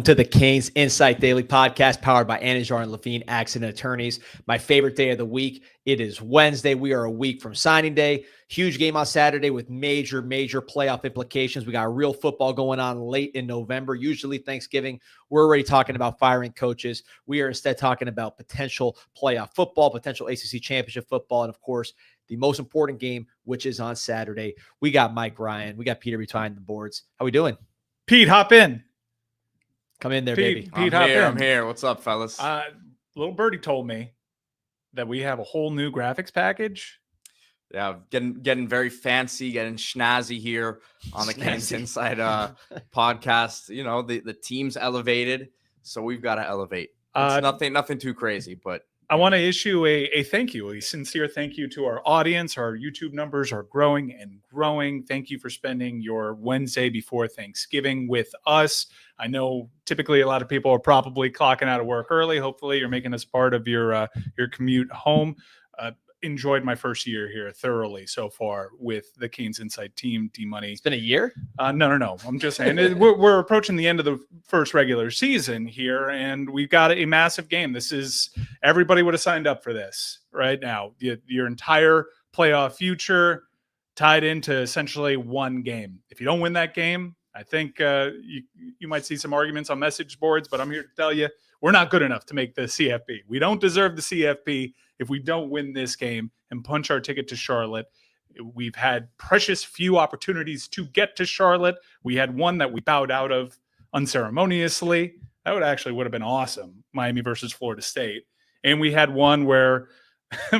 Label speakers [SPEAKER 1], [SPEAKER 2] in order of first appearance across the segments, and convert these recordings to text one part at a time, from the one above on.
[SPEAKER 1] To the Canes Insight Daily Podcast, powered by Anajar and Levine Accident Attorneys. My favorite day of the week. It is Wednesday. We are a week from signing day. Huge game on Saturday with major playoff implications. We got real football going on late in November. Usually Thanksgiving, we're already talking about firing coaches. We are instead talking about potential playoff football, potential ACC championship football, and of course, the most important game, which is on Saturday. We got Mike Ryan. We got Peter behind the boards. How we doing?
[SPEAKER 2] Pete, hop in.
[SPEAKER 1] Come in there, baby.
[SPEAKER 3] I'm here. What's up, fellas?
[SPEAKER 2] Little birdie told me that we have a whole new graphics package.
[SPEAKER 3] Yeah, getting very fancy, getting snazzy here on the Canes Inside podcast. You know, the team's elevated, so we've got to elevate. It's nothing too crazy, but
[SPEAKER 2] I want to issue a thank you, a sincere thank you to our audience. Our YouTube numbers are growing and growing. Thank you for spending your Wednesday before Thanksgiving with us. I know typically a lot of people are probably clocking out of work early. Hopefully you're making us part of your commute home. Enjoyed my first year here thoroughly so far with the Canes Inside team, D-Money.
[SPEAKER 1] It's been a year?
[SPEAKER 2] No. I'm just saying we're approaching the end of the first regular season here, and we've got a massive game. This is everybody would have signed up for this right now. Your entire playoff future tied into essentially one game. If you don't win that game, I think you might see some arguments on message boards, but I'm here to tell you we're not good enough to make the CFP. We don't deserve the CFP if we don't win this game and punch our ticket to Charlotte. We've had precious few opportunities to get to Charlotte. We had one that we bowed out of unceremoniously. That would have been awesome. Miami versus Florida State. And we had one where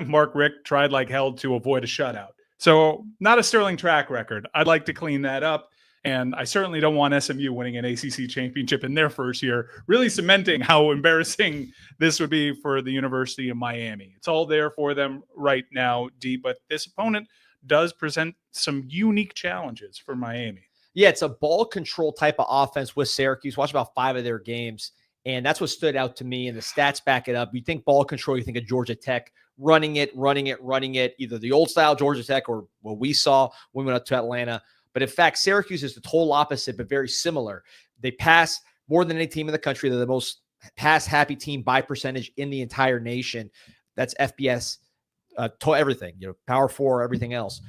[SPEAKER 2] Mark Richt tried like hell to avoid a shutout. So not a sterling track record. I'd like to clean that up. And I certainly don't want SMU winning an ACC championship in their first year, really cementing how embarrassing this would be for the University of Miami. It's all there for them right now, D, but this opponent does present some unique challenges for Miami.
[SPEAKER 1] Yeah, it's a ball control type of offense with Syracuse. Watch about 5 of their games, and that's what stood out to me, and the stats back it up. You think ball control, you think of Georgia Tech running it, either the old style Georgia Tech or what we saw when we went up to Atlanta. But in fact, Syracuse is the total opposite, but very similar. They pass more than any team in the country. They're the most pass-happy team by percentage in the entire nation. That's FBS, everything, Power 4, everything else.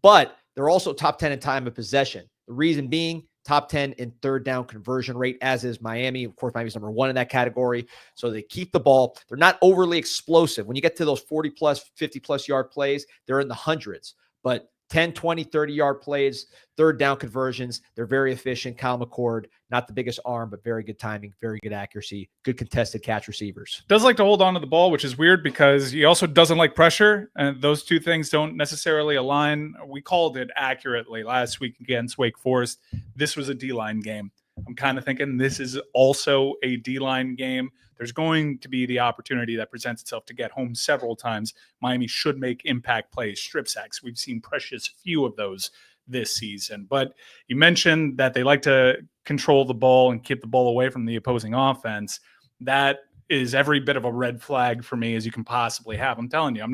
[SPEAKER 1] But they're also top 10 in time of possession. The reason being, top 10 in third down conversion rate, as is Miami. Of course, Miami's number 1 in that category. So they keep the ball. They're not overly explosive. When you get to those 40-plus, 50-plus yard plays, they're in the hundreds. But 10, 20, 30-yard plays, third down conversions. They're very efficient. Kyle McCord, not the biggest arm, but very good timing, very good accuracy, good contested catch receivers.
[SPEAKER 2] Does like to hold on to the ball, which is weird because he also doesn't like pressure, and those two things don't necessarily align. We called it accurately last week against Wake Forest. This was a D-line game. I'm kind of thinking this is also a D-line game. There's going to be the opportunity that presents itself to get home several times. Miami should make impact plays, strip sacks. We've seen precious few of those this season. But you mentioned that they like to control the ball and keep the ball away from the opposing offense. That is every bit of a red flag for me as you can possibly have. I'm telling you, I'm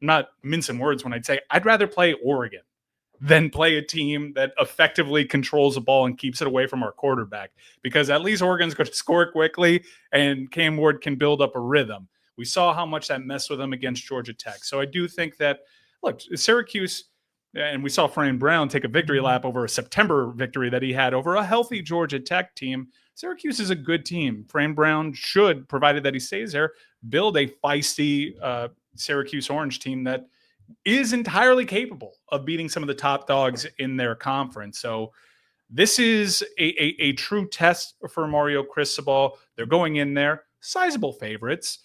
[SPEAKER 2] not mincing words when I say I'd rather play Oregon than play a team that effectively controls the ball and keeps it away from our quarterback, because at least Oregon's going to score quickly and Cam Ward can build up a rhythm. We saw how much that messed with them against Georgia Tech. So I do think that, look, Syracuse, and we saw Fran Brown take a victory lap over a September victory that he had over a healthy Georgia Tech team. Syracuse is a good team. Fran Brown should, provided that he stays there, build a feisty Syracuse Orange team that is entirely capable of beating some of the top dogs in their conference. So this is a true test for Mario Cristobal. They're going in there, sizable favorites.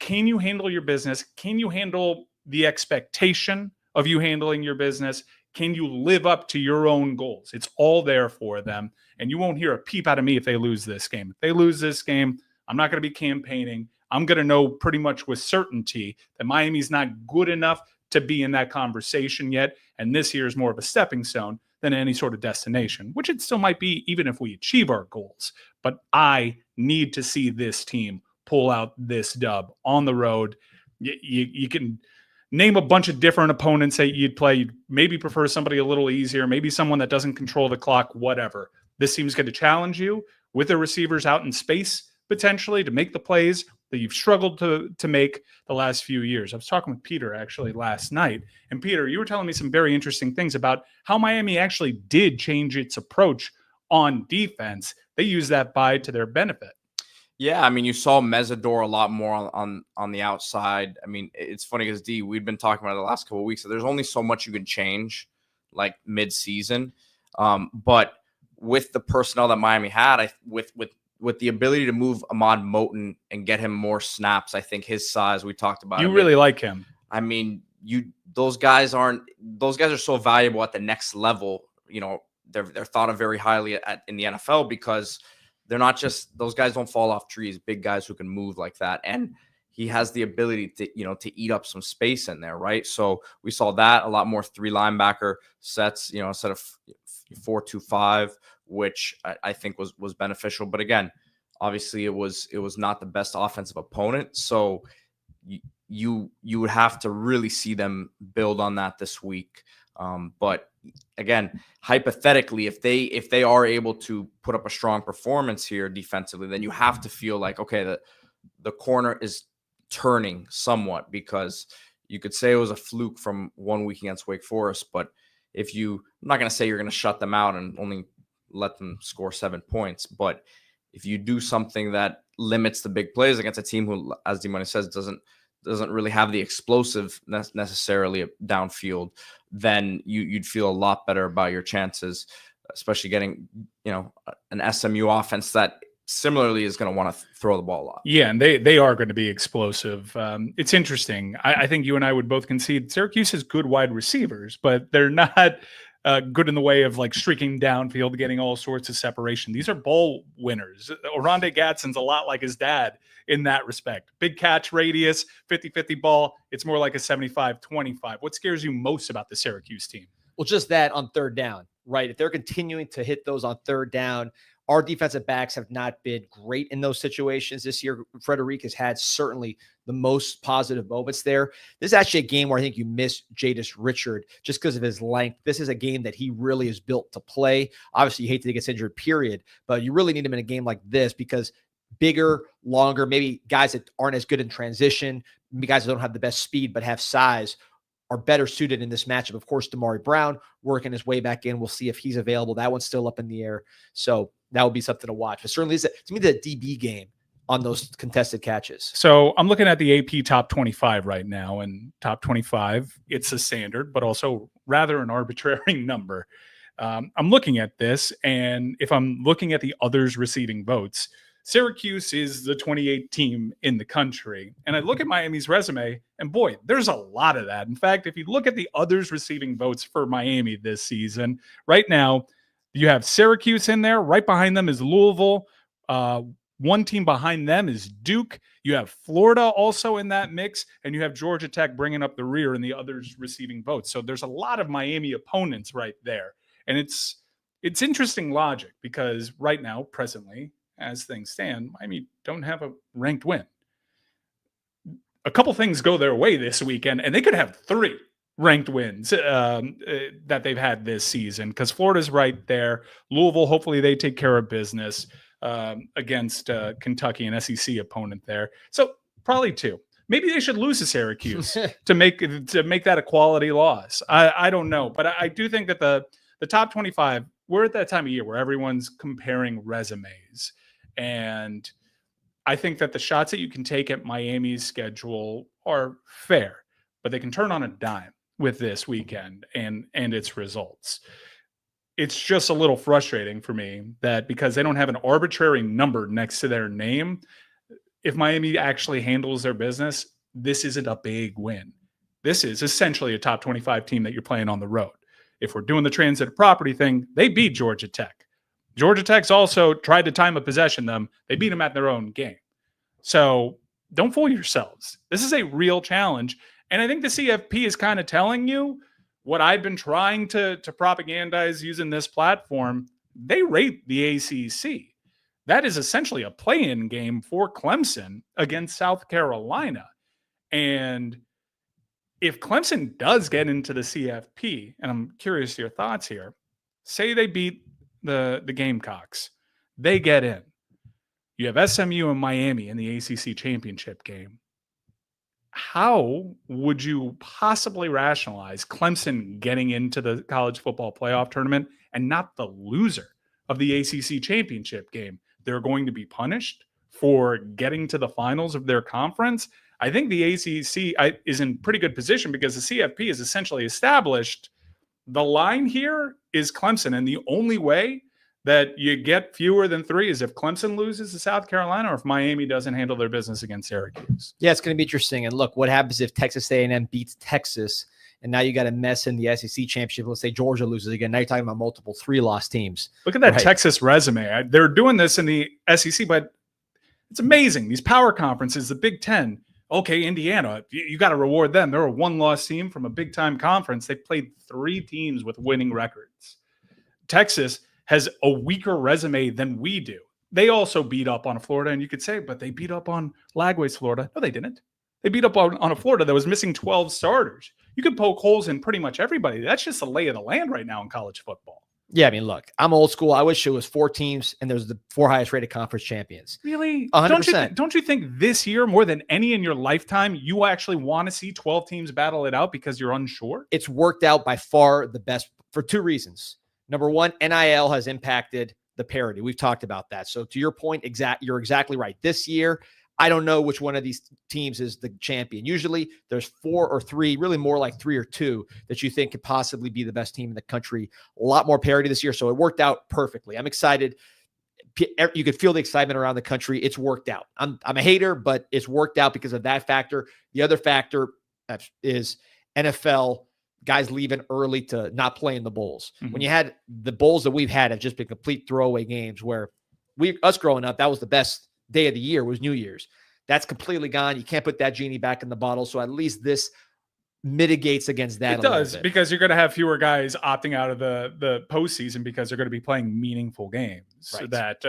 [SPEAKER 2] Can you handle your business? Can you handle the expectation of you handling your business? Can you live up to your own goals? It's all there for them. And you won't hear a peep out of me if they lose this game. If they lose this game, I'm not going to be campaigning. I'm going to know pretty much with certainty that Miami's not good enough to be in that conversation yet. And this year is more of a stepping stone than any sort of destination, which it still might be even if we achieve our goals. But I need to see this team pull out this dub on the road. You can name a bunch of different opponents that you'd play. You'd maybe prefer somebody a little easier, maybe someone that doesn't control the clock, whatever. This team's going to challenge you. with their receivers out in space, potentially to make the plays that you've struggled to make the last few years. I was talking with Peter actually last night, and Peter, you were telling me some very interesting things about how Miami actually did change its approach on defense. They used that bye to their benefit.
[SPEAKER 3] Yeah, I mean, you saw Mesidor a lot more on the outside. I mean, it's funny because we've been talking about it the last couple of weeks. So there's only so much you can change, like mid-season. But with the personnel that Miami had, with the ability to move Ahmad Moten and get him more snaps, I think his size, we talked about.
[SPEAKER 2] You really like him.
[SPEAKER 3] I mean, those guys are so valuable at the next level. You know, they're thought of very highly in the NFL because they're not just, those guys don't fall off trees, big guys who can move like that. And he has the ability to eat up some space in there, right? So we saw that a lot more 3 linebacker sets, instead of 4-2-5, which I think was beneficial. But again, obviously it was not the best offensive opponent. So you would have to really see them build on that this week. But again, hypothetically, if they are able to put up a strong performance here defensively, then you have to feel like, okay, the corner is turning somewhat, because you could say it was a fluke from 1 week against Wake Forest, but I'm not going to say you're going to shut them out and only let them score 7 points, but if you do something that limits the big plays against a team who, as D-Money says, doesn't really have the explosive necessarily downfield, then you'd feel a lot better about your chances, especially getting, an SMU offense that similarly is going to want to throw the ball a lot.
[SPEAKER 2] Yeah, and they are going to be explosive. It's interesting. I think you and I would both concede Syracuse has good wide receivers, but they're not good in the way of like streaking downfield, getting all sorts of separation. These are ball winners. Oronde Gadsden's a lot like his dad in that respect. Big catch radius, 50-50 ball. It's more like a 75-25. What scares you most about the Syracuse team?
[SPEAKER 1] Well, just that on third down, right? If they're continuing to hit those on third down, our defensive backs have not been great in those situations this year. Frederic has had certainly the most positive moments there. This is actually a game where I think you miss Jadis Richard just because of his length. This is a game that he really is built to play. Obviously, you hate that he gets injured, period, but you really need him in a game like this because bigger, longer, maybe guys that aren't as good in transition, maybe guys that don't have the best speed but have size, are better suited in this matchup. Of course, Damari Brown working his way back in. We'll see if he's available. That one's still up in the air. So that would be something to watch. But certainly, to me, the DB game on those contested catches.
[SPEAKER 2] So I'm looking at the AP top 25 right now, and top 25, it's a standard, but also rather an arbitrary number. I'm looking at this, and if I'm looking at the others receiving votes, Syracuse is the 28th team in the country. And I look at Miami's resume, and boy, there's a lot of that. In fact, if you look at the others receiving votes for Miami this season, right now, you have Syracuse in there. Right behind them is Louisville. One team behind them is Duke. You have Florida also in that mix, and you have Georgia Tech bringing up the rear in the others receiving votes. So there's a lot of Miami opponents right there. And it's interesting logic because right now, presently, as things stand, Miami don't have a ranked win. A couple things go their way this weekend, and they could have 3 ranked wins that they've had this season because Florida's right there. Louisville, hopefully they take care of business against Kentucky, an SEC opponent there. So probably 2. Maybe they should lose to Syracuse to make that a quality loss. I don't know, but I do think that the top 25, we're at that time of year where everyone's comparing resumes. And I think that the shots that you can take at Miami's schedule are fair, but they can turn on a dime with this weekend and its results. It's just a little frustrating for me that because they don't have an arbitrary number next to their name, if Miami actually handles their business, this isn't a big win. This is essentially a top 25 team that you're playing on the road. If we're doing the transitive property thing, they beat Georgia Tech. Georgia Tech's also tried to time a possession them. They beat them at their own game. So don't fool yourselves. This is a real challenge. And I think the CFP is kind of telling you what I've been trying to propagandize using this platform. They rate the ACC. That is essentially a play-in game for Clemson against South Carolina. And if Clemson does get into the CFP, and I'm curious your thoughts here, say they beat the Gamecocks, they get in. You have SMU and Miami in the ACC championship game. How would you possibly rationalize Clemson getting into the college football playoff tournament and not the loser of the ACC championship game? They're going to be punished for getting to the finals of their conference. I think the ACC is in pretty good position because the CFP is essentially established. The line here is Clemson, and the only way that you get fewer than 3 is if Clemson loses to South Carolina or if Miami doesn't handle their business against Syracuse.
[SPEAKER 1] Yeah, it's going to be interesting. And look, what happens if Texas A&M beats Texas, and now you got a mess in the SEC championship? Let's say Georgia loses again. Now you're talking about multiple 3-loss teams.
[SPEAKER 2] Look at that Texas resume. They're doing this in the SEC, but it's amazing. These power conferences, the Big Ten. Okay, Indiana, you got to reward them. They're a 1-loss team from a big-time conference. They played 3 teams with winning records. Texas has a weaker resume than we do. They also beat up on Florida, and you could say, but they beat up on Lagways, Florida. No, they didn't. They beat up on a Florida that was missing 12 starters. You could poke holes in pretty much everybody. That's just the lay of the land right now in college football.
[SPEAKER 1] Yeah, I mean, look, I'm old school. I wish it was 4 teams and there's the 4 highest rated conference champions.
[SPEAKER 2] Really?
[SPEAKER 1] 100%.
[SPEAKER 2] Don't you think this year, more than any in your lifetime, you actually want to see 12 teams battle it out because you're unsure?
[SPEAKER 1] It's worked out by far the best for 2 reasons. Number one, NIL has impacted the parity. We've talked about that. So to your point, you're exactly right. This year, I don't know which one of these teams is the champion. Usually there's 4 or 3, really more like 3 or 2 that you think could possibly be the best team in the country. A lot more parity this year. So it worked out perfectly. I'm excited. You could feel the excitement around the country. It's worked out. I'm a hater, but it's worked out because of that factor. The other factor is NFL guys leaving early to not play in the bowls.
[SPEAKER 2] Mm-hmm.
[SPEAKER 1] When you had the bowls that we've had have just been complete throwaway games where us growing up, that was the best day of the year was New Year's. That's completely gone. You can't put that genie back in the bottle. So at least this mitigates against that.
[SPEAKER 2] It does, because you're going to have fewer guys opting out of the postseason because they're going to be playing meaningful games.
[SPEAKER 1] Right.
[SPEAKER 2] That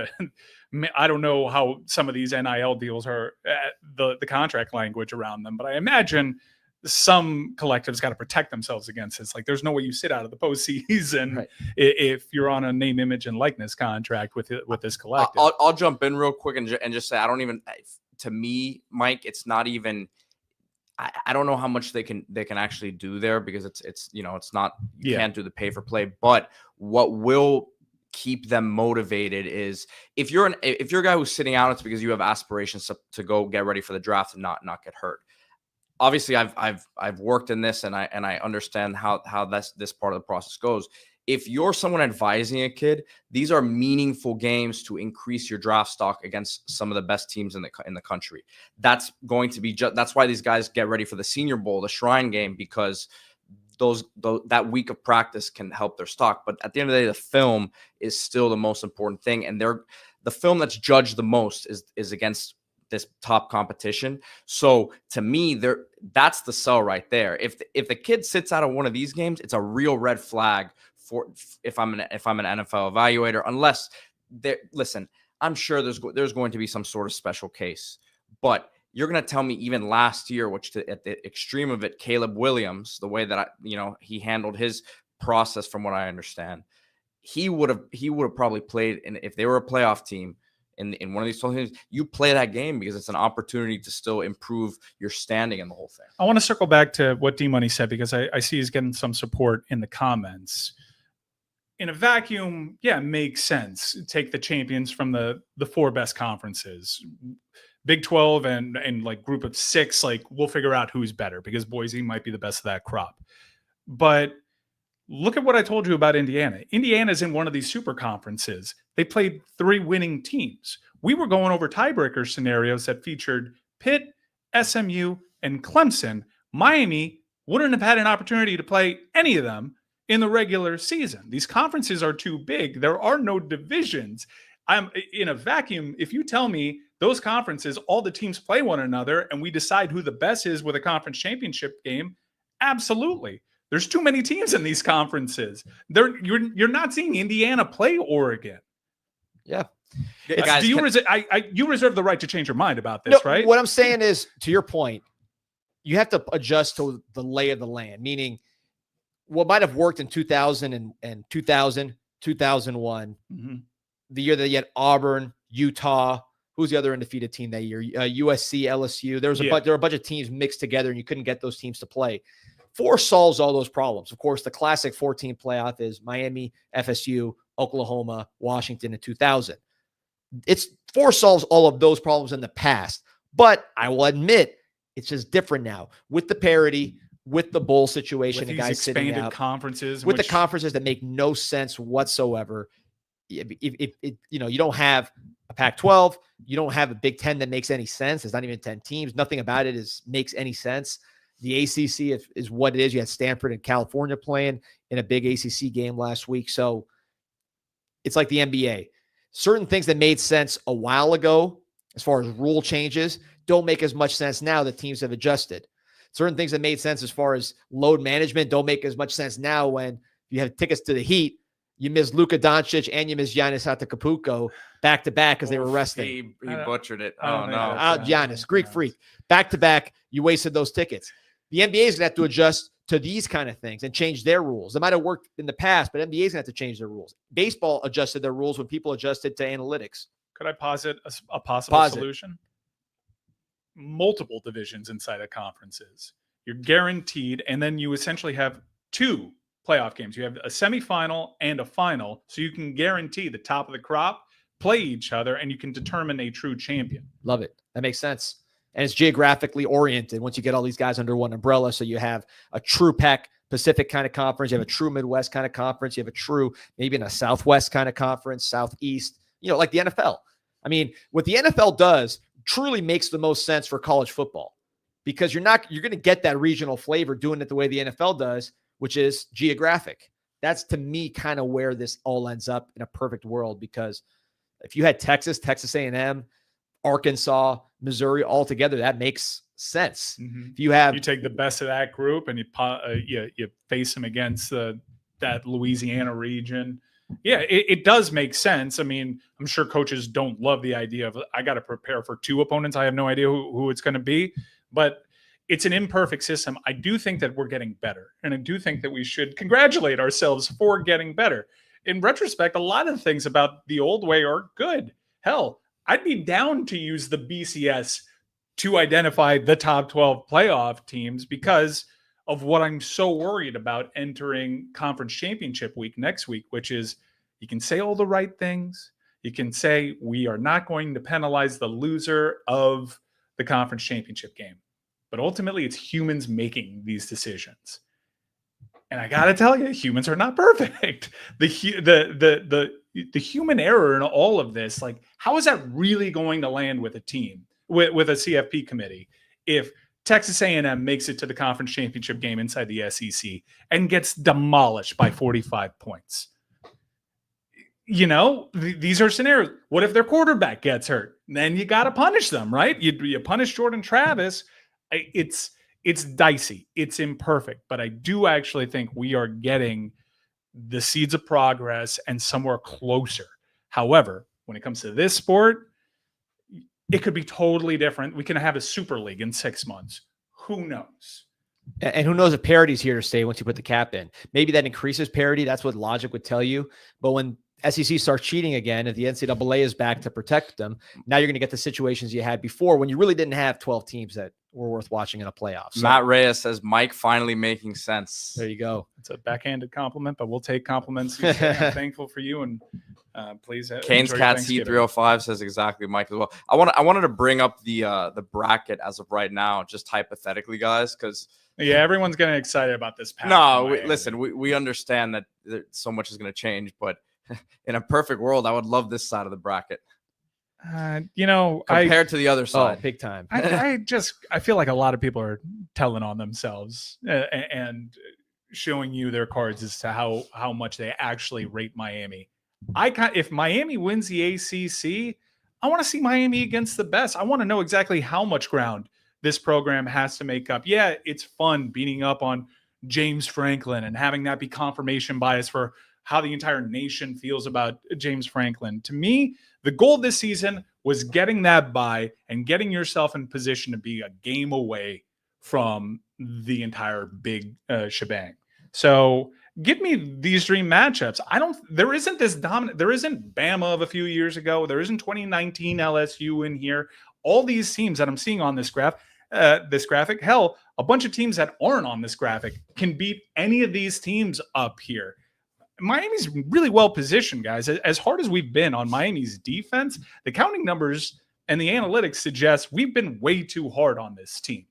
[SPEAKER 2] I don't know how some of these NIL deals are, the contract language around them, but I imagine some collectives got to protect themselves against it. It's like there's no way you sit out of the postseason if you're on a name, image, and likeness contract with this collective.
[SPEAKER 3] I'll jump in real quick and just say I don't even. To me, Mike, it's not even. I don't know how much they can actually do there because it's not you can't do the pay for play. But what will keep them motivated is if you're a guy who's sitting out, it's because you have aspirations to go get ready for the draft and not get hurt. Obviously, I've worked in this and I understand how this part of the process goes. If you're someone advising a kid, these are meaningful games to increase your draft stock against some of the best teams in the country. That's going to be that's why these guys get ready for the Senior Bowl, the Shrine Game, because that week of practice can help their stock. But at the end of the day, the film is still the most important thing, and the film that's judged the most is against this top competition. So to me, that's the sell right there. If the kid sits out of one of these games, it's a real red flag for if I'm an NFL evaluator. Unless listen, I'm sure there's going to be some sort of special case, but you're going to tell me even last year, which at the extreme of it, Caleb Williams, the way that he handled his process, from what I understand, he would have probably played, and if they were a playoff team in one of these 12 games, you play that game because it's an opportunity to still improve your standing in the whole thing.
[SPEAKER 2] I want to circle back to what D-Money said because I see he's getting some support in the comments. In a vacuum, yeah, it makes sense. Take the champions from the 4 best conferences. Big 12 and like group of 6, like we'll figure out who's better because Boise might be the best of that crop. But look at what I told you about Indiana. Indiana's in one of these super conferences. They played 3 winning teams. We were going over tiebreaker scenarios that featured Pitt, SMU, and Clemson. Miami wouldn't have had an opportunity to play any of them in the regular season. These conferences are too big. There are no divisions. I'm in a vacuum. If you tell me those conferences, all the teams play one another and we decide who the best is with a conference championship game, absolutely. There's too many teams in these conferences. You're not seeing Indiana play Oregon.
[SPEAKER 1] Yeah.
[SPEAKER 2] Guys, you reserve the right to change your mind about this, right?
[SPEAKER 1] What I'm saying is, to your point, you have to adjust to the lay of the land, meaning what might have worked in 2000 and 2001, the year that you had Auburn, Utah, Who's the other undefeated team that year? USC, LSU. There were a bunch of teams mixed together, and you couldn't get those teams to play. 4 solves all those problems. Of course, the classic 14 playoff is Miami, FSU, Oklahoma, Washington in 2000. It's 4 solves all of those problems in the past. But I will admit, it's just different now with the parity, with the bowl situation,
[SPEAKER 2] with
[SPEAKER 1] the
[SPEAKER 2] these
[SPEAKER 1] guys sitting
[SPEAKER 2] expanded
[SPEAKER 1] out,
[SPEAKER 2] conferences,
[SPEAKER 1] with the conferences that make no sense whatsoever. If you don't have a Pac-12, you don't have a Big Ten that makes any sense. It's not even 10 teams. Nothing about it makes any sense. The ACC is what it is. You had Stanford and California playing in a big ACC game last week. So it's like the NBA. Certain things that made sense a while ago, as far as rule changes, don't make as much sense now that teams have adjusted. Certain things that made sense as far as load management don't make as much sense now when you have tickets to the Heat. You miss Luka Doncic and you miss Giannis Antetokounmpo back-to-back because they were resting.
[SPEAKER 3] He butchered it.
[SPEAKER 2] I
[SPEAKER 3] Oh,
[SPEAKER 2] don't
[SPEAKER 3] no.
[SPEAKER 2] think
[SPEAKER 1] Giannis, Greek freak. Back-to-back, you wasted those tickets. The NBA is going to have to adjust to these kind of things and change their rules. It might have worked in the past, but NBA is going to have to change their rules. Baseball adjusted their rules when people adjusted to analytics.
[SPEAKER 2] Could I posit a possible
[SPEAKER 1] Posit.
[SPEAKER 2] solution? Multiple divisions inside of conferences. You're guaranteed, and then you essentially have 2 playoff games. You have a semifinal and a final, so you can guarantee the top of the crop play each other, and you can determine a true champion.
[SPEAKER 1] Love it. That makes sense. And it's geographically oriented once you get all these guys under one umbrella. So you have a true Pacific kind of conference. You have a true Midwest kind of conference. You have a true, maybe in a Southwest kind of conference, Southeast, like the NFL. I mean, what the NFL does truly makes the most sense for college football because you're going to get that regional flavor doing it the way the NFL does, which is geographic. That's to me kind of where this all ends up in a perfect world, because if you had Texas A&M, Arkansas, Missouri all together, that makes sense.
[SPEAKER 2] Mm-hmm.
[SPEAKER 1] If you
[SPEAKER 2] take the best of that group and you face them against that Louisiana region. Yeah, it does make sense. I mean, I'm sure coaches don't love the idea of I got to prepare for 2 opponents. I have no idea who it's going to be, but it's an imperfect system. I do think that we're getting better, and I do think that we should congratulate ourselves for getting better. In retrospect, a lot of things about the old way are good. Hell, I'd be down to use the BCS to identify the top 12 playoff teams because of what I'm so worried about entering conference championship week next week, which is you can say all the right things. You can say we are not going to penalize the loser of the conference championship game. But ultimately, it's humans making these decisions. And I got to tell you, humans are not perfect. The human error in all of this, like, how is that really going to land with a team, with a CFP committee, if Texas A&M makes it to the conference championship game inside the SEC and gets demolished by 45 points? These are scenarios. What if their quarterback gets hurt? Then you got to punish them, right? You punish Jordan Travis. It's dicey. It's imperfect. But I do actually think we are getting the seeds of progress and somewhere closer. However, when it comes to this sport, it could be totally different. We can have a super league in 6 months. Who knows?
[SPEAKER 1] And who knows if parity's here to stay once you put the cap in. Maybe that increases parity. That's what logic would tell you. But when SEC starts cheating again, if the NCAA is back to protect them, now you're going to get the situations you had before when you really didn't have 12 teams that were worth watching in a playoff. So,
[SPEAKER 3] Matt Reyes says, Mike finally making sense.
[SPEAKER 1] there you go.
[SPEAKER 2] It's a backhanded compliment, but we'll take compliments. I'm thankful for you, and please.
[SPEAKER 3] Kane's
[SPEAKER 2] enjoy your
[SPEAKER 3] Cats
[SPEAKER 2] Thanksgiving.
[SPEAKER 3] Heat305 says exactly Mike as well. I wanted to bring up the bracket as of right now, just hypothetically, guys, because
[SPEAKER 2] Yeah, everyone's getting excited about this path.
[SPEAKER 3] no, listen, we understand that so much is going to change, but in a perfect world, I would love this side of the bracket compared to the other side.
[SPEAKER 1] Big time.
[SPEAKER 2] I feel like a lot of people are telling on themselves and showing you their cards as to how much they actually rate Miami. If Miami wins the ACC, I want to see Miami against the best. I want to know exactly how much ground this program has to make up. Yeah, it's fun beating up on James Franklin and having that be confirmation bias for how the entire nation feels about James Franklin. To me, the goal this season was getting that bye and getting yourself in position to be a game away from the entire big shebang. So Give me these dream matchups. There isn't this dominant. There isn't Bama of a few years ago. There isn't 2019 LSU in here. All these teams that I'm seeing on this graphic, hell, a bunch of teams that aren't on this graphic can beat any of these teams up here. Miami's really well positioned, guys. As hard as we've been on Miami's defense, the counting numbers and the analytics suggest we've been way too hard on this team.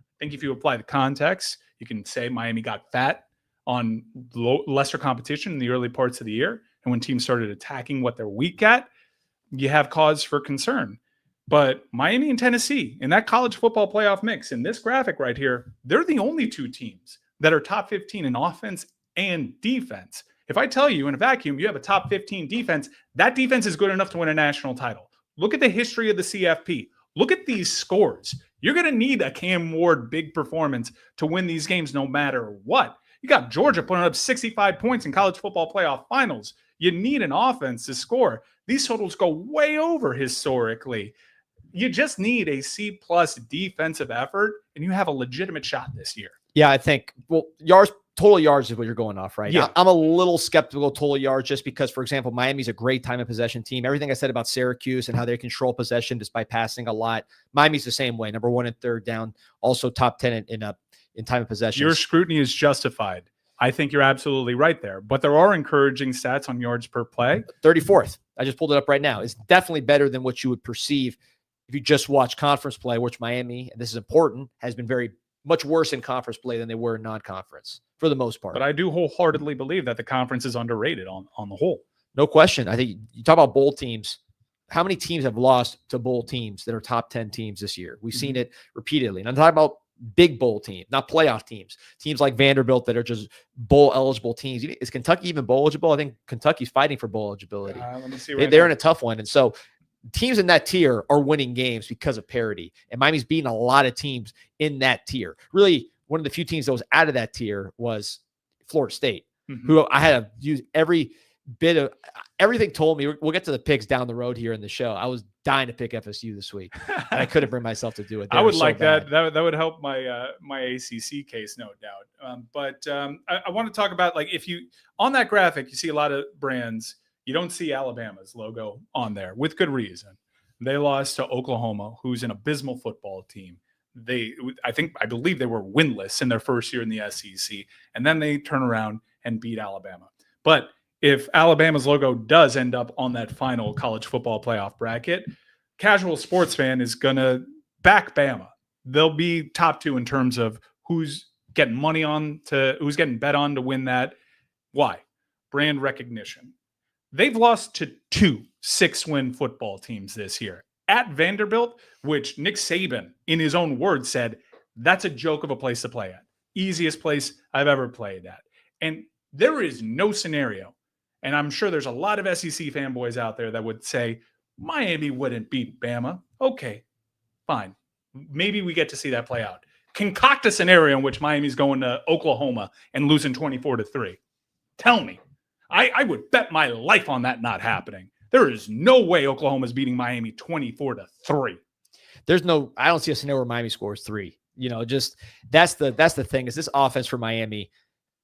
[SPEAKER 2] I think if you apply the context, you can say Miami got fat on lesser competition in the early parts of the year. And when teams started attacking what they're weak at, you have cause for concern. But Miami and Tennessee in that college football playoff mix in this graphic right here, they're the only two teams that are top 15 in offense and defense. If I tell you in a vacuum, you have a top 15 defense, that defense is good enough to win a national title. Look at the history of the CFP. Look at these scores. You're going to need a Cam Ward big performance to win these games no matter what. You got Georgia putting up 65 points in college football playoff finals. You need an offense to score. These totals go way over historically. You just need a C+ defensive effort, and you have a legitimate shot this year.
[SPEAKER 1] Yeah, I think, total yards is what you're going off, right?
[SPEAKER 2] Yeah.
[SPEAKER 1] I'm a little skeptical of total yards just because, for example, Miami's a great time of possession team. Everything I said about Syracuse and how they control possession just by passing a lot. Miami's the same way. Number 1 and 3rd down, also top 10 in time of possession.
[SPEAKER 2] Your scrutiny is justified. I think you're absolutely right there. But there are encouraging stats on yards per play.
[SPEAKER 1] 34th. I just pulled it up right now. It's definitely better than what you would perceive if you just watch conference play, which Miami, and this is important, has been very much worse in conference play than they were in non-conference for the most part.
[SPEAKER 2] But I do wholeheartedly believe that the conference is underrated on the whole.
[SPEAKER 1] No question. I think you talk about bowl teams. How many teams have lost to bowl teams that are top 10 teams this year? We've seen it repeatedly. And I'm talking about big bowl teams, not playoff teams. Teams like Vanderbilt that are just bowl eligible teams. Is Kentucky even bowl eligible? I think Kentucky's fighting for bowl eligibility.
[SPEAKER 2] Let me see.
[SPEAKER 1] They're in a tough one. And so teams in that tier are winning games because of parity. And Miami's beating a lot of teams in that tier. Really, one of the few teams that was out of that tier was Florida State, who I had to use every bit of everything told me. We'll get to the picks down the road here in the show. I was dying to pick FSU this week, and I couldn't bring myself to do it.
[SPEAKER 2] I would like that. That would help my my ACC case, no doubt. But I want to talk about, like, if you on that graphic, you see a lot of brands. You don't see Alabama's logo on there with good reason. They lost to Oklahoma, who's an abysmal football team. I believe they were winless in their first year in the SEC, and then they turn around and beat Alabama. But if Alabama's logo does end up on that final college football playoff bracket, casual sports fan is going to back Bama. They'll be top 2 in terms of who's getting who's getting bet on to win that. Why? Brand recognition. They've lost to 2 6-win football teams this year. At Vanderbilt, which Nick Saban, in his own words, said, that's a joke of a place to play at. Easiest place I've ever played at. And there is no scenario, and I'm sure there's a lot of SEC fanboys out there that would say, Miami wouldn't beat Bama. Okay, fine. Maybe we get to see that play out. Concoct a scenario in which Miami's going to Oklahoma and losing 24-3. Tell me. I would bet my life on that not happening. There is no way Oklahoma's beating Miami 24-3.
[SPEAKER 1] I don't see a scenario where Miami scores 3. Just that's the thing is this offense for Miami.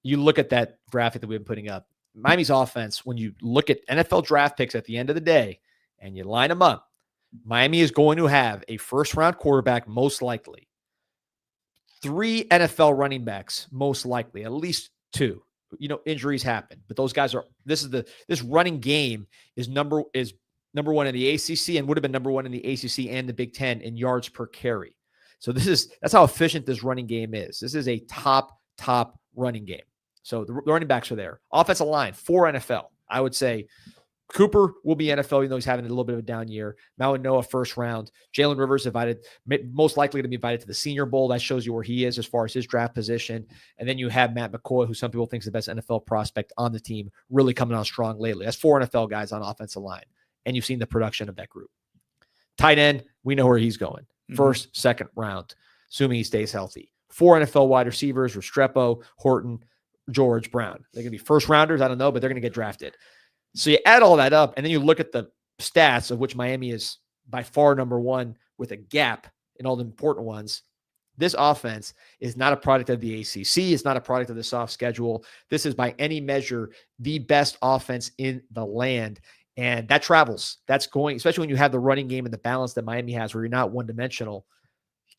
[SPEAKER 1] You look at that graphic that we've been putting up. Miami's offense, when you look at NFL draft picks at the end of the day and you line them up, Miami is going to have a first-round quarterback, most likely. 3 NFL running backs, most likely, at least 2. Injuries happen, but those guys this running game is number 1 in the ACC and would have been number 1 in the ACC and the Big Ten in yards per carry. So that's how efficient this running game is. This is a top running game. So the running backs are there. Offensive line, 4 NFL. I would say Cooper will be NFL, even though he's having a little bit of a down year. Maui Noah, first round. Jalen Rivers most likely to be invited to the Senior Bowl. That shows you where he is as far as his draft position. And then you have Matt McCoy, who some people think is the best NFL prospect on the team, really coming on strong lately. That's 4 NFL guys on offensive line. And you've seen the production of that group. Tight end, we know where he's going. First, second round, assuming he stays healthy. 4 NFL wide receivers, Restrepo, Horton, George, Brown. They're going to be first rounders. I don't know, but they're going to get drafted. So you add all that up, and then you look at the stats, of which Miami is by far number 1 with a gap in all the important ones. This offense is not a product of the ACC. It's not a product of the soft schedule. This is by any measure the best offense in the land. And that travels. That's going, especially when you have the running game and the balance that Miami has where you're not one-dimensional.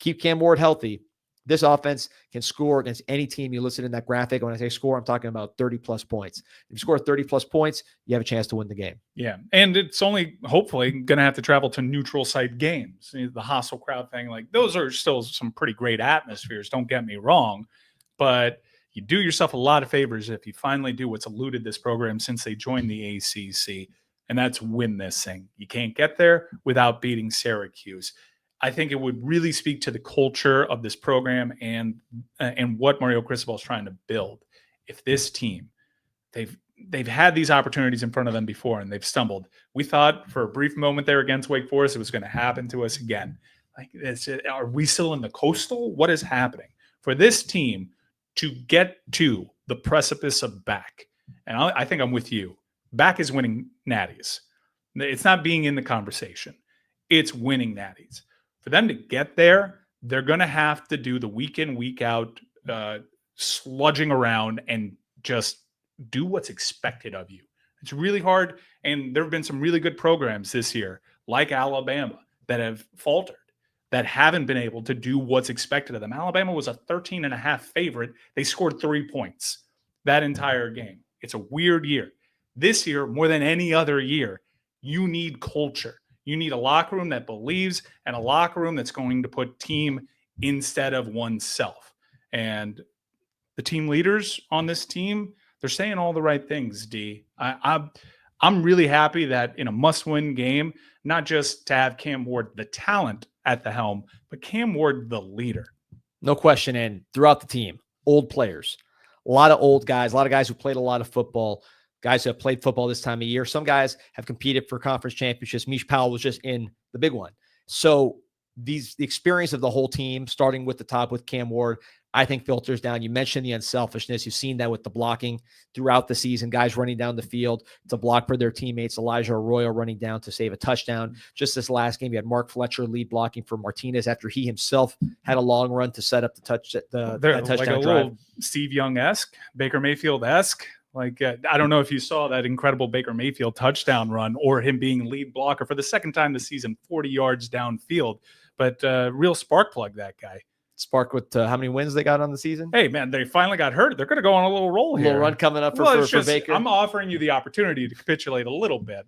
[SPEAKER 1] Keep Cam Ward healthy. This offense can score against any team you listed in that graphic. When I say score, I'm talking about 30-plus points. If you score 30-plus points, you have a chance to win the game.
[SPEAKER 2] Yeah, and it's only hopefully going to have to travel to neutral site games. The hostile crowd thing, like those are still some pretty great atmospheres, don't get me wrong. But you do yourself a lot of favors if you finally do what's eluded this program since they joined the ACC, and that's win this thing. You can't get there without beating Syracuse. I think it would really speak to the culture of this program and what Mario Cristobal is trying to build. If this team, they've had these opportunities in front of them before and they've stumbled. We thought for a brief moment there against Wake Forest it was going to happen to us again. Like, are we still in the Coastal? What is happening for this team to get to the precipice of back? And I think I'm with you. Back is winning natties. It's not being in the conversation. It's winning natties. For them to get there, they're going to have to do the week in, week out sludging around and just do what's expected of you. It's really hard, and there have been some really good programs this year, like Alabama, that have faltered, that haven't been able to do what's expected of them. Alabama was a 13.5 favorite. They scored 3 points that entire game. It's a weird year. This year, more than any other year, you need culture. You need a locker room that believes and a locker room that's going to put team instead of oneself. And the team leaders on this team, they're saying all the right things, D. I'm really happy that in a must-win game, not just to have Cam Ward, the talent at the helm, but Cam Ward, the leader.
[SPEAKER 1] No question. And throughout the team, old players, a lot of old guys, a lot of guys who played a lot of football, guys who have played football this time of year. Some guys have competed for conference championships. Mish Powell was just in the big one. So the experience of the whole team, starting with the top with Cam Ward, I think filters down. You mentioned the unselfishness. You've seen that with the blocking throughout the season, guys running down the field to block for their teammates. Elijah Arroyo running down to save a touchdown. Just this last game, you had Mark Fletcher lead blocking for Martinez after he himself had a long run to set up the touchdown
[SPEAKER 2] like a
[SPEAKER 1] drive.
[SPEAKER 2] Little Steve Young-esque, Baker Mayfield-esque. Like, I don't know if you saw that incredible Baker Mayfield touchdown run or him being lead blocker for the second time this season, 40 yards downfield. But real spark plug, that guy.
[SPEAKER 1] Spark with how many wins they got on the season?
[SPEAKER 2] Hey, man, they finally got hurt. They're going to go on a little roll here.
[SPEAKER 1] A little run coming up for Baker.
[SPEAKER 2] I'm offering you the opportunity to capitulate a little bit.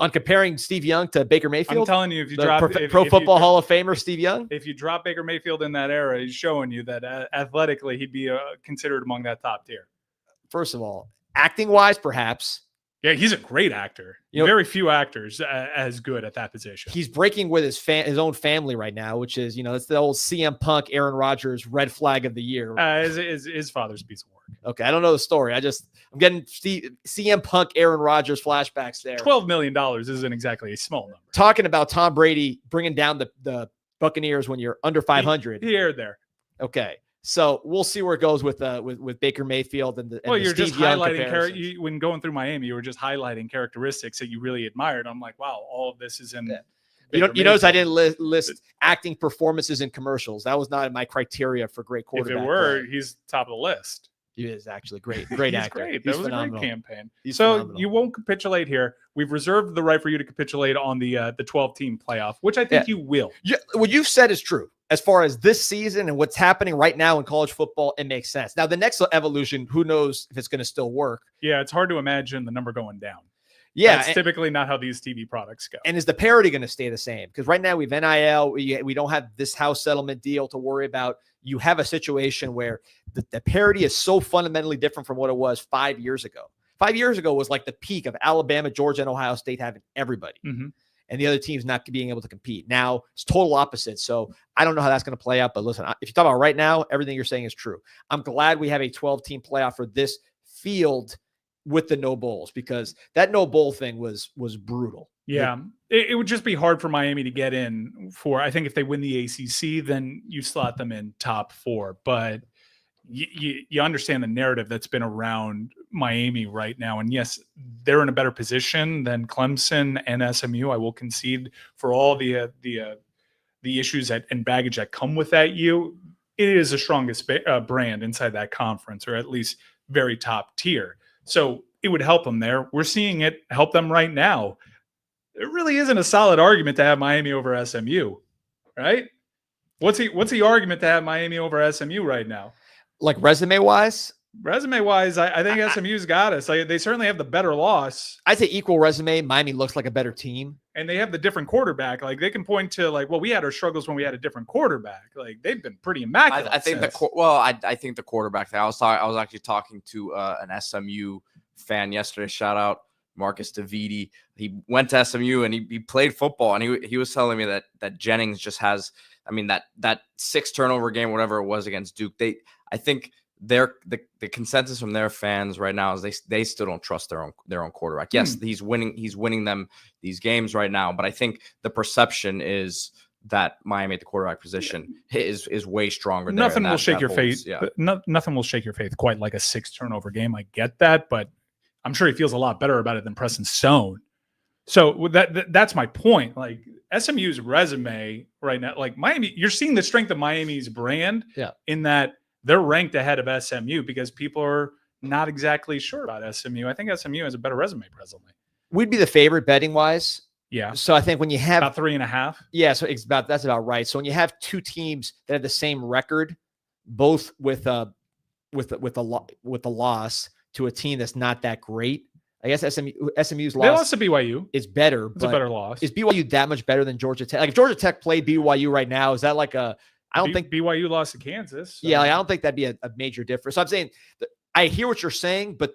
[SPEAKER 1] On comparing Steve Young to Baker Mayfield?
[SPEAKER 2] I'm telling you, if you drop
[SPEAKER 1] Pro Football Hall of Famer Steve Young?
[SPEAKER 2] If you drop Baker Mayfield in that era, he's showing you that athletically he'd be considered among that top tier.
[SPEAKER 1] First of all, acting-wise, perhaps.
[SPEAKER 2] Yeah, he's a great actor. Very few actors as good at that position. He's
[SPEAKER 1] breaking with his own family right now, which is, it's the old CM Punk, Aaron Rodgers red flag of the year.
[SPEAKER 2] His father's piece of work.
[SPEAKER 1] Okay, I don't know the story. I'm getting CM Punk, Aaron Rodgers flashbacks there.
[SPEAKER 2] $12 million isn't exactly a small number.
[SPEAKER 1] Talking about Tom Brady bringing down the Buccaneers when you're under 500.
[SPEAKER 2] He aired there.
[SPEAKER 1] Okay. So we'll see where it goes with Baker Mayfield and
[SPEAKER 2] you're
[SPEAKER 1] Steve
[SPEAKER 2] just
[SPEAKER 1] Young
[SPEAKER 2] highlighting when going through Miami, you were just highlighting characteristics that you really admired. I'm like, wow, all of this is in.
[SPEAKER 1] Yeah. You notice I didn't list acting performances in commercials. That was not in my criteria for great quarterback.
[SPEAKER 2] If it were, he's top of the list.
[SPEAKER 1] He is actually great
[SPEAKER 2] He's
[SPEAKER 1] actor.
[SPEAKER 2] Great.
[SPEAKER 1] He's
[SPEAKER 2] that was
[SPEAKER 1] phenomenal.
[SPEAKER 2] A great campaign.
[SPEAKER 1] So phenomenal.
[SPEAKER 2] You won't capitulate here. We've reserved the right for you to capitulate on the 12-team playoff, which I think you will.
[SPEAKER 1] Yeah, what you've said is true. As far as this season and what's happening right now in college football, it makes sense. Now, the next evolution, who knows if it's going to still work.
[SPEAKER 2] Yeah, it's hard to imagine the number going down.
[SPEAKER 1] Yeah.
[SPEAKER 2] That's typically not how these TV products go.
[SPEAKER 1] And is the parity going to stay the same? Because right now we have NIL. We don't have this house settlement deal to worry about. You have a situation where the parity is so fundamentally different from what it was 5 years ago. 5 years ago was like the peak of Alabama, Georgia, and Ohio State having everybody.
[SPEAKER 2] Mm-hmm.
[SPEAKER 1] And the other teams not being able to compete. Now it's total opposite. So I don't know how that's going to play out. But listen, if you talk about right now, everything you're saying is true. I'm glad we have a 12-team playoff for this field with the no bowls, because that no bowl thing was brutal.
[SPEAKER 2] Yeah, it would just be hard for Miami to get in for. I think if they win the ACC, then you slot them in top 4. But you understand the narrative that's been around Miami right now. And yes, they're in a better position than Clemson and SMU. I will concede for all the issues and baggage that come with that. it is the strongest brand inside that conference, or at least very top tier. So it would help them there. We're seeing it help them right now. It really isn't a solid argument to have Miami over SMU, right? What's the argument to have Miami over SMU right now?
[SPEAKER 1] Like resume wise,
[SPEAKER 2] I think SMU's got us. Like, they certainly have the better loss.
[SPEAKER 1] I'd say equal resume. Miami looks like a better team,
[SPEAKER 2] and they have the different quarterback. Like, they can point to like, well, we had our struggles when we had a different quarterback. Like, they've been pretty immaculate.
[SPEAKER 3] I think I think the quarterback thing. I was actually talking to an SMU fan yesterday. Shout out Marcus DeViti. He went to SMU and he played football, and he was telling me that Jennings just has. I mean, that 6 turnover game, whatever it was against Duke. I think the consensus from their fans right now is they still don't trust their own quarterback. Yes, he's winning them these games right now, but I think the perception is that Miami at the quarterback position is way stronger.
[SPEAKER 2] Nothing will shake your faith. Yeah. Nothing will shake your faith quite like a 6 turnover game. I get that, but I'm sure he feels a lot better about it than Preston Stone. So that's my point. Like, SMU's resume right now, like Miami, you're seeing the strength of Miami's brand in that they're ranked ahead of SMU because people are not exactly sure about SMU. I think SMU has a better resume presently.
[SPEAKER 1] We'd be the favorite betting wise.
[SPEAKER 2] Yeah.
[SPEAKER 1] So I think when you have
[SPEAKER 2] about 3.5.
[SPEAKER 1] Yeah. So that's about right. So when you have 2 teams that have the same record, both with a loss to a team that's not that great, I guess SMU's loss.
[SPEAKER 2] They lost to BYU.
[SPEAKER 1] Is better.
[SPEAKER 2] It's a better loss.
[SPEAKER 1] Is BYU that much better than Georgia Tech? Like, if Georgia Tech played BYU right now, is that like a? I don't think
[SPEAKER 2] BYU lost to Kansas. So.
[SPEAKER 1] Yeah, like, I don't think that'd be a major difference. So I'm saying I hear what you're saying, but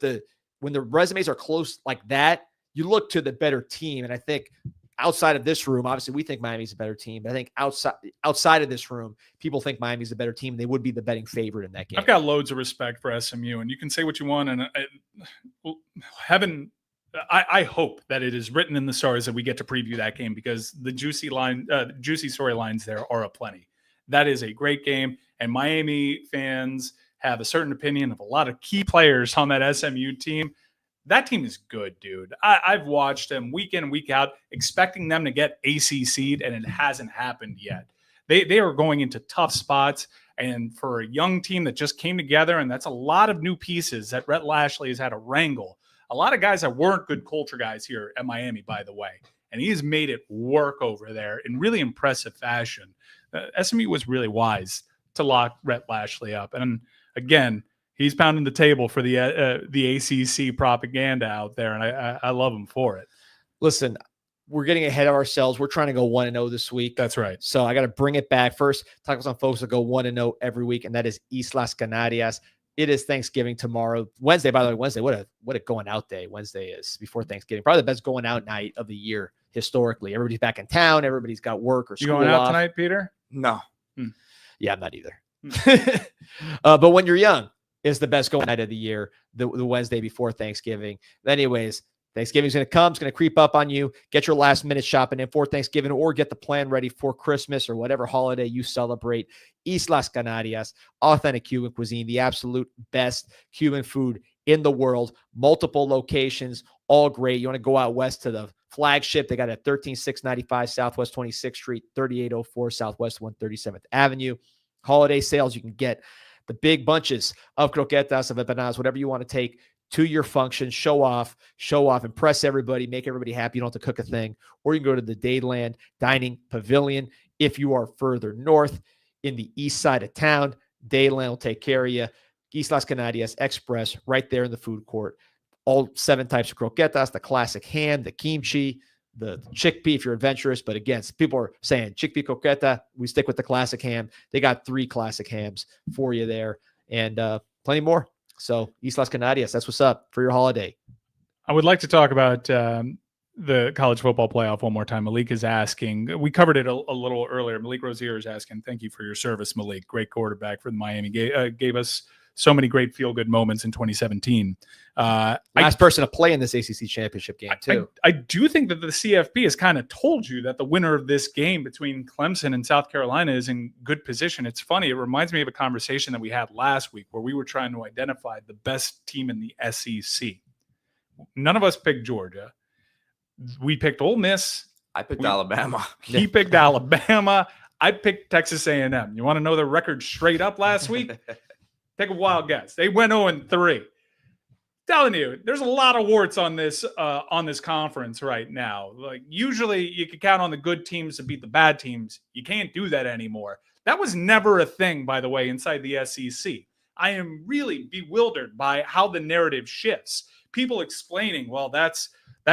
[SPEAKER 1] when the resumes are close like that, you look to the better team. And I think outside of this room, obviously we think Miami's a better team, but I think outside of this room, people think Miami's a better team. They would be the betting favorite in that game.
[SPEAKER 2] I've got loads of respect for SMU, and you can say what you want. And I hope that it is written in the stars that we get to preview that game, because the juicy storylines there are aplenty. That is a great game, and Miami fans have a certain opinion of a lot of key players on that SMU team. That team is good, dude. I've watched them week in, week out, expecting them to get ACC'd, and it hasn't happened yet. They are going into tough spots, and for a young team that just came together, and that's a lot of new pieces that Rhett Lashley has had to wrangle. A lot of guys that weren't good culture guys here at Miami, by the way, and he has made it work over there in really impressive fashion. SMU was really wise to lock Rhett Lashley up, and again, he's pounding the table for the ACC propaganda out there, and I love him for it.
[SPEAKER 1] Listen, we're getting ahead of ourselves. We're trying to go 1-0 this week.
[SPEAKER 2] That's right.
[SPEAKER 1] So I got to bring it back. First, talk about some folks that go 1-0 every week, and that is Islas Canarias. It is Thanksgiving tomorrow. Wednesday, by the way, Wednesday, what a going out day Wednesday is before Thanksgiving. Probably the best going out night of the year historically. Everybody's back in town. Everybody's got work or school.
[SPEAKER 2] You going out
[SPEAKER 1] off
[SPEAKER 2] tonight, Peter?
[SPEAKER 3] No.
[SPEAKER 1] Yeah, I'm not either. But when you're young, is the best going night of the year, the Wednesday before Thanksgiving. But anyways, Thanksgiving's going to come. It's going to creep up on you. Get your last minute shopping in for Thanksgiving, or get the plan ready for Christmas or whatever holiday you celebrate. Islas Canarias, authentic Cuban cuisine, the absolute best Cuban food in the world. Multiple locations, all great. You want to go out west to the flagship. They got it at 13695 Southwest 26th Street, 3804 Southwest 137th Avenue. Holiday sales, you can get the big bunches of croquetas, of empanadas, whatever you want to take to your function, show off, impress everybody, make everybody happy. You don't have to cook a thing. Or you can go to the Dayland Dining Pavilion. If you are further north in the east side of town, Dayland will take care of you. Islas Canarias Express, right there in the food court. All 7 types of croquetas, the classic ham, the kimchi, the chickpea if you're adventurous. But again, people are saying chickpea croqueta, we stick with the classic ham. They got 3 classic hams for you there, and plenty more. So Islas Canarias, that's what's up for your holiday.
[SPEAKER 2] I would like to talk about the college football playoff one more time. Malik is asking, we covered it a little earlier. Malik Rozier is asking, thank you for your service, Malik. Great quarterback for the Miami. Gave us so many great feel-good moments in 2017. Last
[SPEAKER 1] person to play in this ACC championship game, too.
[SPEAKER 2] I do think that the CFP has kind of told you that the winner of this game between Clemson and South Carolina is in good position. It's funny. It reminds me of a conversation that we had last week where we were trying to identify the best team in the SEC. None of us picked Georgia. We picked Ole Miss.
[SPEAKER 3] I picked Alabama.
[SPEAKER 2] He picked Alabama. I picked Texas A&M. You want to know the record straight up last week? Take a wild guess. They went 0-3. Telling you, there's a lot of warts on this conference right now. Like usually you could count on the good teams to beat the bad teams. You can't do that anymore. That was never a thing, by the way, inside the SEC. I am really bewildered by how the narrative shifts. People explaining, well, that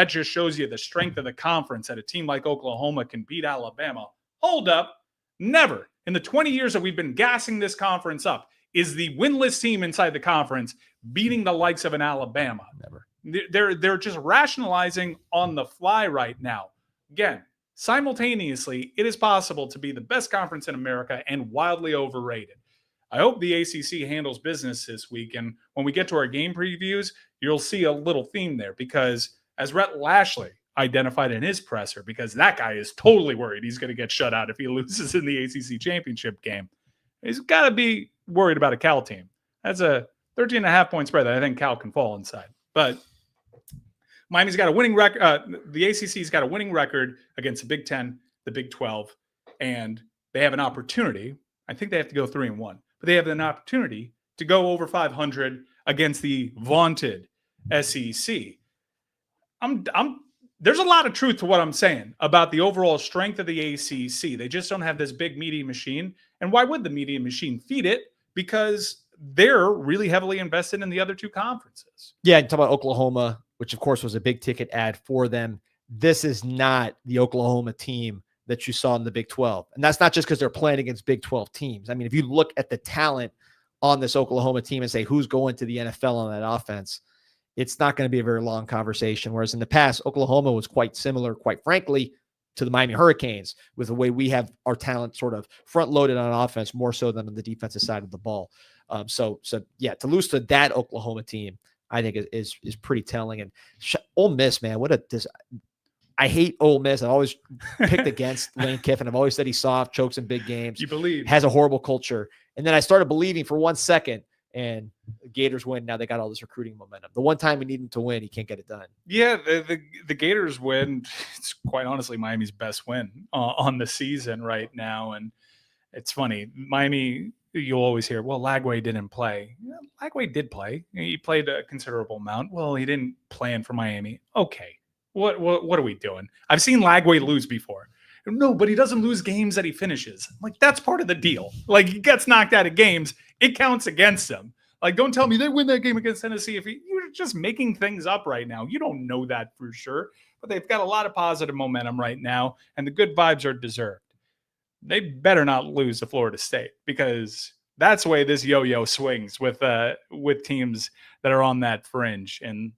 [SPEAKER 2] just shows you the strength of the conference, that a team like Oklahoma can beat Alabama. Hold up. Never. In the 20 years that we've been gassing this conference up, is the winless team inside the conference beating the likes of an Alabama.
[SPEAKER 1] Never.
[SPEAKER 2] They're just rationalizing on the fly right now. Again, simultaneously, it is possible to be the best conference in America and wildly overrated. I hope the ACC handles business this week. And when we get to our game previews, you'll see a little theme there because as Rhett Lashley identified in his presser, because that guy is totally worried he's going to get shut out if he loses in the ACC championship game. He's got to be worried about a Cal team. That's a 13.5-point spread that I think Cal can fall inside. But Miami's got a winning record. The ACC's got a winning record against the Big Ten, the Big 12, and they have an opportunity. I think they have to go 3-1, but they have an opportunity to go over 500 against the vaunted SEC. There's a lot of truth to what I'm saying about the overall strength of the ACC. They just don't have this big media machine. And why would the media machine feed it? Because they're really heavily invested in the other two conferences.
[SPEAKER 1] Yeah, talk about Oklahoma, which of course was a big ticket ad for them. This is not the Oklahoma team that you saw in the Big 12. And that's not just because they're playing against Big 12 teams. I mean, if you look at the talent on this Oklahoma team and say who's going to the NFL on that offense, it's not going to be a very long conversation. Whereas in the past, Oklahoma was quite similar, quite frankly, to the Miami Hurricanes with the way we have our talent sort of front loaded on offense more so than on the defensive side of the ball. So yeah, to lose to that Oklahoma team, I think is pretty telling. And Ole Miss, man, I hate Ole Miss. I've always picked against Lane Kiffin. I've always said he's soft, chokes in big games.
[SPEAKER 2] You believe.
[SPEAKER 1] Has a horrible culture. And then I started believing for 1 second, and the Gators win. Now they got all this recruiting momentum. The one time we need him to win, he can't get it done.
[SPEAKER 2] Yeah, the Gators win. It's quite honestly Miami's best win on the season right now. And it's funny. Miami, you'll always hear, well, Lagway didn't play. Yeah, Lagway did play. He played a considerable amount. Well, he didn't plan for Miami. Okay. What are we doing? I've seen Lagway lose before. No, but he doesn't lose games that he finishes. I'm like, that's part of the deal. Like, he gets knocked out of games. It counts against him. Like, don't tell me they win that game against Tennessee. You're just making things up right now. You don't know that for sure. But they've got a lot of positive momentum right now, and the good vibes are deserved. They better not lose to Florida State because that's the way this yo-yo swings with teams that are on that fringe. And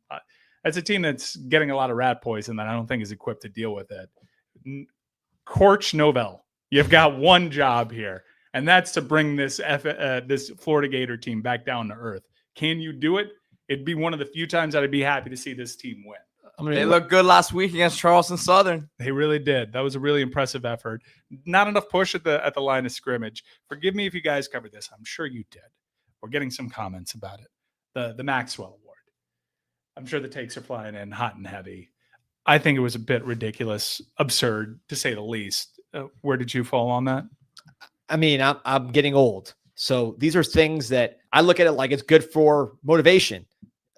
[SPEAKER 2] that's a team that's getting a lot of rat poison that I don't think is equipped to deal with it. Corch Novell, you've got one job here, and that's to bring this Florida Gator team back down to earth. Can you do it? It'd be one of the few times that I'd be happy to see this team win.
[SPEAKER 3] They looked good last week against Charleston Southern.
[SPEAKER 2] They really did. That was a really impressive effort. Not enough push at the line of scrimmage. Forgive me if you guys covered this. I'm sure you did. We're getting some comments about it. The Maxwell Award. I'm sure the takes are flying in hot and heavy. I think it was a bit ridiculous, absurd, to say the least. Where did you fall on that?
[SPEAKER 1] I mean, I'm getting old. So these are things that I look at it like it's good for motivation.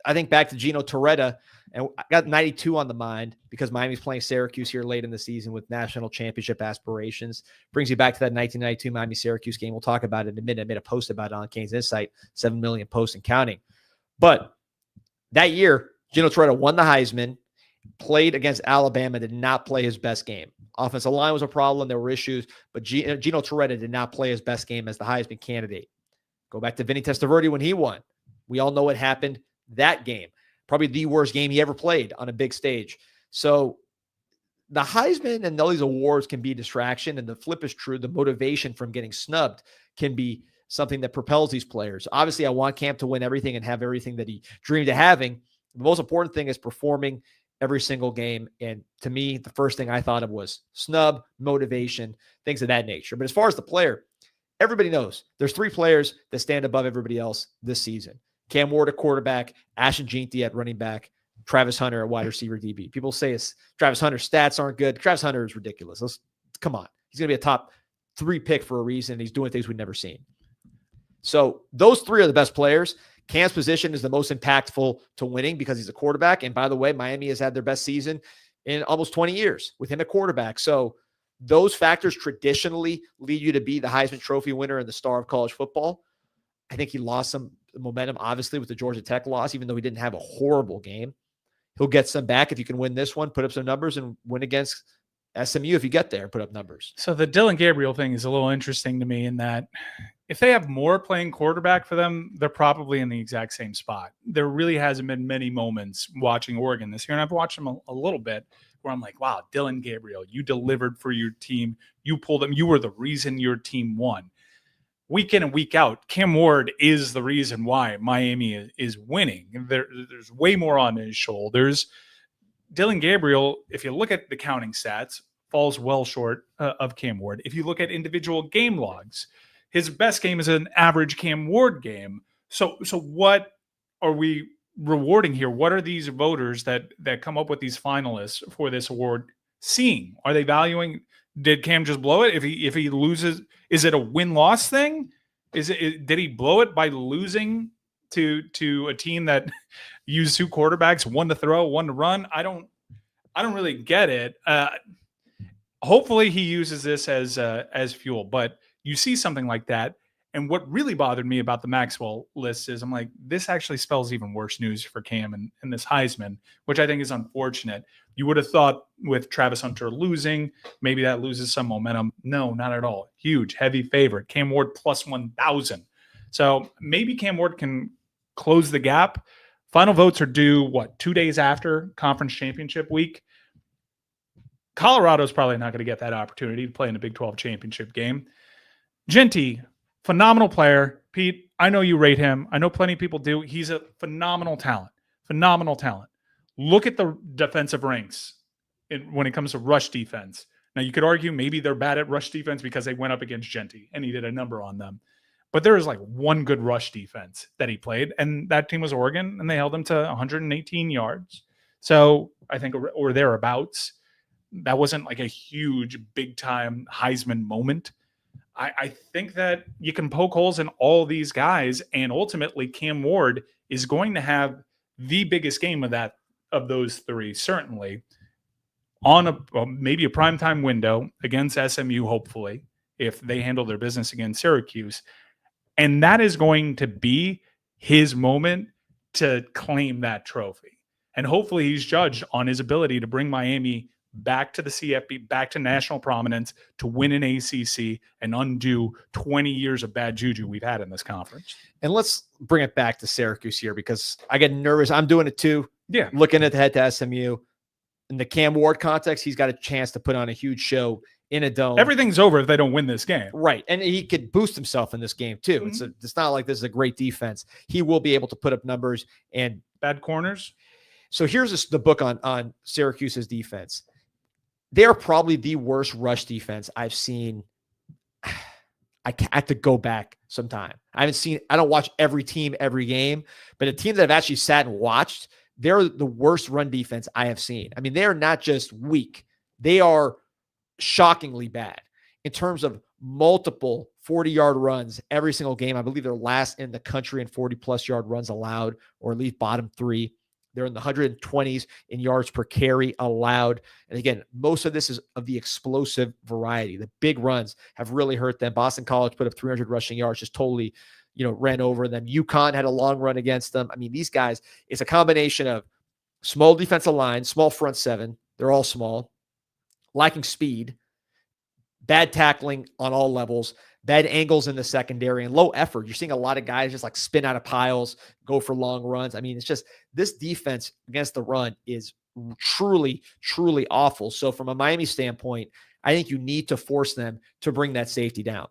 [SPEAKER 1] I think back to Gino Torretta, and I got 92 on the mind because Miami's playing Syracuse here late in the season with national championship aspirations. Brings you back to that 1992 Miami-Syracuse game. We'll talk about it in a minute. I made a post about it on Canes Insight, 7 million posts and counting. But that year, Gino Torretta won the Heisman, played against Alabama, did not play his best game. Offensive line was a problem. There were issues, but Gino Torretta did not play his best game as the Heisman candidate. Go back to Vinny Testaverde when he won. We all know what happened that game. Probably the worst game he ever played on a big stage. So the Heisman and all these awards can be a distraction, and the flip is true. The motivation from getting snubbed can be something that propels these players. Obviously, I want Cam to win everything and have everything that he dreamed of having. The most important thing is performing every single game. And to me, the first thing I thought of was snub, motivation, things of that nature. But as far as the player, everybody knows there's three players that stand above everybody else this season. Cam Ward at quarterback, Ashton Jeanty at running back, Travis Hunter at wide receiver DB. People say Travis Hunter's stats aren't good. Travis Hunter is ridiculous. Come on. He's going to be a top 3 pick for a reason. He's doing things we've never seen. So those 3 are the best players. Cam's position is the most impactful to winning because he's a quarterback. And by the way, Miami has had their best season in almost 20 years with him a quarterback. So those factors traditionally lead you to be the Heisman Trophy winner and the star of college football. I think he lost some momentum, obviously, with the Georgia Tech loss, even though he didn't have a horrible game. He'll get some back if you can win this one, put up some numbers, and win against SMU if you get there and put up numbers.
[SPEAKER 2] So the Dillon Gabriel thing is a little interesting to me in that if they have more playing quarterback for them, they're probably in the exact same spot. There really hasn't been many moments watching Oregon this year, and I've watched them a little bit, where I'm like, wow, Dillon Gabriel, you delivered for your team. You pulled them. You were the reason your team won. Week in and week out, Cam Ward is the reason why Miami is winning. There's way more on his shoulders. Dillon Gabriel, if you look at the counting stats, falls well short of Cam Ward. If you look at individual game logs, his best game is an average Cam Ward game. So what are we rewarding here? What are these voters that come up with these finalists for this award seeing? Are they valuing? Did Cam just blow it? If he loses, is it a win-loss thing? Did he blow it by losing to a team that used 2 quarterbacks, 1 to throw, 1 to run? I don't really get it. Hopefully he uses this as fuel, but you see something like that. And what really bothered me about the Maxwell list is I'm like, this actually spells even worse news for Cam and this Heisman, which I think is unfortunate. You would have thought with Travis Hunter losing, maybe that loses some momentum. No, not at all. Huge, heavy favorite. Cam Ward plus 1,000. So maybe Cam Ward can close the gap. Final votes are due, 2 days after conference championship week. Colorado's probably not going to get that opportunity to play in a Big 12 championship game. Genty, phenomenal player. Pete, I know you rate him. I know plenty of people do. He's a phenomenal talent. Phenomenal talent. Look at the defensive ranks when it comes to rush defense. Now, you could argue maybe they're bad at rush defense because they went up against Genty and he did a number on them. But there is like one good rush defense that he played, and that team was Oregon, and they held him to 118 yards. So I think, or thereabouts, that wasn't like a huge, big-time Heisman moment. I think that you can poke holes in all these guys, and ultimately Cam Ward is going to have the biggest game of those 3, certainly, on maybe a primetime window against SMU, hopefully, if they handle their business against Syracuse. And that is going to be his moment to claim that trophy. And hopefully he's judged on his ability to bring Miami back to the CFB, back to national prominence, to win an ACC and undo 20 years of bad juju we've had in this conference.
[SPEAKER 1] And let's bring it back to Syracuse here because I get nervous. I'm doing it too.
[SPEAKER 2] Yeah.
[SPEAKER 1] Looking at the head to SMU. In the Cam Ward context, he's got a chance to put on a huge show in a dome.
[SPEAKER 2] Everything's over if they don't win this game.
[SPEAKER 1] Right. And he could boost himself in this game too.
[SPEAKER 2] Mm-hmm.
[SPEAKER 1] It's not like this is a great defense. He will be able to put up numbers and
[SPEAKER 2] bad corners. So
[SPEAKER 1] here's the book on Syracuse's defense. They're probably the worst rush defense I've seen. I have to go back sometime. I don't watch every team, every game, but a team that I've actually sat and watched, they're the worst run defense I have seen. I mean, they're not just weak. They are shockingly bad in terms of multiple 40-yard runs every single game. I believe they're last in the country in 40-plus yard runs allowed, or at least bottom 3. They're in the 120s in yards per carry allowed. And again, most of this is of the explosive variety. The big runs have really hurt them. Boston College put up 300 rushing yards, just totally, ran over them. UConn had a long run against them. I mean, these guys, it's a combination of small defensive line, small front 7. They're all small, lacking speed, bad tackling on all levels, bad angles in the secondary, and low effort. You're seeing a lot of guys just like spin out of piles, go for long runs. I mean, it's just this defense against the run is truly, truly awful. So from a Miami standpoint, I think you need to force them to bring that safety down.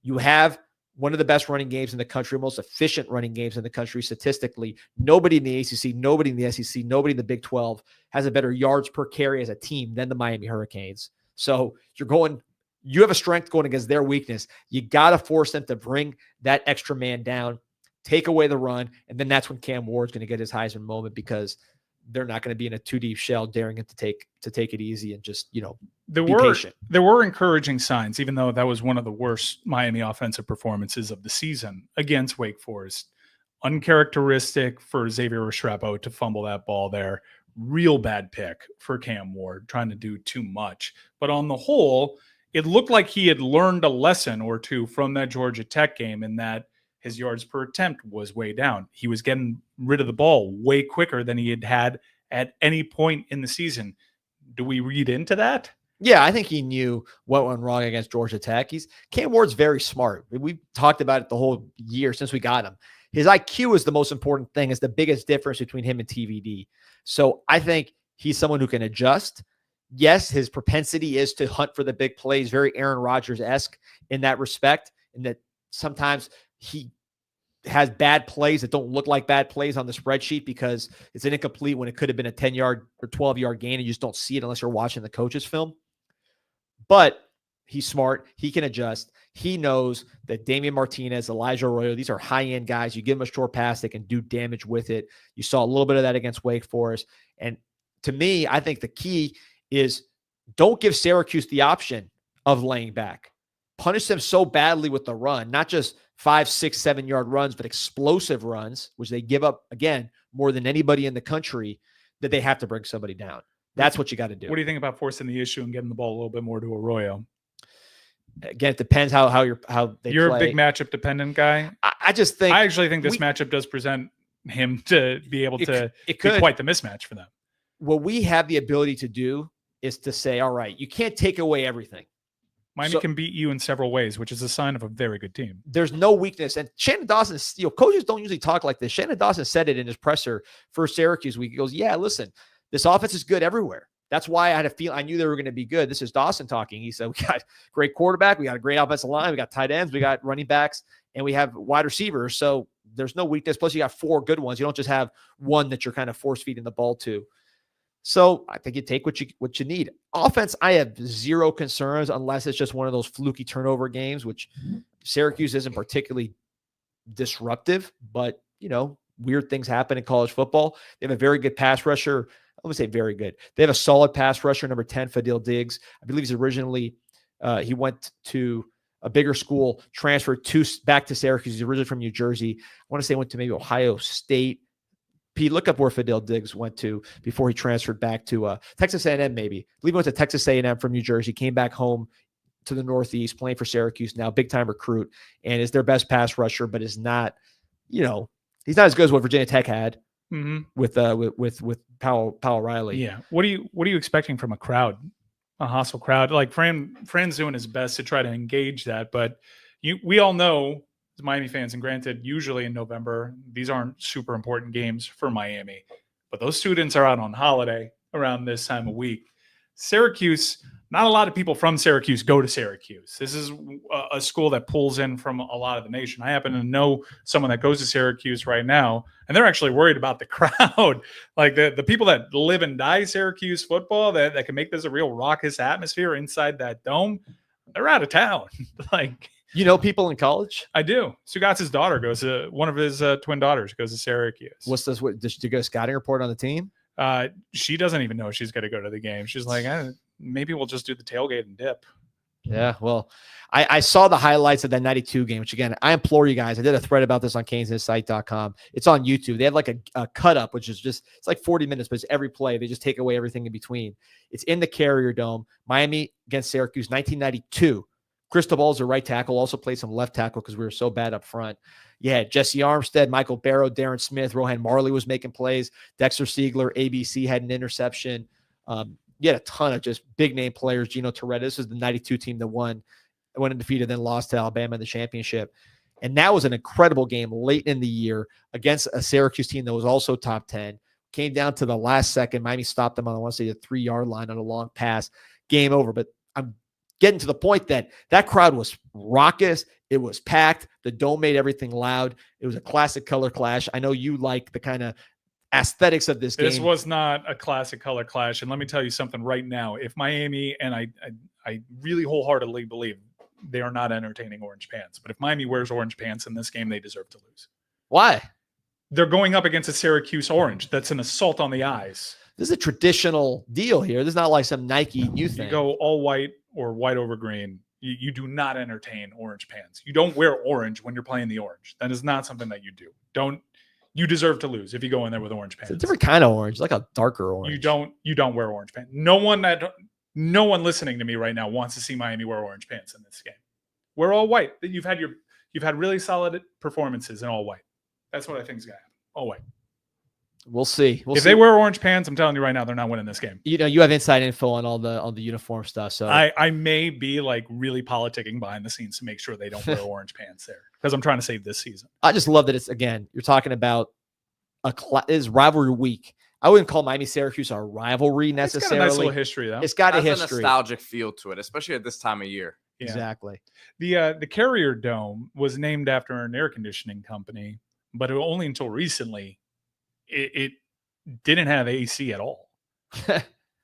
[SPEAKER 1] You have one of the best running games in the country, most efficient running games in the country statistically. Nobody in the ACC, nobody in the SEC, nobody in the Big 12 has a better yards per carry as a team than the Miami Hurricanes. So you have a strength going against their weakness. You got to force them to bring that extra man down, take away the run, and then that's when Cam Ward's going to get his Heisman moment, because they're not going to be in a too deep shell, daring it to take it easy and just, be patient.
[SPEAKER 2] There were encouraging signs, even though that was one of the worst Miami offensive performances of the season against Wake Forest. Uncharacteristic for Xavier Restrepo to fumble that ball there. Real bad pick for Cam Ward, trying to do too much. But on the whole, it looked like he had learned a lesson or two from that Georgia Tech game, in that his yards per attempt was way down. He was getting rid of the ball way quicker than he had at any point in the season. Do we read into that?
[SPEAKER 1] Yeah, I think he knew what went wrong against Georgia Tech. Cam Ward's very smart. We've talked about it the whole year since we got him. His IQ is the most important thing. It's the biggest difference between him and TVD. So I think he's someone who can adjust. Yes, his propensity is to hunt for the big plays, very Aaron Rodgers-esque in that respect, in that sometimes he has bad plays that don't look like bad plays on the spreadsheet because it's an incomplete when it could have been a 10-yard or 12-yard gain, and you just don't see it unless you're watching the coach's film. But he's smart. He can adjust. He knows that Damian Martinez, Elijah Arroyo, these are high-end guys. You give them a short pass, they can do damage with it. You saw a little bit of that against Wake Forest. And to me, I think the key is don't give Syracuse the option of laying back. Punish them so badly with the run, not just 5, 6, 7-yard runs, but explosive runs, which they give up, again, more than anybody in the country, that they have to bring somebody down. That's what you got to do.
[SPEAKER 2] What do you think about forcing the issue and getting the ball a little bit more to Arroyo?
[SPEAKER 1] Again, it depends how they
[SPEAKER 2] You're
[SPEAKER 1] play.
[SPEAKER 2] a big matchup dependent guy.
[SPEAKER 1] I
[SPEAKER 2] actually think this matchup does present him to be able to be quite the mismatch for them.
[SPEAKER 1] What we have the ability to do is to say, all right, you can't take away everything.
[SPEAKER 2] Miami can beat you in several ways, which is a sign of a very good team.
[SPEAKER 1] There's no weakness. And Shannon Dawson, coaches don't usually talk like this. Shannon Dawson said it in his presser for Syracuse week. He goes, yeah, listen, this offense is good everywhere. That's why I had a feel. I knew they were going to be good. This is Dawson talking. He said, we got great quarterback. We got a great offensive line. We got tight ends. We got running backs, and we have wide receivers. So there's no weakness. Plus you got 4 good ones. You don't just have one that you're kind of force feeding the ball to. So I think you take what you need. Offense, I have zero concerns unless it's just one of those fluky turnover games, which Syracuse isn't particularly disruptive, but weird things happen in college football. They have a very good pass rusher. I would say very good. They have a solid pass rusher, number 10, Fadil Diggs. I believe he's originally he went to a bigger school, transferred back to Syracuse. He's originally from New Jersey. I want to say he went to maybe Ohio State. Pete, look up where Fadil Diggs went to before he transferred back to Texas A&M, maybe. I believe he went to Texas A&M from New Jersey, came back home to the Northeast, playing for Syracuse now, big-time recruit, and is their best pass rusher, but is not, he's not as good as what Virginia Tech had with Powell Riley.
[SPEAKER 2] Yeah. What are you expecting from a crowd, a hostile crowd? Like Fran's doing his best to try to engage that, but we all know, as Miami fans, and granted, usually in November, these aren't super important games for Miami, but those students are out on holiday around this time of week. Syracuse, not a lot of people from Syracuse go to Syracuse. This is a school that pulls in from a lot of the nation. I happen to know someone that goes to Syracuse right now, and they're actually worried about the crowd. Like the people that live and die Syracuse football that can make this a real raucous atmosphere inside that dome, they're out of town. Like,
[SPEAKER 1] people in college?
[SPEAKER 2] I do. Sugats's daughter goes to, one of his twin daughters goes to Syracuse.
[SPEAKER 1] What's this? Does she go scouting report on the team?
[SPEAKER 2] She doesn't even know she's going to go to the game. She's like, maybe we'll just do the tailgate and dip.
[SPEAKER 1] Yeah, well, I saw the highlights of that 92 game, which, again, I implore you guys. I did a thread about this on CanesInsight.com. It's on YouTube. They have like a cut up, which is it's like 40 minutes, but it's every play. They just take away everything in between. It's in the Carrier Dome. Miami against Syracuse, 1992. Cristobal's a right tackle, also played some left tackle because we were so bad up front. Yeah, Jesse Armstead, Michael Barrow, Darren Smith, Rohan Marley was making plays. Dexter Siegler, ABC had an interception. You had a ton of just big-name players. Gino Toretta. This was the 92 team that went undefeated, then lost to Alabama in the championship. And that was an incredible game late in the year against a Syracuse team that was also top 10. Came down to the last second. Miami stopped them on, I want to say, the 3-yard line on a long pass. Game over. But I'm getting to the point that crowd was raucous. It was packed. The dome made everything loud. It was a classic color clash. I know you like the kind of aesthetics of this game.
[SPEAKER 2] This was not a classic color clash. And let me tell you something right now. If Miami, and I really wholeheartedly believe they are not entertaining orange pants, but if Miami wears orange pants in this game, they deserve to lose.
[SPEAKER 1] Why?
[SPEAKER 2] they're going up against a Syracuse orange. That's an assault on the eyes.
[SPEAKER 1] This is a traditional deal here. This is not like some Nike new thing.
[SPEAKER 2] You go all white or white over green. You do not entertain orange pants. You don't wear orange when you're playing the orange. That is not something that you do. You deserve to lose if you go in there with orange pants.
[SPEAKER 1] It's a different kind of orange, like a darker orange.
[SPEAKER 2] You don't wear orange pants. No one listening to me right now wants to see Miami wear orange pants in this game. We're all white. You've had really solid performances in all white. That's what I think is gonna happen. All white.
[SPEAKER 1] We'll see.
[SPEAKER 2] If they wear orange pants, I'm telling you right now, they're not winning this game.
[SPEAKER 1] You have inside info on all the uniform stuff. So
[SPEAKER 2] I may be like really politicking behind the scenes to make sure they don't wear orange pants there because I'm trying to save this season.
[SPEAKER 1] I just love that it's, again, you're talking about is rivalry week. I wouldn't call Miami Syracuse a rivalry necessarily.
[SPEAKER 2] It's got a nice little history though.
[SPEAKER 1] It's got a
[SPEAKER 3] Has
[SPEAKER 1] history.
[SPEAKER 3] a nostalgic feel to it, especially at this time of year.
[SPEAKER 2] Yeah.
[SPEAKER 1] Exactly.
[SPEAKER 2] The Carrier Dome was named after an air conditioning company, but only until recently it didn't have AC at all.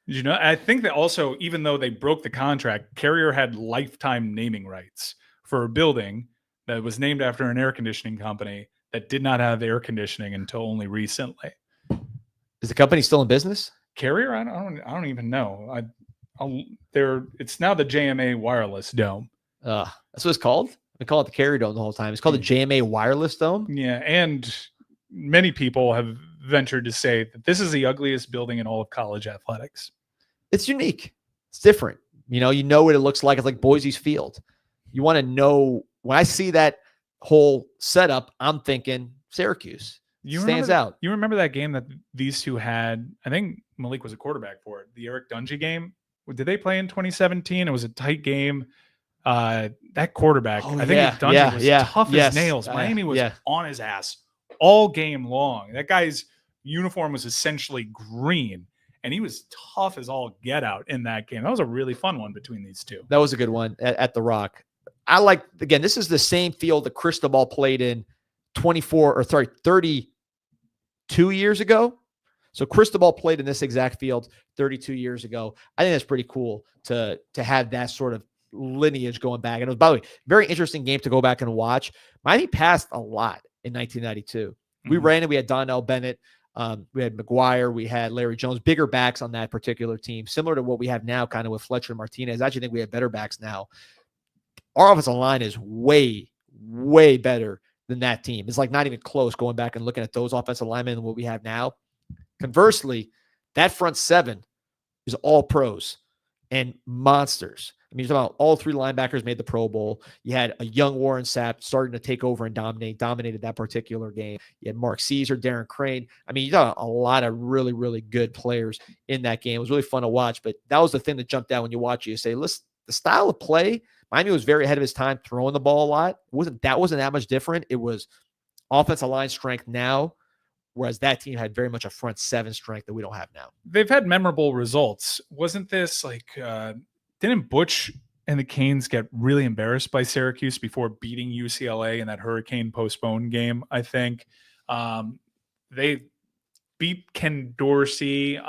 [SPEAKER 2] You know, I think that also, even though they broke the contract, Carrier had lifetime naming rights for a building that was named after an air conditioning company that did not have air conditioning until only recently.
[SPEAKER 1] Is the company still in business?
[SPEAKER 2] Carrier? I don't even know. It's now the JMA Wireless Dome.
[SPEAKER 1] That's what it's called. We call it the Carrier Dome the whole time. It's called the JMA Wireless Dome.
[SPEAKER 2] Yeah, and many people have ventured to say that this is the ugliest building in all of college athletics.
[SPEAKER 1] It's unique. It's different. You know what it looks like. It's like Boise's Field. You want to know, when I see that whole setup, I'm thinking Syracuse. Stands out.
[SPEAKER 2] You remember that game that these two had? I think Malik was a quarterback for it. The Eric Dungy game. Did they play in 2017? It was a tight game. That quarterback, I think Dungy was tough as nails. Miami was on his ass all game long. That guy's uniform was essentially green, and he was tough as all get out in that game. That was a really fun one between these two.
[SPEAKER 1] That was a good one at the Rock. This is the same field that Cristobal played in 32 years ago. So Cristobal played in this exact field 32 years ago. I think that's pretty cool to have that sort of lineage going back. And it was, by the way, very interesting game to go back and watch. Miami passed a lot in 1992. We ran it. We had Donnell Bennett. We had McGuire. We had Larry Jones. Bigger backs on that particular team, similar to what we have now kind of with Fletcher and Martinez. I actually think we have better backs now. Our offensive line is way, way better than that team. It's like not even close going back and looking at those offensive linemen and what we have now. Conversely, that front seven is all pros and monsters. I mean, you're talking about all three linebackers made the Pro Bowl. You had a young Warren Sapp starting to take over and dominated that particular game. You had Mark Caesar, Darren Crane. I mean, you got a lot of really, really good players in that game. It was really fun to watch, but that was the thing that jumped out when you watch it. You say, listen, the style of play, Miami was very ahead of his time, throwing the ball a lot. That wasn't that much different. It was offensive line strength now, whereas that team had very much a front seven strength that we don't have now.
[SPEAKER 2] They've had memorable results. Wasn't this like didn't Butch and the Canes get really embarrassed by Syracuse before beating UCLA in that hurricane postponed game? I think they beat Ken Dorsey.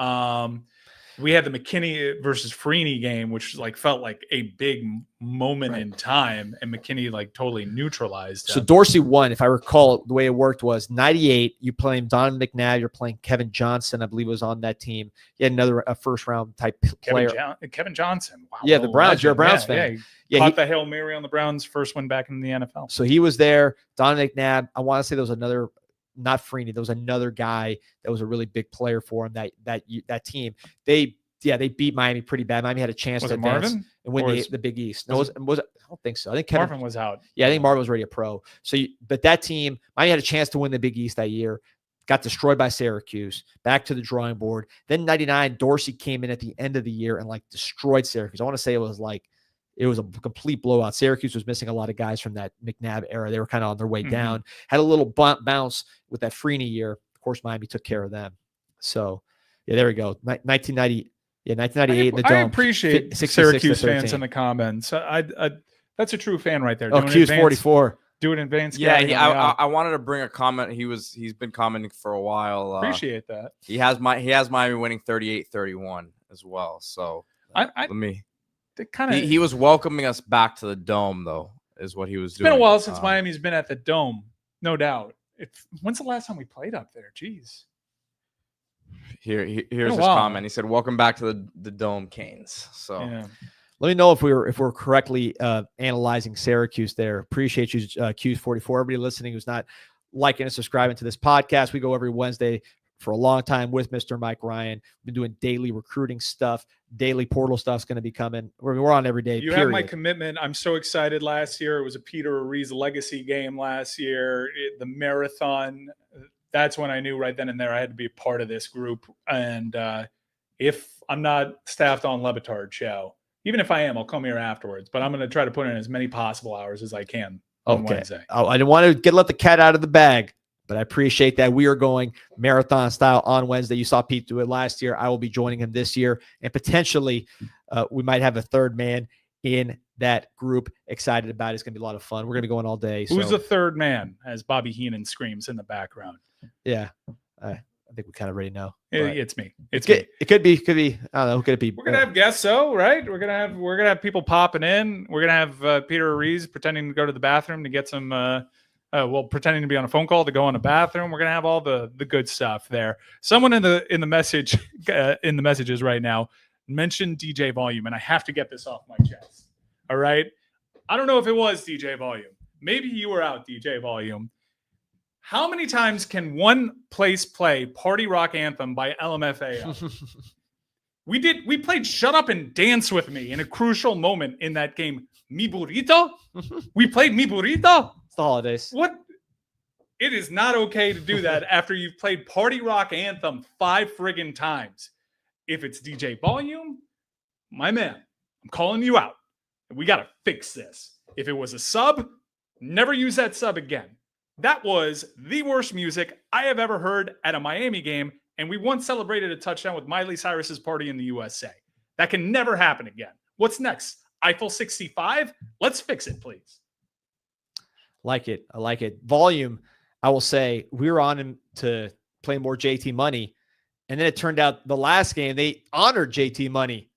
[SPEAKER 2] We had the McKinney versus Freeney game, which felt like a big moment in time, and McKinney totally neutralized them.
[SPEAKER 1] So Dorsey won, if I recall. The way it worked was 98. You playing Don McNabb, you're playing Kevin Johnson, I believe was on that team. You had another first round type player.
[SPEAKER 2] Kevin Johnson. Wow.
[SPEAKER 1] Yeah, the Browns. You're a Browns fan.
[SPEAKER 2] Yeah, caught the Hail Mary on the Browns' first win back in the NFL.
[SPEAKER 1] So he was there. Don McNabb. I want to say there was another. Not Freeney. There was another guy that was a really big player for him. That team. They beat Miami pretty bad. Miami had a chance to advance and win the Big East. No, was it? I don't think so. I think
[SPEAKER 2] Marvin was out.
[SPEAKER 1] Yeah, I think Marvin was already a pro. So, but that team, Miami had a chance to win the Big East that year. Got destroyed by Syracuse. Back to the drawing board. Then 99, Dorsey came in at the end of the year and destroyed Syracuse. I want to say it was a complete blowout. Syracuse was missing a lot of guys from that McNabb era. They were kind of on their way down. Had a little bounce with that Freeney year. Of course, Miami took care of them. So, yeah, there we go. 1990. Yeah, 1998 in the Dome.
[SPEAKER 2] I appreciate Syracuse fans in the comments. That's a true fan right there.
[SPEAKER 1] Oh, Q's 44.
[SPEAKER 2] Do it in advance.
[SPEAKER 3] Yeah, I wanted to bring a comment. He's been commenting for a while.
[SPEAKER 2] Appreciate that.
[SPEAKER 3] He has Miami winning 38-31 as well. So he was welcoming us back to the Dome, though, is what he was doing.
[SPEAKER 2] It's been a while since Miami's been at the Dome, no doubt. When's the last time we played up there? Jeez.
[SPEAKER 3] Here's his comment. He said, "Welcome back to the Dome, Canes." So
[SPEAKER 2] Yeah.
[SPEAKER 1] Let me know if we're correctly analyzing Syracuse there. Appreciate you, Q's44. Everybody listening who's not liking and subscribing to this podcast. We go every Wednesday for a long time with Mr. Mike Ryan. We've been doing daily recruiting stuff. Daily portal stuff's going to be coming. We're on every day.
[SPEAKER 2] You have my commitment. I'm so excited. Last year, it was a Peter Ruiz legacy game last year. The marathon, that's when I knew right then and there I had to be a part of this group. And if I'm not staffed on Le Batard show, even if I am, I'll come here afterwards. But I'm going to try to put in as many possible hours as I can on Wednesday.
[SPEAKER 1] Oh, I didn't want to let the cat out of the bag, but I appreciate that. We are going marathon style on Wednesday. You saw Pete do it last year. I will be joining him this year. And potentially we might have a third man in that group. Excited about it. It's going to be a lot of fun. We're going to be going all day.
[SPEAKER 2] Who's the third man, as Bobby Heenan screams in the background?
[SPEAKER 1] Yeah. I think we kind of already know.
[SPEAKER 2] It's me. It
[SPEAKER 1] could be. I don't know. Who could it be?
[SPEAKER 2] We're gonna have guests, though, right? We're gonna have people popping in. We're gonna have Peter Ruiz pretending to go to the bathroom to get some. Pretending to be on a phone call to go in the bathroom. We're gonna have all the good stuff there. Someone in the message in the messages right now mentioned DJ Volume, and I have to get this off my chest. All right, I don't know if it was DJ Volume. Maybe you were out, DJ Volume. How many times can one place play Party Rock Anthem by LMFAO? We played Shut Up and Dance With Me in a crucial moment in that game. Mi Burrito? We played Mi Burrito?
[SPEAKER 1] It's the holidays.
[SPEAKER 2] What? It is not okay to do that after you've played Party Rock Anthem 5 friggin' times. If it's DJ Volume, my man, I'm calling you out. We got to fix this. If it was a sub, never use that sub again. That was the worst music I have ever heard at a Miami game, and we once celebrated a touchdown with Miley Cyrus's Party in the USA. That can never happen again. What's next? Eiffel 65? Let's fix it, please.
[SPEAKER 1] I like it. Volume, I will say, we were on him to play more JT Money, and then it turned out the last game, they honored JT Money.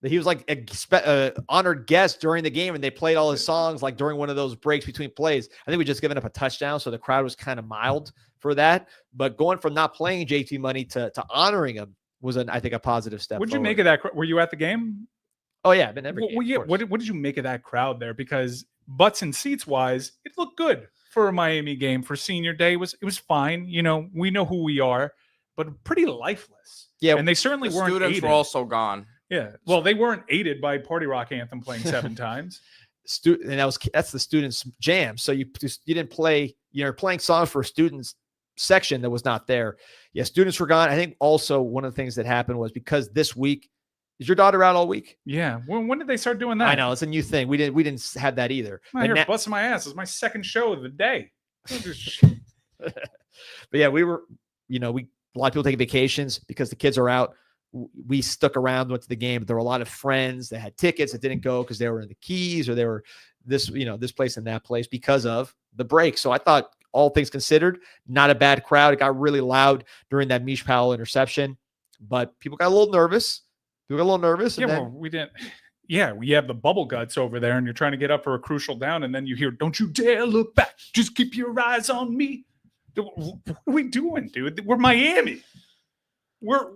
[SPEAKER 1] He was like a honored guest during the game, and they played all his songs like during one of those breaks between plays. I think we just given up a touchdown, so the crowd was kind of mild for that. But going from not playing JT Money to honoring him was, I think, a positive step.
[SPEAKER 2] What did you make of that? Were you at the game?
[SPEAKER 1] Oh yeah, I've been every game.
[SPEAKER 2] Yeah. What did you make of that crowd there? Because butts and seats wise, it looked good for a Miami game for senior day. It was fine. You know, we know who we are, but pretty lifeless.
[SPEAKER 3] Yeah,
[SPEAKER 2] and they certainly weren't.
[SPEAKER 3] Students were also gone.
[SPEAKER 2] Yeah, well, they weren't aided by Party Rock Anthem playing 7 times.
[SPEAKER 1] And that's the students' jam. So you didn't play. You're playing songs for a students section that was not there. Yeah, students were gone. I think also one of the things that happened was because this week, is your daughter out all week?
[SPEAKER 2] Yeah. When did they start doing that?
[SPEAKER 1] I know it's a new thing. We didn't have that either.
[SPEAKER 2] I'm here busting my ass. It's my second show of the day.
[SPEAKER 1] But yeah, we were. A lot of people taking vacations because the kids are out. We stuck around, went to the game, but there were a lot of friends that had tickets that didn't go because they were in the Keys or they were this place and that place because of the break. So I thought, all things considered, not a bad crowd. It got really loud during that Mish Powell interception, but people got a little nervous.
[SPEAKER 2] Yeah, we didn't. Yeah, we have the bubble guts over there, and you're trying to get up for a crucial down, and then you hear, "Don't you dare look back. Just keep your eyes on me." What are we doing, dude? We're Miami. We're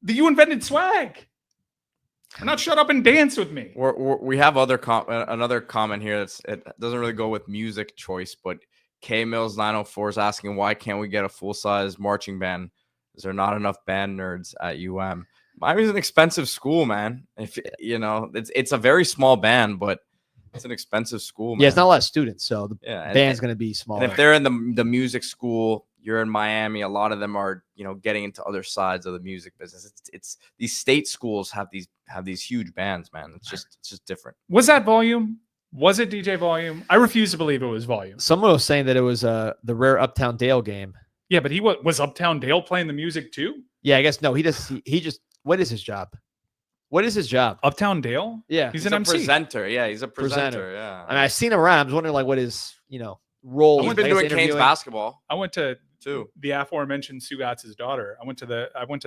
[SPEAKER 2] the You Invented Swag. We're not Shut Up and Dance With Me.
[SPEAKER 3] We have another comment here it doesn't really go with music choice, but K Mills 904 is asking, why can't we get a full size marching band? Is there not enough band nerds at UM? Miami's an expensive school, man. If it's a very small band, but it's an expensive school, man.
[SPEAKER 1] Yeah, it's not a lot of students, so the band's going to be small.
[SPEAKER 3] And if they're in the music school, you're in Miami, a lot of them are, getting into other sides of the music business. It's these state schools have these huge bands, man. It's just different.
[SPEAKER 2] Was that Volume? Was it DJ Volume? I refuse to believe it was Volume.
[SPEAKER 1] Someone was saying that it was the rare Uptown Dale game.
[SPEAKER 2] Yeah, but he was Uptown Dale playing the music too?
[SPEAKER 1] Yeah, I guess no. He just what is his job? What is his job?
[SPEAKER 2] Uptown Dale?
[SPEAKER 1] Yeah,
[SPEAKER 2] he's an MC.
[SPEAKER 3] Presenter. Yeah, he's a presenter. Yeah,
[SPEAKER 1] I mean, I've seen him around. I was wondering what his role.
[SPEAKER 3] He's been doing Canes basketball.
[SPEAKER 2] I went to the aforementioned Sugatz's daughter. I went to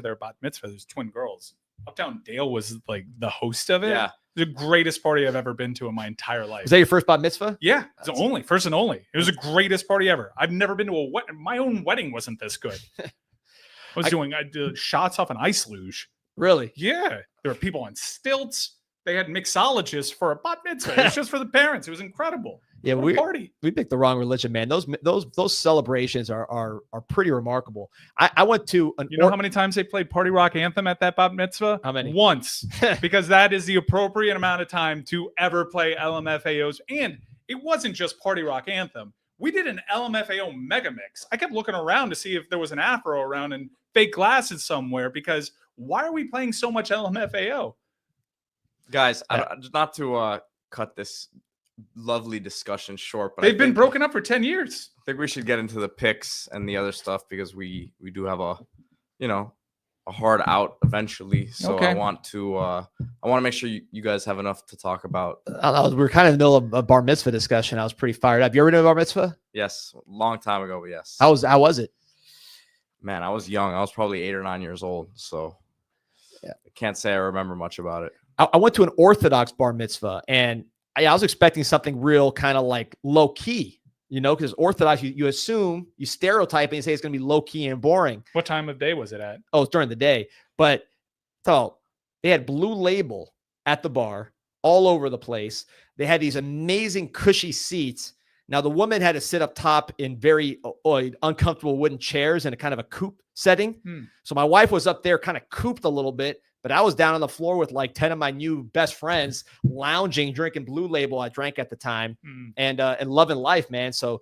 [SPEAKER 2] their bat mitzvah. There's twin girls. Uptown Dale was like the host of it.
[SPEAKER 3] Yeah,
[SPEAKER 2] The greatest party I've ever been to in my entire life.
[SPEAKER 1] Was that your first bat mitzvah?
[SPEAKER 2] Yeah, it's the first and only. It was the greatest party ever. I've never been to a wedding. My own wedding wasn't this good. I did shots off an ice luge.
[SPEAKER 1] Really?
[SPEAKER 2] Yeah. There were people on stilts. They had mixologists for a bat mitzvah. It was just for the parents. It was incredible.
[SPEAKER 1] Yeah,
[SPEAKER 2] we
[SPEAKER 1] picked the wrong religion, man. Those celebrations are pretty remarkable. I went to
[SPEAKER 2] how many times they played Party Rock Anthem at that bat mitzvah?
[SPEAKER 1] How many?
[SPEAKER 2] Once, because that is the appropriate amount of time to ever play LMFAOs. And it wasn't just Party Rock Anthem. We did an LMFAO mega mix. I kept looking around to see if there was an afro around and fake glasses somewhere, because why are we playing so much LMFAO?
[SPEAKER 3] Guys, not to cut this lovely discussion short, but
[SPEAKER 2] they've been broken up for 10 years.
[SPEAKER 3] I think we should get into the picks and the other stuff, because we do have a hard out eventually. So
[SPEAKER 2] okay.
[SPEAKER 3] I want to make sure you guys have enough to talk about.
[SPEAKER 1] We were kind of in the middle of a bar mitzvah discussion. I was pretty fired up. You ever been to a bar mitzvah?
[SPEAKER 3] Yes, a long time ago, but yes.
[SPEAKER 1] How was it?
[SPEAKER 3] Man, I was young. I was probably 8 or 9 years old, so I can't say I remember much about it.
[SPEAKER 1] I went to an Orthodox bar mitzvah, and I was expecting something real kind of like low key, because Orthodox, you assume, you stereotype and you say it's going to be low key and boring.
[SPEAKER 2] What time of day was it at?
[SPEAKER 1] Oh, it's during the day. But so they had Blue Label at the bar all over the place. They had these amazing cushy seats. Now, the woman had to sit up top in very uncomfortable wooden chairs in a kind of a coop setting. So my wife was up there kind of cooped a little bit, but I was down on the floor with like 10 of my new best friends lounging, drinking Blue Label. I drank at the time and loving life, man. So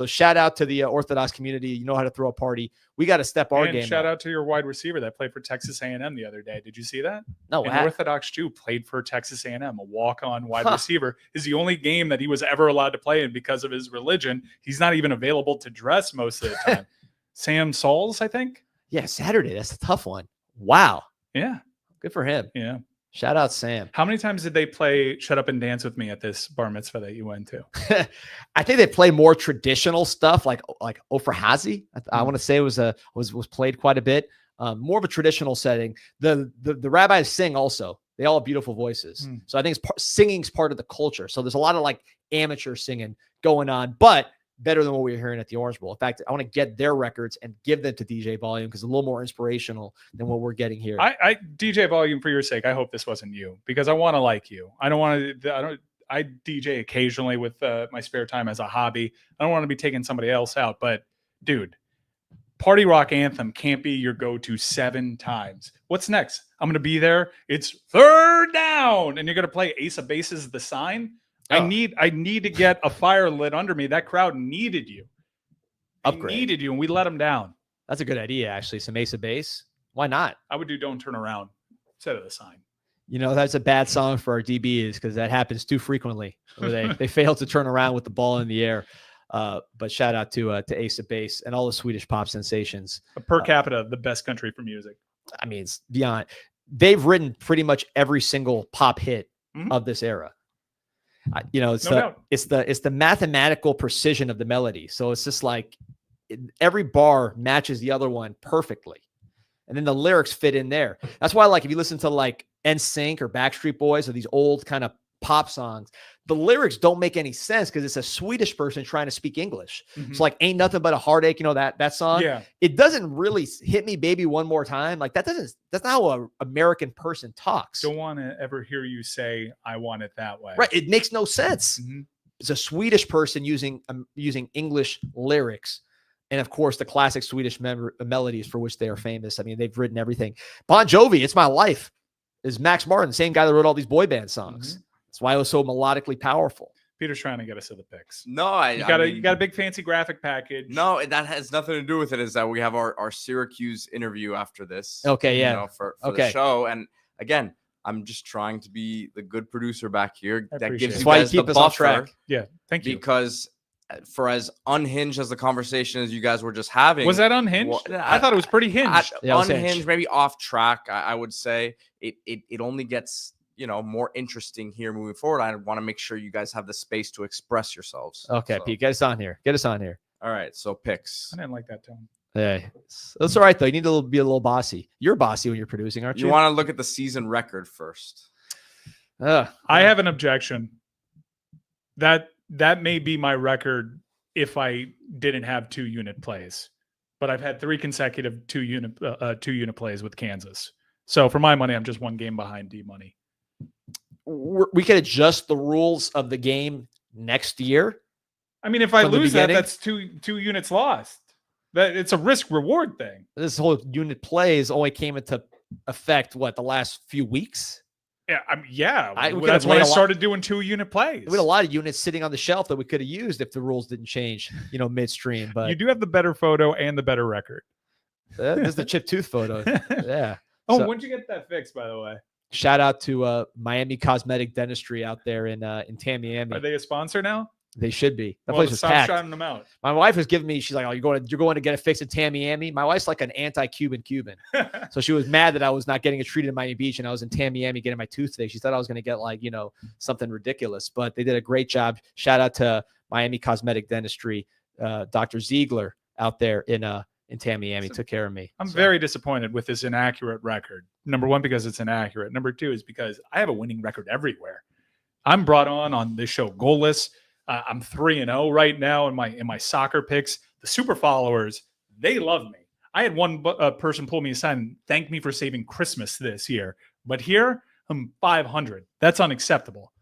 [SPEAKER 1] shout out to the Orthodox community. You know how to throw a party. We got to step our game
[SPEAKER 2] shout
[SPEAKER 1] up.
[SPEAKER 2] out to your wide receiver that played for Texas A&M the other day. Did you see that?
[SPEAKER 1] No,
[SPEAKER 2] an Orthodox Jew played for Texas A&M. A walk-on wide receiver is the only game that he was ever allowed to play in because of his religion. He's not even available to dress most of the time. Sam Sauls, I think.
[SPEAKER 1] Yeah, Saturday. That's a tough one. Wow.
[SPEAKER 2] Yeah.
[SPEAKER 1] Good for him.
[SPEAKER 2] Yeah.
[SPEAKER 1] Shout out Sam.
[SPEAKER 2] How many times did they play Shut Up and Dance with Me at this bar mitzvah that you went to?
[SPEAKER 1] I think they play more traditional stuff like Ofra Hazi. I want to say was played quite a bit. More of a traditional setting. The rabbis sing also. They all have beautiful voices. So I think singing's part of the culture. So there's a lot of like amateur singing going on, but better than what we were hearing at the Orange Bowl. In fact, I want to get their records and give them to DJ Volume because it's a little more inspirational than what we're getting here.
[SPEAKER 2] I DJ Volume, for your sake, I hope this wasn't you, because I want to like you. I DJ occasionally with my spare time as a hobby. I don't want to be taking somebody else out, but dude, Party Rock Anthem can't be your go-to 7 times. What's next? I'm going to be there. It's third down. And you're going to play Ace of Bases, The Sign. Oh. I need to get a fire lit under me. That crowd needed you. Needed you, and we let them down.
[SPEAKER 1] That's a good idea, actually. Some Ace of Base. Why not?
[SPEAKER 2] I would do Don't Turn Around instead of The Sign.
[SPEAKER 1] That's a bad song for our DBs because that happens too frequently where they fail to turn around with the ball in the air. But shout out to Ace of Base and all the Swedish pop sensations.
[SPEAKER 2] Per capita, the best country for music.
[SPEAKER 1] I mean, it's beyond. They've written pretty much every single pop hit of this era. It's the mathematical precision of the melody. So it's just like every bar matches the other one perfectly. And then the lyrics fit in there. That's why, like, if you listen to like NSYNC or Backstreet Boys or these old kind of pop songs, the lyrics don't make any sense because it's a Swedish person trying to speak English. It's like Ain't Nothing But a Heartache, that song. Yeah. It doesn't really hit me baby one more time. Like that's not how an American person talks.
[SPEAKER 2] Don't want to ever hear you say I want it that way.
[SPEAKER 1] Right. It makes no sense. It's a Swedish person using English lyrics. And of course, the classic Swedish melodies for which they are famous. I mean, they've written everything. Bon Jovi, It's My Life, is Max Martin, the same guy that wrote all these boy band songs. That's why it was so melodically powerful.
[SPEAKER 2] Peter's trying to get us to the picks.
[SPEAKER 3] No,
[SPEAKER 2] you got a big fancy graphic package.
[SPEAKER 3] No, that has nothing to do with it. Is that we have our Syracuse interview after this?
[SPEAKER 1] Okay, yeah,
[SPEAKER 3] for the show. And again, I'm just trying to be the good producer back here. That gives you guys the buffer.
[SPEAKER 1] Track.
[SPEAKER 2] Yeah, thank you.
[SPEAKER 3] Because for as unhinged as the conversation as you guys were just having,
[SPEAKER 2] was that unhinged? I thought it was pretty hinged.
[SPEAKER 3] Unhinged, maybe off track. I would say it only gets more interesting here moving forward. I want to make sure you guys have the space to express yourselves.
[SPEAKER 1] Okay, so. Pete, get us on here.
[SPEAKER 3] All right, so picks.
[SPEAKER 2] I didn't like that tone.
[SPEAKER 1] Hey, that's all right though. You need to be a little bossy. You're bossy when you're producing, aren't you?
[SPEAKER 3] You want to look at the season record first.
[SPEAKER 2] I have an objection. That may be my record if I didn't have 2-unit plays, but I've had 3 consecutive 2-unit plays with Kansas. So for my money, I'm just 1 game behind D Money.
[SPEAKER 1] We could adjust the rules of the game next year.
[SPEAKER 2] I mean, if I lose that, that's two units lost. That it's a risk reward thing.
[SPEAKER 1] This whole unit plays only came into effect the last few weeks.
[SPEAKER 2] Yeah, that's when I started doing 2-unit plays.
[SPEAKER 1] We had a lot of units sitting on the shelf that we could have used if the rules didn't change, midstream. But
[SPEAKER 2] you do have the better photo and the better record.
[SPEAKER 1] This is the chip tooth photo. Yeah.
[SPEAKER 2] Oh, when'd you get that fixed, by the way?
[SPEAKER 1] Shout out to Miami Cosmetic Dentistry out there in Tamiami.
[SPEAKER 2] Are they a sponsor now?
[SPEAKER 1] They should be. That place was
[SPEAKER 2] stop
[SPEAKER 1] packed.
[SPEAKER 2] shouting them out.
[SPEAKER 1] My wife was giving me. She's like, "Oh, you're going to get it fixed in Tamiami." My wife's like an anti-Cuban Cuban, so she was mad that I was not getting it treated in Miami Beach, and I was in Tamiami getting my tooth today. She thought I was going to get something ridiculous, but they did a great job. Shout out to Miami Cosmetic Dentistry, Dr. Ziegler out there in Tamiami, took care of me.
[SPEAKER 2] I'm very disappointed with this inaccurate record. Number one, because it's inaccurate. Number two is because I have a winning record everywhere. I'm brought on this show goalless. I'm 3-0 right now in my soccer picks. The super followers, they love me. I had one person pull me aside and thank me for saving Christmas this year. But here, I'm 500. That's unacceptable.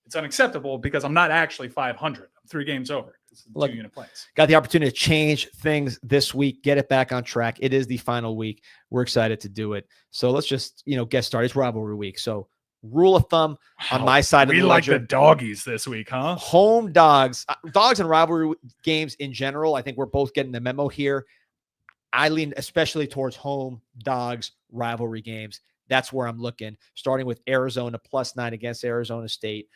[SPEAKER 2] It's unacceptable because I'm not actually 500. I'm 3 games over. It's 2-unit plays.
[SPEAKER 1] Got the opportunity to change things this week, get it back on track. It is the final week. We're excited to do it. So let's just, get started. It's rivalry week. So rule of thumb on my side of the ledger.
[SPEAKER 2] We like the doggies this week, huh?
[SPEAKER 1] Home dogs and rivalry games in general. I think we're both getting the memo here. I lean especially towards home dogs rivalry games. That's where I'm looking, starting with Arizona +9 against Arizona State.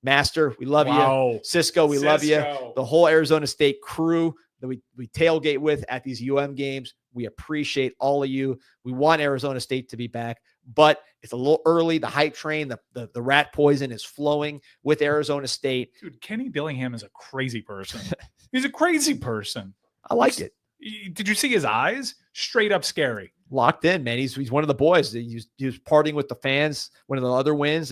[SPEAKER 1] Master, we love you. Cisco, we love you. The whole Arizona State crew that we tailgate with at these games. We appreciate all of you. We want Arizona State to be back, but it's a little early. The hype train, the rat poison is flowing with Arizona State.
[SPEAKER 2] Dude, Kenny Dillingham is a crazy person. He's a crazy person.
[SPEAKER 1] I like it.
[SPEAKER 2] Did you see his eyes? Straight up scary.
[SPEAKER 1] Locked in, man. He's one of the boys. He was partying with the fans. One of the other wins.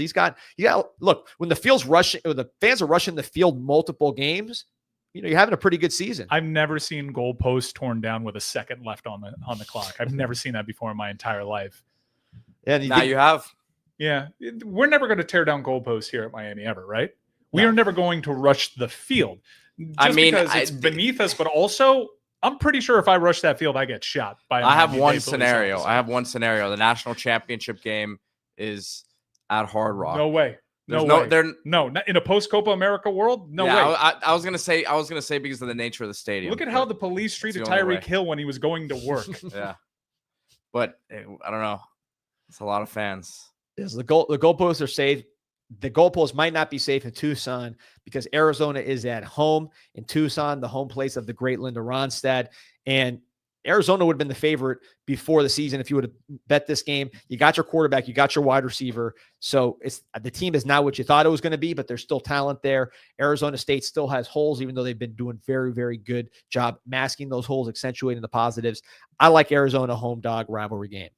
[SPEAKER 1] Look, when the field's rushing, or the fans are rushing the field multiple games, you're having a pretty good season.
[SPEAKER 2] I've never seen goalposts torn down with a second left on the clock. I've never seen that before in my entire life.
[SPEAKER 1] And
[SPEAKER 3] you have.
[SPEAKER 2] Yeah. We're never going to tear down goalposts here at Miami ever, right? We are never going to rush the field. Because it's beneath us, but also I'm pretty sure if I rush that field, I get shot by.
[SPEAKER 3] I have one scenario. The national championship game is at Hard Rock.
[SPEAKER 2] No way. Not in a post-Copa America world. No way.
[SPEAKER 3] I was gonna say because of the nature of the stadium.
[SPEAKER 2] Look at how the police treated Tyreek Hill when he was going to work.
[SPEAKER 3] Yeah, but I don't know. It's a lot of fans.
[SPEAKER 1] Yes, the goalposts are safe. The goalposts might not be safe in Tucson because Arizona is at home in Tucson, the home place of the great Linda Ronstadt. And Arizona would have been the favorite before the season if you would have bet this game. You got your quarterback, you got your wide receiver. So the team is not what you thought it was going to be, but there's still talent there. Arizona State still has holes, even though they've been doing very, very good job masking those holes, accentuating the positives. I like Arizona home dog rivalry game.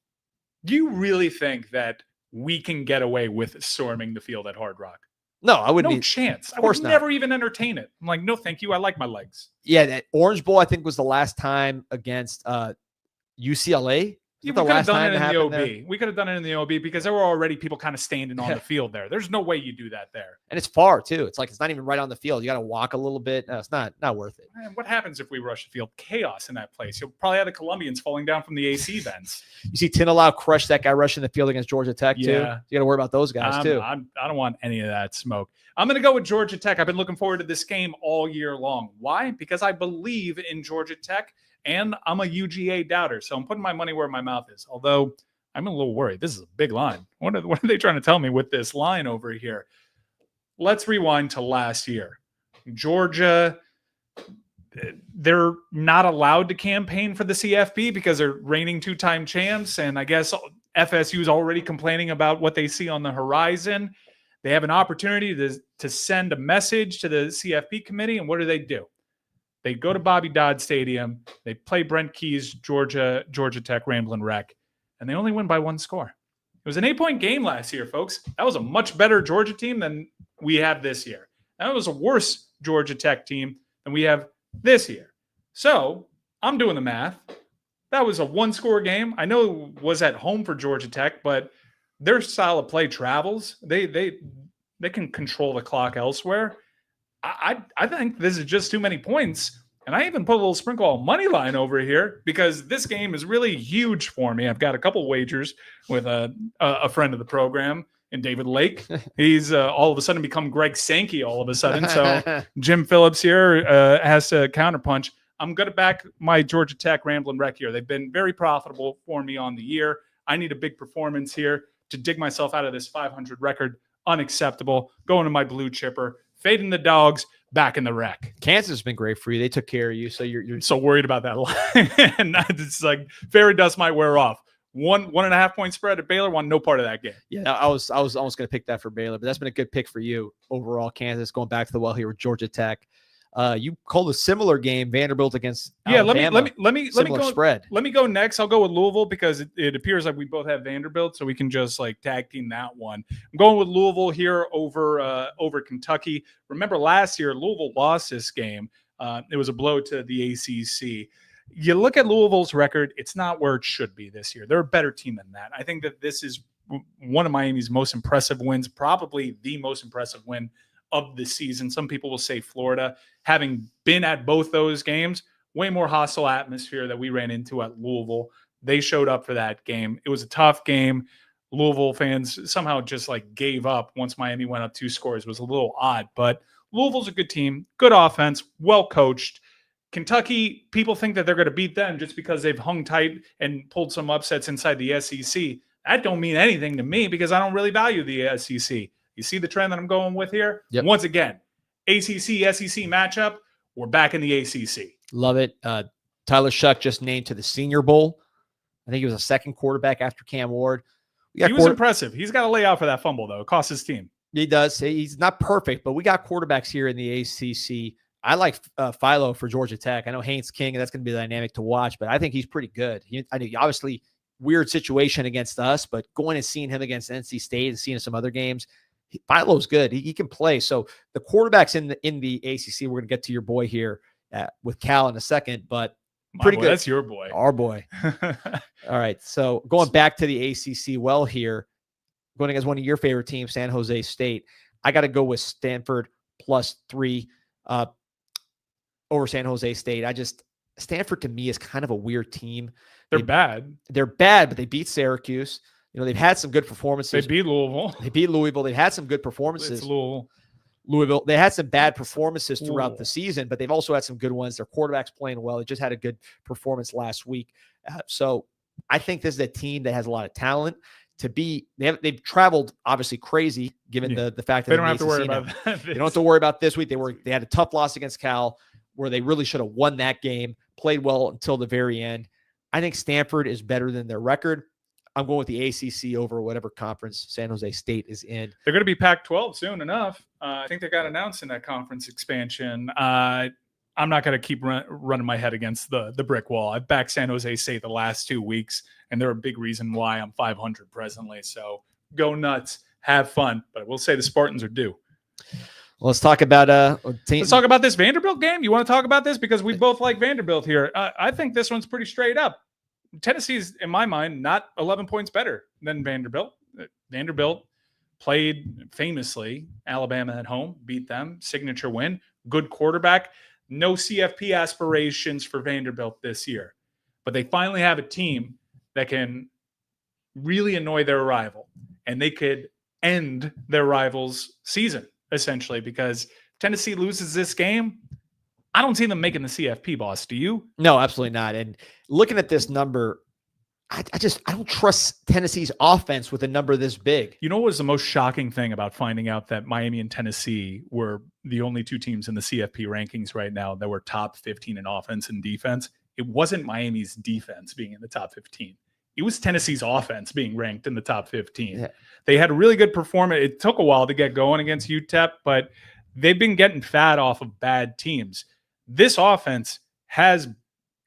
[SPEAKER 2] Do you really think that we can get away with storming the field at Hard Rock?
[SPEAKER 1] No, I wouldn't.
[SPEAKER 2] No chance. I would never even entertain it. I'm like, no, thank you. I like my legs.
[SPEAKER 1] Yeah, that Orange Bowl, I think, was the last time against UCLA.
[SPEAKER 2] Yeah, we could have done it in the OB. We could have done it in the OB because there were already people kind of standing on the field there. There's no way you do that there.
[SPEAKER 1] And it's far, too. It's like it's not even right on the field. You got to walk a little bit. No, it's not worth it.
[SPEAKER 2] Man, what happens if we rush the field? Chaos in that place. You'll probably have the Colombians falling down from the AC vents.
[SPEAKER 1] You see Tinalau crush that guy rushing the field against Georgia Tech, too.
[SPEAKER 2] Yeah.
[SPEAKER 1] You got to worry about those guys, too.
[SPEAKER 2] I don't want any of that smoke. I'm going to go with Georgia Tech. I've been looking forward to this game all year long. Why? Because I believe in Georgia Tech. And I'm a UGA doubter, so I'm putting my money where my mouth is. Although I'm a little worried. This is a big line. What are they trying to tell me with this line over here? Let's rewind to last year. Georgia, they're not allowed to campaign for the CFP because they're reigning 2-time champs. And I guess FSU is already complaining about what they see on the horizon. They have an opportunity to send a message to the CFP committee. And what do? They go to Bobby Dodd Stadium. They play Brent Key's Georgia Tech Ramblin' Wreck, and they only win by 1 score. It was an 8-point game last year, folks. That was a much better Georgia team than we have this year. That was a worse Georgia Tech team than we have this year. So I'm doing the math. That was a 1-score game. I know it was at home for Georgia Tech, but their style of play travels. They can control the clock elsewhere. I think this is just too many points. And I even put a little sprinkle of money line over here because this game is really huge for me. I've got a couple wagers with a friend of the program in David Lake. He's all of a sudden become Greg Sankey all of a sudden. So Jim Phillips here has to counterpunch. I'm going to back my Georgia Tech Ramblin' Wreck here. They've been very profitable for me on the year. I need a big performance here to dig myself out of this 500 record. Unacceptable. Going to my blue chipper. Fading the dogs. Back in the wreck.
[SPEAKER 1] Kansas has been great for you. They took care of you, so you're
[SPEAKER 2] so worried about that line. And it's like fairy dust might wear off. 1.5 point spread at Baylor. Won no part of that game.
[SPEAKER 1] Yeah, I was almost going to pick that for Baylor, but that's been a good pick for you overall. Kansas going back to the well here with Georgia Tech. You called a similar game, Vanderbilt against Alabama.
[SPEAKER 2] Let me go
[SPEAKER 1] spread.
[SPEAKER 2] Let me go next. I'll go with Louisville because it appears like we both have Vanderbilt, so we can just like tag team that one. I'm going with Louisville here over Kentucky. Remember last year Louisville lost this game. It was a blow to the ACC. You look at Louisville's record; it's not where it should be this year. They're a better team than that. I think that this is one of Miami's most impressive wins, probably the most impressive win of the season. Some people will say Florida. Having been at both those games, way more hostile atmosphere that we ran into at Louisville. They showed up for that game. It was a tough game. Louisville fans somehow just like gave up once Miami went up 2 scores. It was a little odd, but Louisville's a good team, good offense, well coached. Kentucky, people think that they're going to beat them just because they've hung tight and pulled some upsets inside the SEC. That don't mean anything to me because I don't really value the SEC. You see the trend that I'm going with here?
[SPEAKER 1] Yep.
[SPEAKER 2] Once again, ACC-SEC matchup, we're back in the ACC.
[SPEAKER 1] Love it. Tyler Shuck just named to the Senior Bowl. I think he was a second quarterback after Cam Ward.
[SPEAKER 2] He was impressive. He's got to lay out for that fumble, though. It cost his team.
[SPEAKER 1] He does. He's not perfect, but we got quarterbacks here in the ACC. I like Philo for Georgia Tech. I know Haynes King, and that's going to be dynamic to watch, but I think he's pretty good. I know obviously weird situation against us, but going and seeing him against NC State and seeing some other games, Philo's good. He can play. So the quarterbacks in the ACC, we're going to get to your boy here with Cal in a second, but pretty good.
[SPEAKER 2] That's your boy.
[SPEAKER 1] Our boy. All right. So going back to the ACC well here, going against one of your favorite teams, San Jose State, I got to go with Stanford +3 over San Jose State. Stanford to me is kind of a weird team.
[SPEAKER 2] They're bad.
[SPEAKER 1] They're bad, but they beat Syracuse. You know, they've had some good performances.
[SPEAKER 2] They beat Louisville.
[SPEAKER 1] They've had some good performances.
[SPEAKER 2] It's
[SPEAKER 1] Louisville. They had some bad performances throughout the season, but they've also had some good ones. Their quarterback's playing well. They just had a good performance last week. So I think this is a team that has a lot of talent. They've traveled obviously crazy given the fact that
[SPEAKER 2] they don't have to worry about that.
[SPEAKER 1] They don't have to worry about this week. They had a tough loss against Cal where they really should have won that game, played well until the very end. I think Stanford is better than their record. I'm going with the ACC over whatever conference San Jose State is in.
[SPEAKER 2] They're going to be Pac-12 soon enough. I think they got announced in that conference expansion. I'm not going to keep running my head against the brick wall. I've backed San Jose State the last 2 weeks, and they're a big reason why I'm 500 presently. So go nuts, have fun. But I will say the Spartans are due.
[SPEAKER 1] Well, let's talk about
[SPEAKER 2] let's talk about this Vanderbilt game. You want to talk about this because we both like Vanderbilt here. I think this one's pretty straight up. Tennessee's, in my mind, not 11 points better than Vanderbilt. Vanderbilt played famously Alabama at home, beat them, signature win, good quarterback. No CFP aspirations for Vanderbilt this year. But they finally have a team that can really annoy their rival, and they could end their rival's season, essentially, because Tennessee loses this game. I don't see them making the CFP, boss. Do you?
[SPEAKER 1] No, absolutely not. And looking at this number, I don't trust Tennessee's offense with a number this big.
[SPEAKER 2] You know what was the most shocking thing about finding out that Miami and Tennessee were the only 2 teams in the CFP rankings right now that were top 15 in offense and defense? It wasn't Miami's defense being in the top 15. It was Tennessee's offense being ranked in the top 15. Yeah. They had a really good performance. It took a while to get going against UTEP, but they've been getting fat off of bad teams. This offense has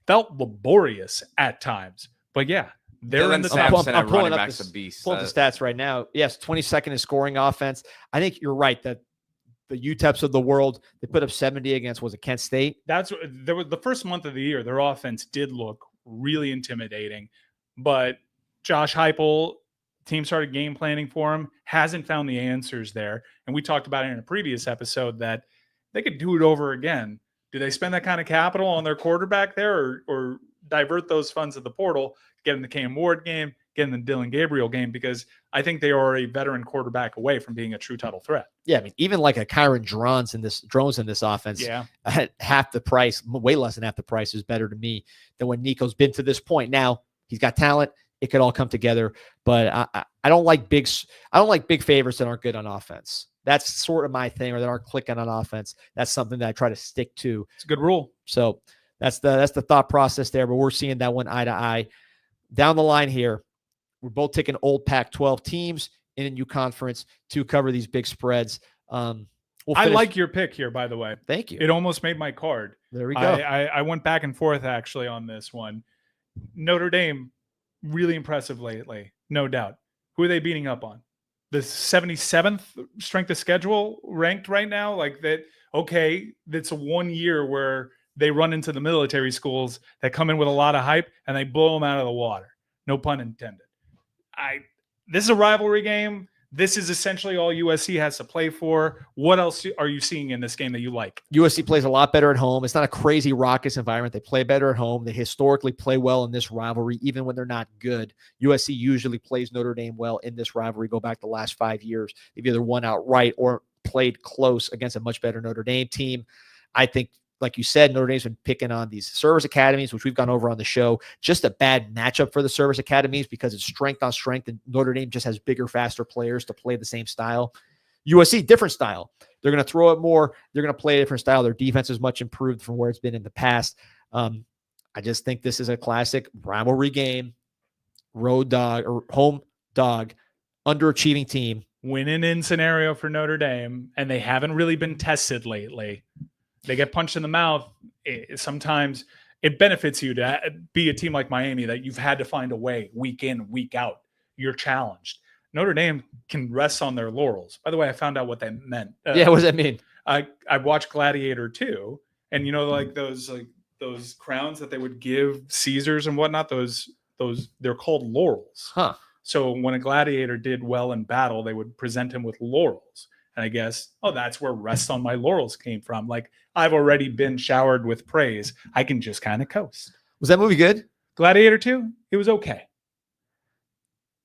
[SPEAKER 2] felt laborious at times. But yeah, They're in the top.
[SPEAKER 3] Sampson
[SPEAKER 1] I'm
[SPEAKER 3] at
[SPEAKER 1] pulling
[SPEAKER 3] running
[SPEAKER 1] up
[SPEAKER 3] back's
[SPEAKER 1] this-
[SPEAKER 3] a beast.
[SPEAKER 1] Pull up the stats right now. Yes, 22nd in scoring offense. I think you're right that the UTEPs of the world, they put up 70 against, was it Kent State?
[SPEAKER 2] There was the first month of the year. Their offense did look really intimidating, but Josh Heupel, team started game planning for him, hasn't found the answers there. And we talked about it in a previous episode that they could do it over again. Do they spend that kind of capital on their quarterback there, or divert those funds to the portal, get in the Cam Ward game, get in the Dylan Gabriel game? Because I think they are a veteran quarterback away from being a true title threat.
[SPEAKER 1] Yeah, I mean, even like a Kyron Drones in this offense, at half the price, way less than half the price, is better to me than when Nico's been to this point. Now he's got talent; it could all come together. But I don't like big favorites that aren't good on offense. That's sort of my thing, or that aren't clicking on offense. That's something that I try to stick to.
[SPEAKER 2] It's a good rule.
[SPEAKER 1] So that's the thought process there. But we're seeing that one eye to eye. Down the line here, we're both taking old Pac-12 teams in a new conference to cover these big spreads. I
[SPEAKER 2] like your pick here, by the way.
[SPEAKER 1] Thank you.
[SPEAKER 2] It almost made my card.
[SPEAKER 1] There we go.
[SPEAKER 2] I went back and forth actually on this one. Notre Dame, really impressive lately, no doubt. Who are they beating up on? The 77th strength of schedule ranked right now? Like that, okay, that's a 1 year where they run into the military schools that come in with a lot of hype and they blow them out of the water. No pun intended. This is a rivalry game. This is essentially all USC has to play for. What else are you seeing in this game that you like?
[SPEAKER 1] USC plays a lot better at home. It's not a crazy raucous environment. They play better at home. They historically play well in this rivalry, even when they're not good. USC usually plays Notre Dame well in this rivalry. Go back the last 5 years. They've either won outright or played close against a much better Notre Dame team. I think, like you said, Notre Dame's been picking on these service academies, which we've gone over on the show. Just a bad matchup for the service academies because it's strength on strength, and Notre Dame just has bigger, faster players to play the same style. USC, different style. They're going to throw it more. They're going to play a different style. Their defense is much improved from where it's been in the past. I just think this is a classic rivalry game, road dog or home dog, underachieving team.
[SPEAKER 2] Win-in scenario for Notre Dame, and they haven't really been tested lately. They get punched in the mouth. Sometimes it benefits you to be a team like Miami that you've had to find a way week in, week out. You're challenged. Notre Dame can rest on their laurels. By the way, I found out what that meant.
[SPEAKER 1] What does that mean?
[SPEAKER 2] I watched Gladiator 2, and like those crowns that they would give Caesars and whatnot. Those they're called laurels.
[SPEAKER 1] Huh.
[SPEAKER 2] So when a gladiator did well in battle, they would present him with laurels. And I guess, that's where rest on my laurels came from. Like, I've already been showered with praise. I can just kind of coast.
[SPEAKER 1] Was that movie good?
[SPEAKER 2] Gladiator 2, it was okay.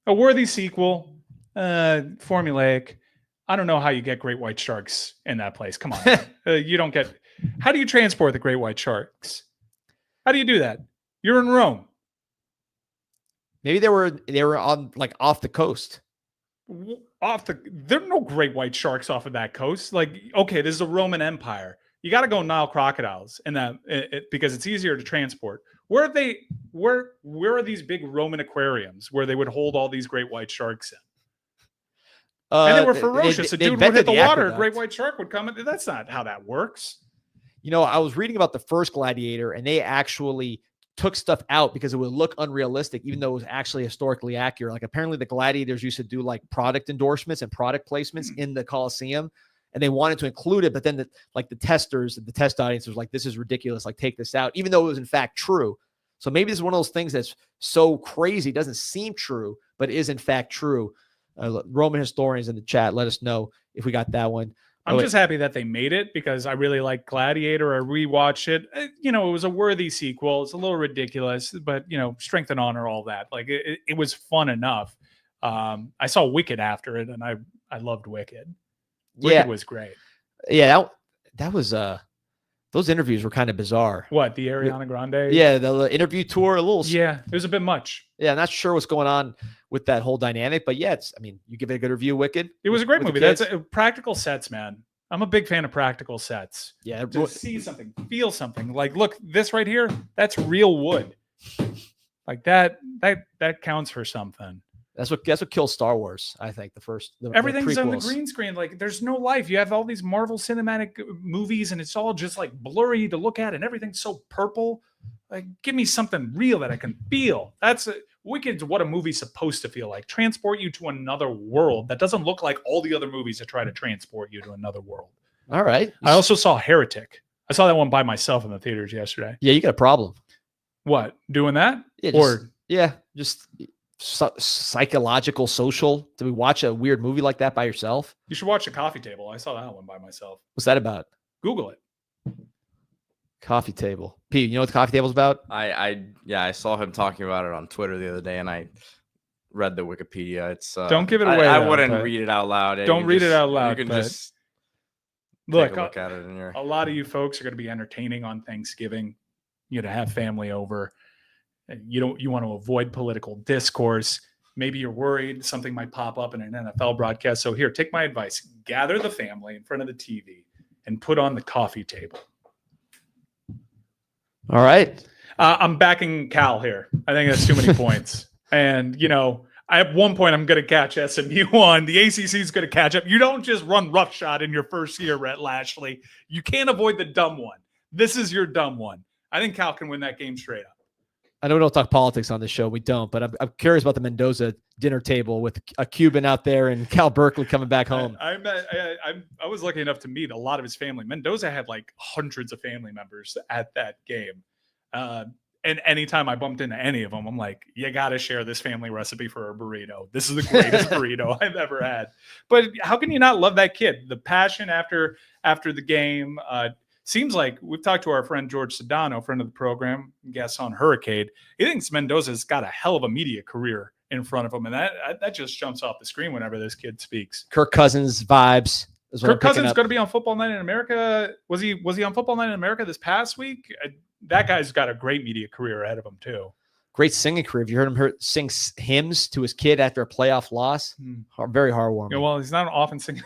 [SPEAKER 2] A worthy sequel, formulaic. I don't know how you get great white sharks in that place. Come on. You don't get... How do you transport the great white sharks? How do you do that? You're in Rome.
[SPEAKER 1] Maybe they were on like off the coast.
[SPEAKER 2] There are no great white sharks off of that coast. Like, okay, this is a Roman Empire. You got to go Nile crocodiles in that because it's easier to transport. Where are these big Roman aquariums where they would hold all these great white sharks in? And they were ferocious. A dude would hit the water, a great white shark would come in. That's not how that works.
[SPEAKER 1] I was reading about the first Gladiator, and they actually took stuff out because it would look unrealistic, even though it was actually historically accurate. Like, apparently the gladiators used to do like product endorsements and product placements in the Coliseum, and they wanted to include it. But then the testers and the test audience was like, this is ridiculous. Like, take this out, even though it was in fact true. So maybe this is one of those things that's so crazy, it doesn't seem true, but is in fact true. Roman historians in the chat, let us know if we got that one.
[SPEAKER 2] I'm just happy that they made it because I really like Gladiator. I rewatched it. It was a worthy sequel. It's a little ridiculous, but strength and honor, all that. Like it was fun enough. I saw Wicked after it, and I loved Wicked. Wicked was great.
[SPEAKER 1] Yeah, that was those interviews were kind of bizarre.
[SPEAKER 2] What, the Ariana Grande?
[SPEAKER 1] Yeah, the interview tour, a little.
[SPEAKER 2] Yeah, it was a bit much.
[SPEAKER 1] Yeah, I'm not sure what's going on with that whole dynamic, but yeah, you give it a good review, Wicked.
[SPEAKER 2] It was a great movie. That's practical sets, man. I'm a big fan of practical sets.
[SPEAKER 1] Yeah,
[SPEAKER 2] to see something, feel something. Like, look, this right here, that's real wood. Like that counts for something.
[SPEAKER 1] That's what kills Star Wars, I think.
[SPEAKER 2] Everything's on the green screen. Like, there's no life. You have all these Marvel cinematic movies, and it's all just like blurry to look at, and everything's so purple. Like, give me something real that I can feel. Wicked's what a movie's supposed to feel like. Transport you to another world that doesn't look like all the other movies that try to transport you to another world.
[SPEAKER 1] All right.
[SPEAKER 2] I also saw Heretic. I saw that one by myself in the theaters yesterday.
[SPEAKER 1] Yeah, you got a problem.
[SPEAKER 2] What? Doing that?
[SPEAKER 1] Yeah, just psychological, social. Do we watch a weird movie like that by yourself?
[SPEAKER 2] You should watch The Coffee Table. I saw that one by myself.
[SPEAKER 1] What's that about?
[SPEAKER 2] Google it.
[SPEAKER 1] Coffee Table. Pete, you know what The Coffee Table's about?
[SPEAKER 3] I saw him talking about it on Twitter the other day, and I read the Wikipedia. It's
[SPEAKER 2] don't give it away.
[SPEAKER 3] I wouldn't read it out loud.
[SPEAKER 2] Don't read it out loud.
[SPEAKER 3] You can just
[SPEAKER 2] look
[SPEAKER 3] at it in your.
[SPEAKER 2] A lot of you folks are going to be entertaining on Thanksgiving. You know, to have family over. You want to avoid political discourse. Maybe you're worried something might pop up in an NFL broadcast. So here, take my advice. Gather the family in front of the TV and put on The Coffee Table.
[SPEAKER 1] All right.
[SPEAKER 2] I'm backing Cal here. I think that's too many points. And, at one point, I'm going to catch SMU on. The ACC is going to catch up. You don't just run roughshod in your first year, Rhett Lashley. You can't avoid the dumb one. This is your dumb one. I think Cal can win that game straight up.
[SPEAKER 1] I know we don't talk politics on this show. We don't, but I'm curious about the Mendoza dinner table with a Cuban out there and Cal Berkeley coming back home.
[SPEAKER 2] I was lucky enough to meet a lot of his family. Mendoza had like hundreds of family members at that game. And anytime I bumped into any of them, I'm like, you got to share this family recipe for a burrito. This is the greatest burrito I've ever had. But how can you not love that kid? The passion after the game. Seems like we've talked to our friend George Sedano, friend of the program, guest on Hurricane. He thinks Mendoza's got a hell of a media career in front of him, and that just jumps off the screen whenever this kid speaks.
[SPEAKER 1] Kirk Cousins vibes.
[SPEAKER 2] Kirk Cousins going to be on Football Night in America. Was he on Football Night in America this past week? That guy's got a great media career ahead of him too.
[SPEAKER 1] Great singing career. Have you heard him sing hymns to his kid after a playoff loss? Very heartwarming.
[SPEAKER 2] Yeah, well, he's not often singing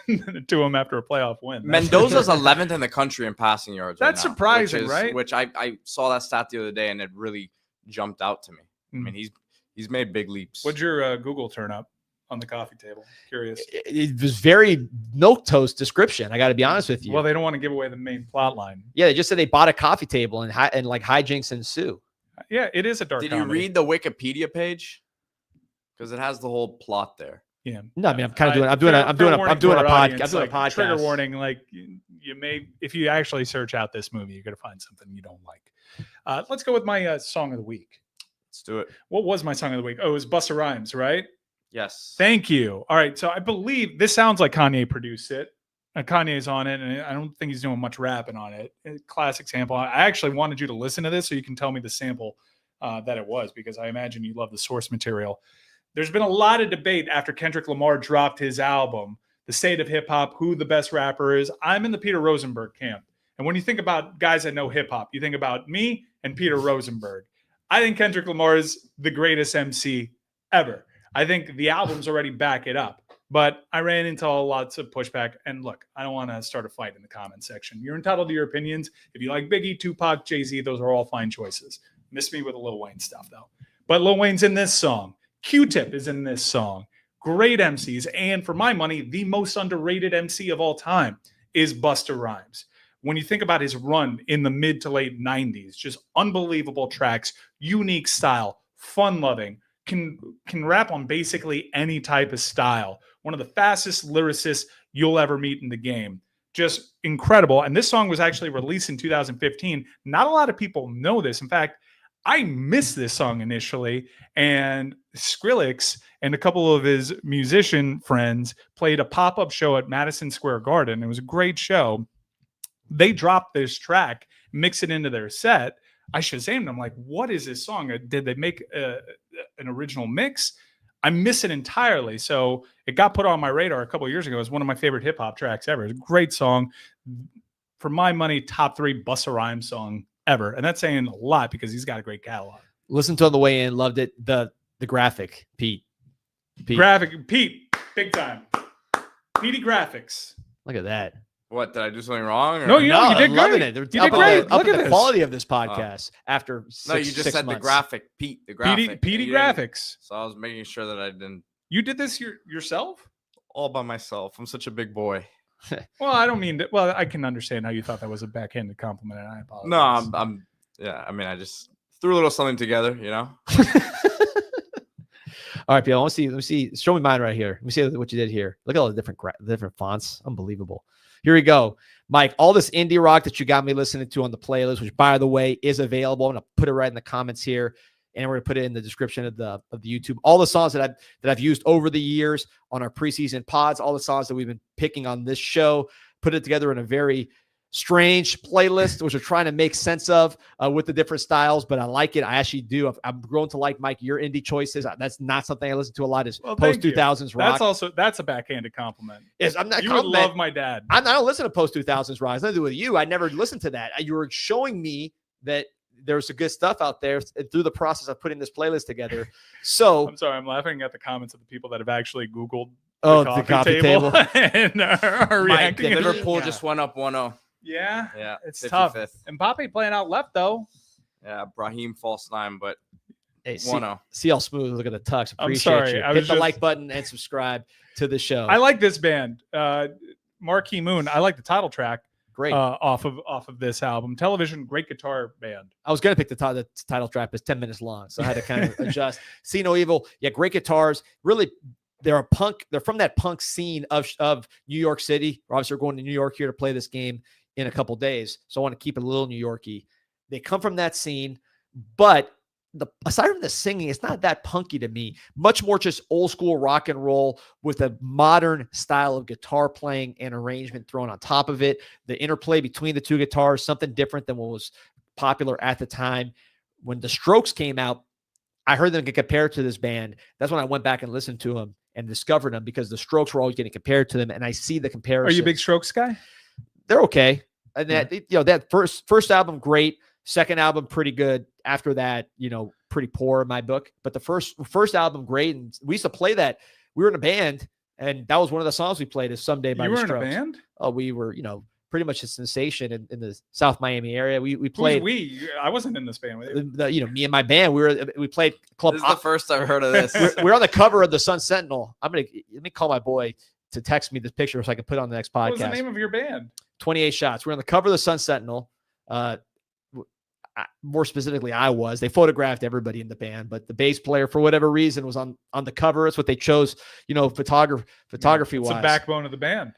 [SPEAKER 2] to him after a playoff win.
[SPEAKER 3] Mendoza's 11th in the country in passing yards.
[SPEAKER 2] That's
[SPEAKER 3] right now,
[SPEAKER 2] surprising, right?
[SPEAKER 3] Which I saw that stat the other day, and it really jumped out to me. I mean, he's made big leaps.
[SPEAKER 2] What'd your Google turn up on the coffee table? Curious.
[SPEAKER 1] It was very milquetoast description. I got to be honest with you.
[SPEAKER 2] Well, they don't want to give away the main plot line.
[SPEAKER 1] Yeah, they just said they bought a coffee table and like hijinks ensue.
[SPEAKER 2] Yeah, it is a dark comedy.
[SPEAKER 3] Did you read the Wikipedia page? Because it has the whole plot there.
[SPEAKER 2] Yeah.
[SPEAKER 1] No, I mean, I'm doing a podcast.
[SPEAKER 2] Trigger warning. Like you may, if you actually search out this movie, you're going to find something you don't like. Let's go with my song of the week.
[SPEAKER 3] Let's do it.
[SPEAKER 2] What was my song of the week? Oh, it was Busta Rhymes, right?
[SPEAKER 3] Yes.
[SPEAKER 2] Thank you. All right. So I believe this sounds like Kanye produced it. Kanye's on it, and I don't think he's doing much rapping on it. Classic sample. I actually wanted you to listen to this so you can tell me the sample that it was, because I imagine you love the source material. There's been a lot of debate after Kendrick Lamar dropped his album, The State of Hip Hop, who the best rapper is. I'm in the Peter Rosenberg camp. And when you think about guys that know hip hop, you think about me and Peter Rosenberg. I think Kendrick Lamar is the greatest MC ever. I think the albums already back it up. But I ran into lots of pushback. And look, I don't want to start a fight in the comment section. You're entitled to your opinions. If you like Biggie, Tupac, Jay-Z, those are all fine choices. Miss me with the Lil Wayne stuff, though. But Lil Wayne's in this song. Q-Tip is in this song. Great MCs. And for my money, the most underrated MC of all time is Busta Rhymes. When you think about his run in the mid to late 90s, just unbelievable tracks, unique style, fun-loving, can rap on basically any type of style. One of the fastest lyricists you'll ever meet in the game. Just incredible. And this song was actually released in 2015. Not a lot of people know this. In fact, I missed this song initially, and Skrillex and a couple of his musician friends played a pop-up show at Madison Square Garden. It was a great show. They dropped this track, mix it into their set. I Shazammed. I'm like, what is this song? Did they make an original mix? I miss it entirely. So it got put on my radar a couple of years ago. It was one of my favorite hip hop tracks ever. It's a great song. For my money, top 3 Busta Rhymes song ever. And that's saying a lot because he's got a great catalog.
[SPEAKER 1] Listen to it on the way in. Loved it. The graphic, Pete.
[SPEAKER 2] Graphic, Pete. Big time. Petey Graphics.
[SPEAKER 1] Look at that.
[SPEAKER 3] What, did I do something wrong? Or?
[SPEAKER 2] No, you did
[SPEAKER 1] loving
[SPEAKER 2] great.
[SPEAKER 1] It.
[SPEAKER 2] You did great. Look at
[SPEAKER 1] the
[SPEAKER 2] this.
[SPEAKER 1] quality of this podcast after 6
[SPEAKER 3] No, you just said
[SPEAKER 1] months.
[SPEAKER 3] the graphic, Pete. The graphic.
[SPEAKER 2] Petey Graphics.
[SPEAKER 3] So I was making sure that I didn't.
[SPEAKER 2] You did this yourself?
[SPEAKER 3] All by myself. I'm such a big boy.
[SPEAKER 2] Well, I don't mean that. Well, I can understand how you thought that was a backhanded compliment, and I apologize.
[SPEAKER 3] No, I'm yeah. I mean, I just threw a little something together, you know.
[SPEAKER 1] All right, people. Let me see. Show me mine right here. Let me see what you did here. Look at all the different fonts. Unbelievable. Here we go. Mike, all this indie rock that you got me listening to on the playlist, which by the way is available. I'm gonna put it right in the comments here, and we're gonna put it in the description of the YouTube. All the songs that I've used over the years on our preseason pods, all the songs that we've been picking on this show, put it together in a very strange playlist, which we're trying to make sense of with the different styles, but I like it. I actually do. I've grown to like, Mike, your indie choices. That's not something I listen to a lot. Is post 2000s rock.
[SPEAKER 2] That's a backhanded compliment.
[SPEAKER 1] Yes, I'm not.
[SPEAKER 2] You would love my dad.
[SPEAKER 1] I don't listen to post 2000s rock. It's nothing to do with you. I never listened to that. You were showing me that there's some good stuff out there through the process of putting this playlist together. So
[SPEAKER 2] I'm sorry, I'm laughing at the comments of the people that have actually Googled
[SPEAKER 1] the coffee table
[SPEAKER 2] and are reacting.
[SPEAKER 3] Liverpool just went up 1-0.
[SPEAKER 2] Yeah, it's
[SPEAKER 3] 55th.
[SPEAKER 2] tough. Mbappe playing out left though.
[SPEAKER 3] Yeah, Brahim false 9, but
[SPEAKER 1] hey,
[SPEAKER 3] 1-0.
[SPEAKER 1] See how smooth. Look at the tux. Appreciate
[SPEAKER 2] I'm sorry.
[SPEAKER 1] you. Hit the like button and subscribe to the show.
[SPEAKER 2] I like this band, Marquee Moon. I like the title track.
[SPEAKER 1] Great.
[SPEAKER 2] Off of this album. Television, great guitar band.
[SPEAKER 1] I was gonna pick the title track, but it's 10 minutes long, so I had to kind of adjust. See No Evil. Yeah, great guitars. Really. They're a punk. They're from that punk scene of New York City. Obviously, we're going to New York here to play this game in a couple days, so I want to keep it a little New Yorky. They come from that scene, but aside from the singing, it's not that punky to me. Much more just old school rock and roll with a modern style of guitar playing and arrangement thrown on top of it. The interplay between the two guitars, something different than what was popular at the time. When the Strokes came out, I heard them get compared to this band. That's when I went back and listened to them and discovered them, because the Strokes were always getting compared to them, and I see the comparison.
[SPEAKER 2] Are you a big Strokes guy?
[SPEAKER 1] They're okay. And that, that first album, great. Second album, pretty good. After that, pretty poor in my book. But the first album, great. And we used to play that. We were in a band, and that was one of the songs we played, is Someday by the Strokes.
[SPEAKER 2] You were in a band?
[SPEAKER 1] Oh, we were, pretty much a sensation in the South Miami area. We played.
[SPEAKER 2] I wasn't in this band with you.
[SPEAKER 1] Me and my band, we played club.
[SPEAKER 3] This is the first I've heard of this.
[SPEAKER 1] We're on the cover of the Sun Sentinel. Let me call my boy to text me this picture so I can put it on the next podcast.
[SPEAKER 2] What was the name of your band?
[SPEAKER 1] 28 Shots. We're on the cover of the Sun Sentinel. More specifically, I was. They photographed everybody in the band, but the bass player, for whatever reason, was on the cover. It's what they chose, photography wise.
[SPEAKER 2] It's the backbone of the band.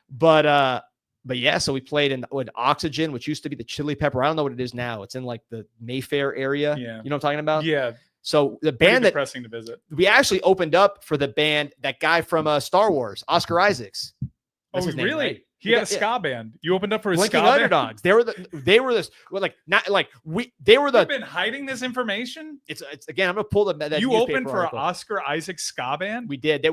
[SPEAKER 1] But yeah, so we played in Oxygen, which used to be the Chili Pepper. I don't know what it is now. It's in like the Mayfair area.
[SPEAKER 2] Yeah.
[SPEAKER 1] You know what I'm talking about?
[SPEAKER 2] Yeah.
[SPEAKER 1] So the band
[SPEAKER 2] depressing to visit.
[SPEAKER 1] We actually opened up for the band, that guy from Star Wars, Oscar Isaacs.
[SPEAKER 2] That's his name, really? Right? He had a ska band. You opened up for his
[SPEAKER 1] Blinking
[SPEAKER 2] ska
[SPEAKER 1] Underdogs.
[SPEAKER 2] band?
[SPEAKER 1] They were this. Well, like not like we. They were the.
[SPEAKER 2] You've been hiding this information.
[SPEAKER 1] It's again. I'm gonna pull that.
[SPEAKER 2] You opened for an Oscar Isaacs ska band.
[SPEAKER 1] We did.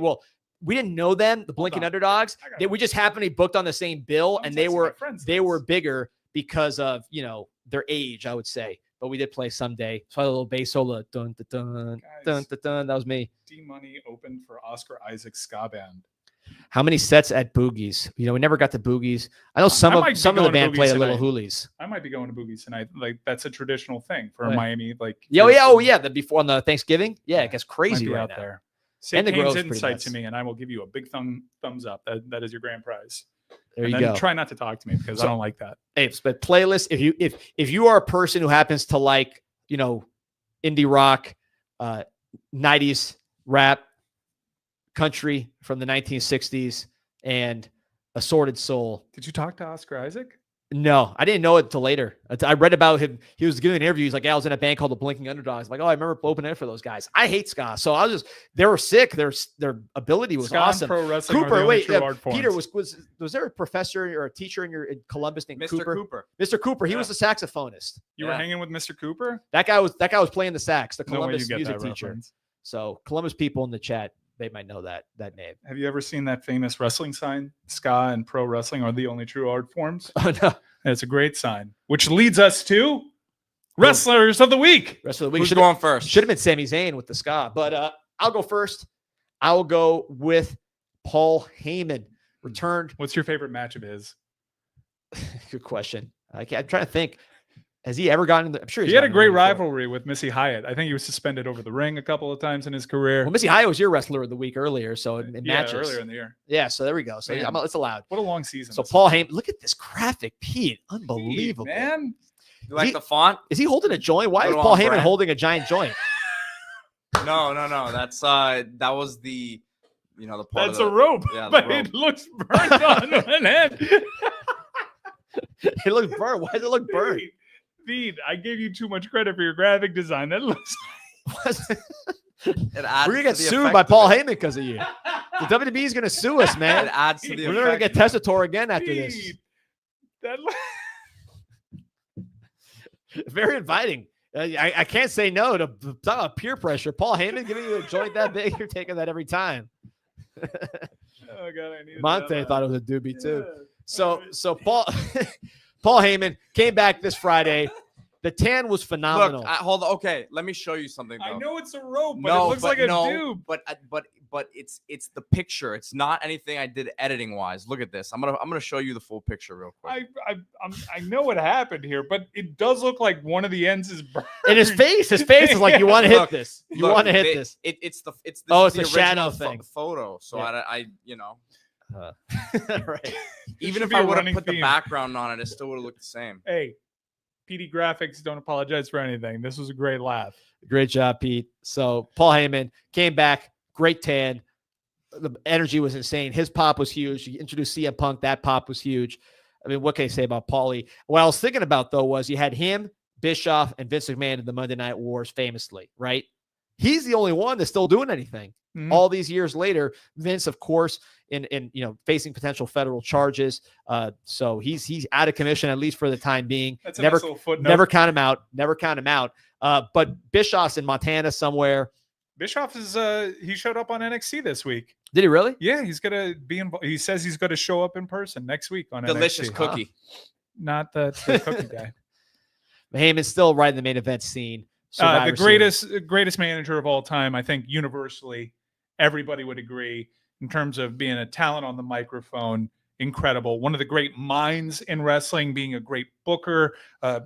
[SPEAKER 1] We didn't know them, the Blinking Underdogs. We just happened to be booked on the same bill, and they were bigger because of their age, I would say. But we did play Someday. So I had a little bass solo. Dun dun dun dun dun dun. That was me.
[SPEAKER 2] D Money opened for Oscar Isaacs ska band.
[SPEAKER 1] How many sets at Boogies? We never got to Boogies. I know some of the band played a little Hoolies.
[SPEAKER 2] I might be going to Boogies tonight. Like, that's a traditional thing for Miami. Like,
[SPEAKER 1] before on the Thanksgiving. Yeah, it gets crazy right
[SPEAKER 2] out
[SPEAKER 1] now.
[SPEAKER 2] There.
[SPEAKER 1] Say Kane's
[SPEAKER 2] insight to me, and I will give you a big thumbs up. That is your grand prize.
[SPEAKER 1] There you go.
[SPEAKER 2] Try not to talk to me because I don't like that.
[SPEAKER 1] Hey, but playlist. If you are a person who happens to like indie rock, 90s rap, country from the 1960s, and Assorted Soul.
[SPEAKER 2] Did you talk to Oscar Isaac?
[SPEAKER 1] No, I didn't know it until later. I read about him. He was giving an interview. He's like, I was in a band called the Blinking Underdogs. I'm like, I remember opening it for those guys. I hate ska. So they were sick. Their ability was
[SPEAKER 2] ska
[SPEAKER 1] awesome.
[SPEAKER 2] Pro wrestling
[SPEAKER 1] Cooper, Peter,
[SPEAKER 2] was
[SPEAKER 1] there a professor or a teacher in Columbus named
[SPEAKER 3] Mr. Cooper?
[SPEAKER 1] Mr. Cooper. He was the saxophonist.
[SPEAKER 2] You were hanging with Mr. Cooper?
[SPEAKER 1] That guy was playing the sax, the Columbus music teacher.
[SPEAKER 2] Reference.
[SPEAKER 1] So Columbus people in the chat, they might know that name.
[SPEAKER 2] Have you ever seen that famous wrestling sign? Ska and pro wrestling are the only true art forms.
[SPEAKER 1] Oh, no.
[SPEAKER 2] It's a great sign, which leads us to Wrestlers of the Week.
[SPEAKER 3] Who's going first?
[SPEAKER 1] Should have been Sami Zayn with the ska, but I'll go first. I will go with Paul Heyman. Returned.
[SPEAKER 2] What's your favorite match of his?
[SPEAKER 1] Good question. I'm trying to think. Has he ever gotten? I'm sure
[SPEAKER 2] he had a great rivalry with Missy Hyatt. I think he was suspended over the ring a couple of times in his career.
[SPEAKER 1] Well, Missy Hyatt was your wrestler of the week earlier, so in matches
[SPEAKER 2] earlier in the year.
[SPEAKER 1] Yeah, so there we go. So it's allowed.
[SPEAKER 2] What a long season.
[SPEAKER 1] So Paul Heyman, look at this graphic, Pete. Unbelievable,
[SPEAKER 3] man. You like the font?
[SPEAKER 1] Is he holding a joint? Why is Paul Heyman holding a giant joint?
[SPEAKER 3] No. That's that was the, the part.
[SPEAKER 2] That's a rope,
[SPEAKER 3] Yeah,
[SPEAKER 2] but
[SPEAKER 3] rope.
[SPEAKER 2] it looks burnt on one end.
[SPEAKER 1] It looks burnt. Why does it look burnt?
[SPEAKER 2] Pete, I gave you too much credit for your graphic design. That looks.
[SPEAKER 3] It adds
[SPEAKER 1] We're gonna get
[SPEAKER 3] to the
[SPEAKER 1] sued
[SPEAKER 3] effect
[SPEAKER 1] by
[SPEAKER 3] of
[SPEAKER 1] Paul
[SPEAKER 3] it.
[SPEAKER 1] Heyman because of you. The WWE is gonna sue us,
[SPEAKER 3] It
[SPEAKER 1] man.
[SPEAKER 3] adds to the
[SPEAKER 1] We're gonna
[SPEAKER 3] effect.
[SPEAKER 1] get Testator again after this.
[SPEAKER 2] Pete, that.
[SPEAKER 1] Very inviting. I can't say no to talk about peer pressure. Paul Heyman giving you a joint that big, you're taking that every time.
[SPEAKER 2] Oh God, I need.
[SPEAKER 1] Monte thought it was a doobie too.
[SPEAKER 2] Yeah.
[SPEAKER 1] So Paul Heyman came back this Friday. The tan was phenomenal.
[SPEAKER 3] Look, hold on. Okay, let me show you something. Though.
[SPEAKER 2] I know it's a rope, but
[SPEAKER 3] No,
[SPEAKER 2] it looks
[SPEAKER 3] but
[SPEAKER 2] like a
[SPEAKER 3] no,
[SPEAKER 2] doob.
[SPEAKER 3] But it's the picture. It's not anything I did editing wise. Look at this. I'm gonna show you the full picture real quick.
[SPEAKER 2] I know what happened here, but it does look like one of the ends is burned.
[SPEAKER 1] And his face is like, you want to hit
[SPEAKER 3] Look,
[SPEAKER 1] this. You
[SPEAKER 3] Look,
[SPEAKER 1] want to hit
[SPEAKER 3] they-
[SPEAKER 1] this.
[SPEAKER 3] It's the
[SPEAKER 1] Oh, it's
[SPEAKER 3] the
[SPEAKER 1] the shadow
[SPEAKER 3] original
[SPEAKER 1] thing.
[SPEAKER 3] photo. So
[SPEAKER 1] Yeah.
[SPEAKER 3] I
[SPEAKER 1] Right.
[SPEAKER 3] even
[SPEAKER 2] should
[SPEAKER 3] if
[SPEAKER 2] be
[SPEAKER 3] I
[SPEAKER 2] a
[SPEAKER 3] would have
[SPEAKER 2] running
[SPEAKER 3] put the
[SPEAKER 2] theme.
[SPEAKER 3] background on it, it still would have looked the same.
[SPEAKER 2] Hey, PD Graphics, don't apologize for anything. This was a great laugh.
[SPEAKER 1] Great job, Pete. So Paul Heyman came back, great tan. The energy was insane. His pop was huge. He introduced CM Punk. That pop was huge. I mean, what can I say about Paulie? What I was thinking about, though, was you had him, Bischoff, and Vince McMahon in the Monday Night Wars famously, right? He's the only one that's still doing anything.
[SPEAKER 2] Mhm.
[SPEAKER 1] All these years later, Vince, of course, in facing potential federal charges. So he's out of commission, at least for the time being.
[SPEAKER 2] That's a
[SPEAKER 1] Never
[SPEAKER 2] nice little footnote.
[SPEAKER 1] Never count him out. Never count him out. But Bischoff's in Montana somewhere.
[SPEAKER 2] Bischoff is he showed up on NXT this week.
[SPEAKER 1] Did he really?
[SPEAKER 2] Yeah, he's gonna be involved. He says he's gonna show up in person next week on
[SPEAKER 3] Delicious
[SPEAKER 2] NXT.
[SPEAKER 3] cookie.
[SPEAKER 2] Not the cookie guy.
[SPEAKER 1] Heyman's still right in the main event scene.
[SPEAKER 2] The
[SPEAKER 1] Survivor Series.
[SPEAKER 2] greatest manager of all time. I think universally, everybody would agree in terms of being a talent on the microphone. Incredible. One of the great minds in wrestling, being a great booker,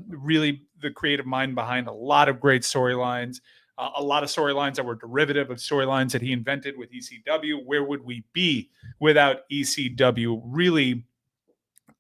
[SPEAKER 2] really the creative mind behind a lot of great storylines. A lot of storylines that were derivative of storylines that he invented with ECW. Where would we be without ECW? Really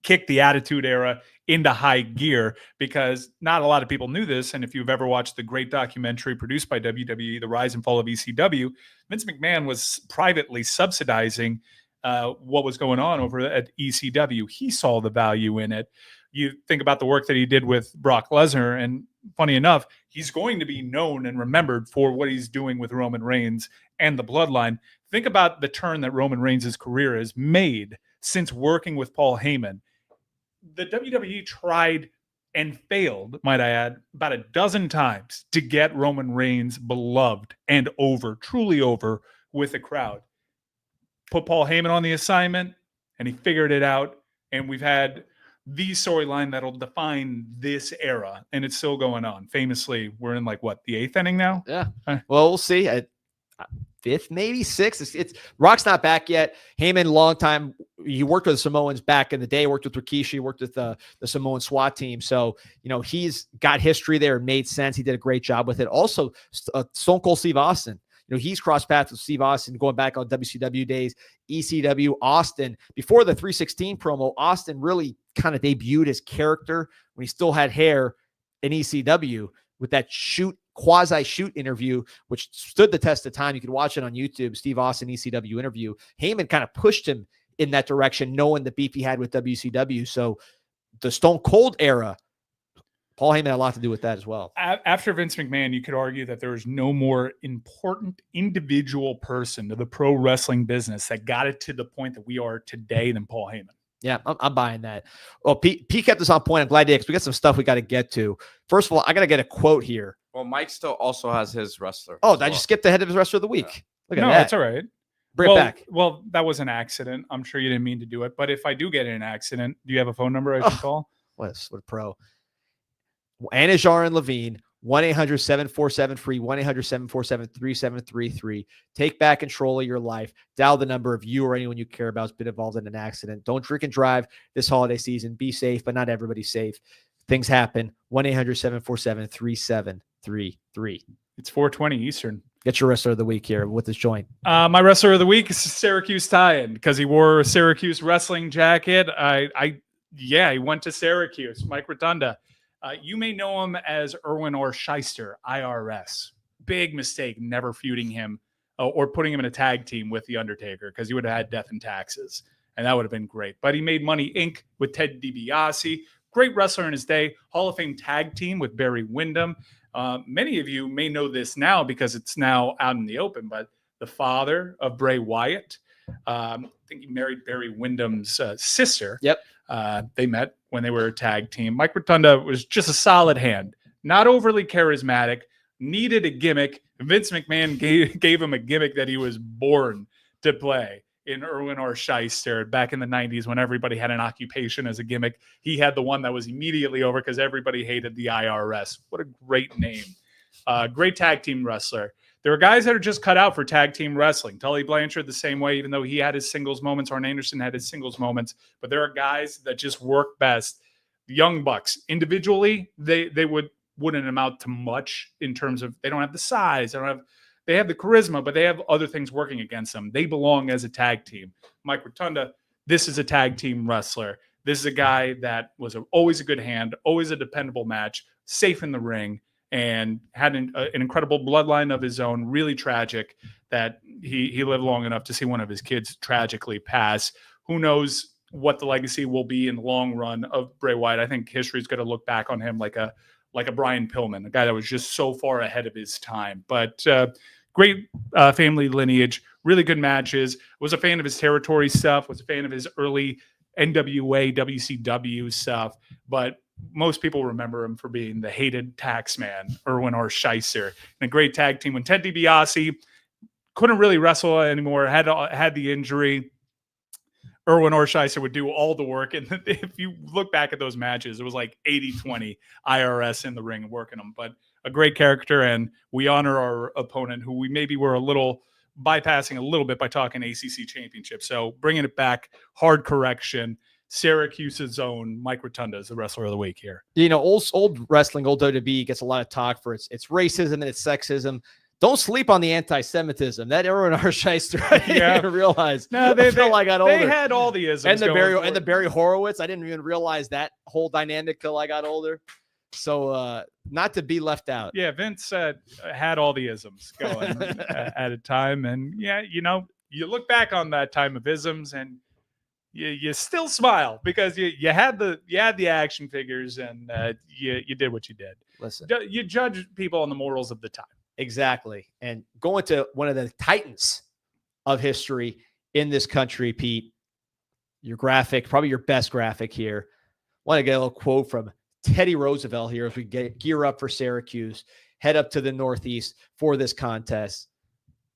[SPEAKER 2] kicked the Attitude Era into high gear, because not a lot of people knew this. And if you've ever watched the great documentary produced by WWE, The Rise and Fall of ECW, Vince McMahon was privately subsidizing what was going on over at ECW. He saw the value in it. You think about the work that he did with Brock Lesnar, and funny enough, he's going to be known and remembered for what he's doing with Roman Reigns and the Bloodline. Think about the turn that Roman Reigns' career has made since working with Paul Heyman. The WWE tried and failed, might I add, about a dozen times to get Roman Reigns beloved and over, truly over with the crowd. Put Paul Heyman on the assignment, and he figured it out. And we've had the storyline that'll define this era, and it's still going on. Famously, we're in like what, the 8th inning now?
[SPEAKER 1] Yeah. Well, we'll see. 5th, maybe 6th. It's Rock's not back yet. Heyman, long time. He worked with the Samoans back in the day. Worked with Rikishi. Worked with the Samoan SWAT team. So he's got history there. It made sense. He did a great job with it. Also, Stone Cold Steve Austin. He's crossed paths with Steve Austin going back on WCW days. ECW, Austin. Before the 316 promo, Austin really kind of debuted his character when he still had hair in ECW with that quasi-shoot interview, which stood the test of time. You could watch it on YouTube, Steve Austin ECW interview. Heyman kind of pushed him in that direction, knowing the beef he had with WCW. So the Stone Cold era, Paul Heyman had a lot to do with that as well.
[SPEAKER 2] After Vince McMahon, you could argue that there is no more important individual person to the pro wrestling business that got it to the point that we are today than Paul Heyman.
[SPEAKER 1] Yeah, I'm buying that. Well, Pete kept us on point. I'm glad he did, because we got some stuff we got to get to. First of all, I got to get a quote here.
[SPEAKER 3] Well, Mike still also has his wrestler.
[SPEAKER 1] Oh,
[SPEAKER 3] as
[SPEAKER 1] I
[SPEAKER 3] well.
[SPEAKER 1] just skipped ahead of his wrestler of the week. Look at
[SPEAKER 2] No,
[SPEAKER 1] that.
[SPEAKER 2] that's all right.
[SPEAKER 1] Bring it back.
[SPEAKER 2] Well, that was an accident. I'm sure you didn't mean to do it. But if I do get in an accident, do you have a phone number I should call?
[SPEAKER 1] What a pro. Anna Jarin Levine, 1-800-747-FREE, 1-800-747-3733. Take back control of your life. Dial the number if you or anyone you care about has been involved in an accident. Don't drink and drive this holiday season. Be safe, but not everybody's safe. Things happen. 1-800-747-3733.
[SPEAKER 2] It's 4:20 Eastern.
[SPEAKER 1] Get your wrestler of the week here with this joint.
[SPEAKER 2] My wrestler of the week is Syracuse tie-in, because he wore a Syracuse wrestling jacket. He went to Syracuse. Mike Rotunda. You may know him as Erwin or Shyster, IRS. big mistake never feuding him or putting him in a tag team with The Undertaker, because he would have had Death and Taxes, and that would have been great. But he made Money Inc. with Ted DiBiase. Great wrestler in his day. Hall of Fame tag team with Barry Windham. Many of you may know this now because it's now out in the open, but the father of Bray Wyatt, I think he married Barry Windham's sister.
[SPEAKER 1] Yep.
[SPEAKER 2] They met when they were a tag team. Mike Rotunda was just a solid hand, not overly charismatic, needed a gimmick. Vince McMahon gave him a gimmick that he was born to play in Irwin R. Shyster back in the 90s when everybody had an occupation as a gimmick. He had the one that was immediately over because everybody hated the IRS. What a great name. Great tag team wrestler. There are guys that are just cut out for tag team wrestling. Tully Blanchard the same way, even though he had his singles moments. Arn Anderson had his singles moments. But there are guys that just work best. The Young Bucks, individually, they wouldn't amount to much in terms of they don't have the size. They have the charisma, but they have other things working against them. They belong as a tag team. Mike Rotunda, this is a tag team wrestler. This is a guy that was always a good hand, always a dependable match, safe in the ring, and had an incredible bloodline of his own, really tragic that he lived long enough to see one of his kids tragically pass. Who knows what the legacy will be in the long run of Bray Wyatt. I think history is going to look back on him like a Brian Pillman, a guy that was just so far ahead of his time. But great family lineage, really good matches. Was a fan of his territory stuff, was a fan of his early NWA, WCW stuff. But most people remember him for being the hated tax man, Irwin R. Shyster, and a great tag team. When Ted DiBiase couldn't really wrestle anymore, had the injury, Irwin R. Shyster would do all the work. And if you look back at those matches, it was like 80-20 IRS in the ring working them. But a great character, and we honor our opponent, who we maybe were a little bypassing a little bit by talking ACC championship. So bringing it back, hard correction. Syracuse's own Mike Rotunda is the wrestler of the week here.
[SPEAKER 1] You know, old wrestling, old WWE gets a lot of talk for its racism and its sexism. Don't sleep on the anti-Semitism. That Irwin R. Shyster, I didn't even realize.
[SPEAKER 2] No,
[SPEAKER 1] until I got older.
[SPEAKER 2] They had all the isms.
[SPEAKER 1] And the Barry Horowitz. I didn't even realize that whole dynamic till I got older. So not to be left out.
[SPEAKER 2] Yeah, Vince had all the isms going at a time. And yeah, you know, you look back on that time of isms and you still smile because you had the action figures and you did what you did.
[SPEAKER 1] Listen,
[SPEAKER 2] you judge people on the morals of the time.
[SPEAKER 1] Exactly. And going to one of the titans of history in this country, Pete, your graphic, probably your best graphic here. Want to get a little quote from Teddy Roosevelt here as we gear up for Syracuse, head up to the Northeast for this contest.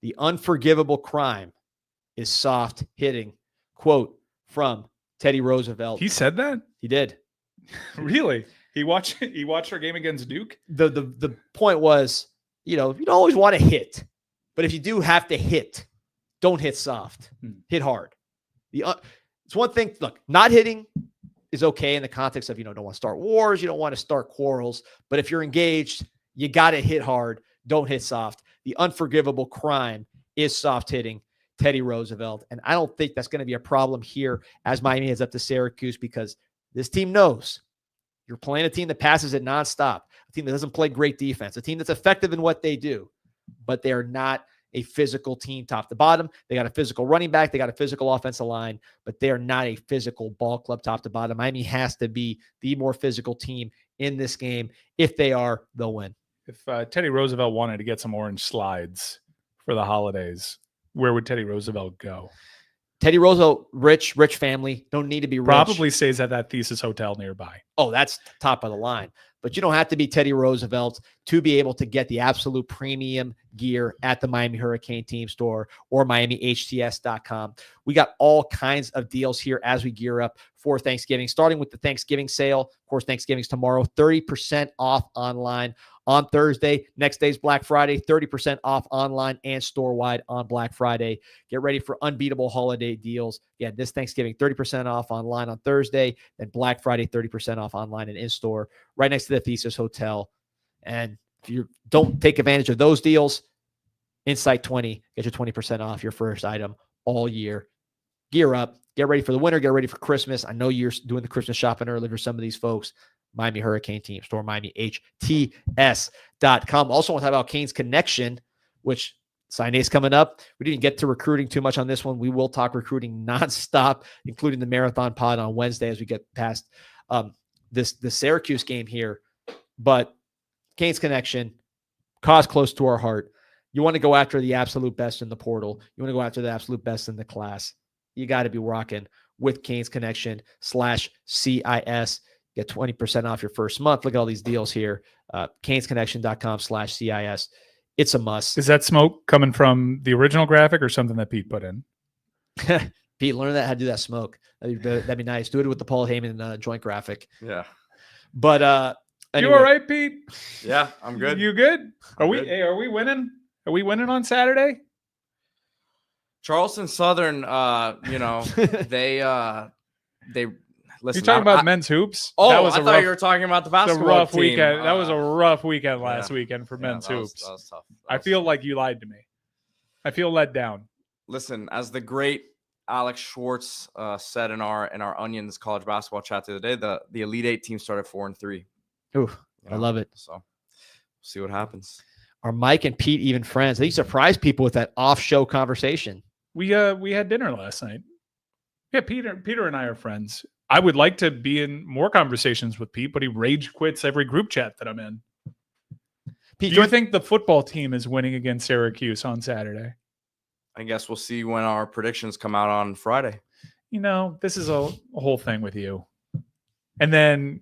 [SPEAKER 1] The unforgivable crime is soft hitting. Quote from Teddy Roosevelt.
[SPEAKER 2] He said that?
[SPEAKER 1] He did.
[SPEAKER 2] Really? He watched our game against Duke?
[SPEAKER 1] The point was, you know, you don't always want to hit, but if you do have to hit, don't hit soft. Hit hard. It's one thing. Look, not hitting is okay in the context of, you know, don't want to start wars. You don't want to start quarrels. But if you're engaged, you got to hit hard. Don't hit soft. The unforgivable crime is soft hitting. Teddy Roosevelt. And I don't think that's going to be a problem here as Miami heads up to Syracuse, because this team knows you're playing a team that passes it nonstop, a team that doesn't play great defense, a team that's effective in what they do, but they are not a physical team top to bottom. They got a physical running back. They got a physical offensive line, but they are not a physical ball club top to bottom. Miami has to be the more physical team in this game. If they are, they'll win.
[SPEAKER 2] If Teddy Roosevelt wanted to get some orange slides for the holidays, where would Teddy Roosevelt go?
[SPEAKER 1] Teddy Roosevelt, rich family, don't need to be rich.
[SPEAKER 2] Probably stays at that Thesis Hotel nearby.
[SPEAKER 1] Oh, that's top of the line. But you don't have to be Teddy Roosevelt to be able to get the absolute premium gear at the Miami Hurricane Team Store or MiamiHTS.com. We got all kinds of deals here as we gear up for Thanksgiving, starting with the Thanksgiving sale. Of course, Thanksgiving's tomorrow, 30% off online on Thursday. Next day's Black Friday, 30% off online and store-wide on Black Friday. Get ready for unbeatable holiday deals. Yeah, this Thanksgiving, 30% off online on Thursday, then Black Friday, 30% off online and in-store, right next to the Thesis Hotel. And if you don't take advantage of those deals, Insight 20, get your 20% off your first item all year. Gear up. Get ready for the winter. Get ready for Christmas. I know you're doing the Christmas shopping early for some of these folks. Miami Hurricane team, store Miami HTS.com. Also want to talk about Canes Connection, which sign day's coming up. We didn't get to recruiting too much on this one. We will talk recruiting nonstop, including the marathon pod on Wednesday as we get past the Syracuse game here. But Canes Connection, cause close to our heart. You want to go after the absolute best in the portal. You want to go after the absolute best in the class. You got to be rocking with Canes Connection /CIS. Get 20% off your first month. Look at all these deals here. CanesConnection.com/CIS. It's a must.
[SPEAKER 2] Is that smoke coming from the original graphic or something that Pete put in?
[SPEAKER 1] Pete, learn that how to do that smoke. That'd be nice. Do it with the Paul Heyman joint graphic.
[SPEAKER 3] Yeah.
[SPEAKER 1] But anyway.
[SPEAKER 2] You all right, Pete?
[SPEAKER 3] Yeah, I'm good.
[SPEAKER 2] You good?
[SPEAKER 3] I'm
[SPEAKER 2] we?
[SPEAKER 3] good.
[SPEAKER 2] Hey, are we winning? Are we winning on Saturday?
[SPEAKER 3] Charleston Southern, they listen.
[SPEAKER 2] You talking about men's hoops?
[SPEAKER 3] Oh,
[SPEAKER 2] that was
[SPEAKER 3] I thought you were talking about the basketball
[SPEAKER 2] rough
[SPEAKER 3] team.
[SPEAKER 2] weekend. That was a rough weekend last weekend for men's hoops.
[SPEAKER 3] That was tough.
[SPEAKER 2] I feel like you lied to me. I feel let down.
[SPEAKER 3] Listen, as the great Alex Schwartz said in our Onions college basketball chat the other day, the Elite Eight team started 4-3.
[SPEAKER 1] Ooh, I love it.
[SPEAKER 3] So we'll see what happens.
[SPEAKER 1] Are Mike and Pete even friends? They surprise people with that off-show conversation.
[SPEAKER 2] We had dinner last night. Yeah, Peter and I are friends. I would like to be in more conversations with Pete, but he rage quits every group chat that I'm in.
[SPEAKER 1] Pete,
[SPEAKER 2] do you think the football team is winning against Syracuse on Saturday?
[SPEAKER 3] I guess we'll see when our predictions come out on Friday.
[SPEAKER 2] This is a whole thing with you. And then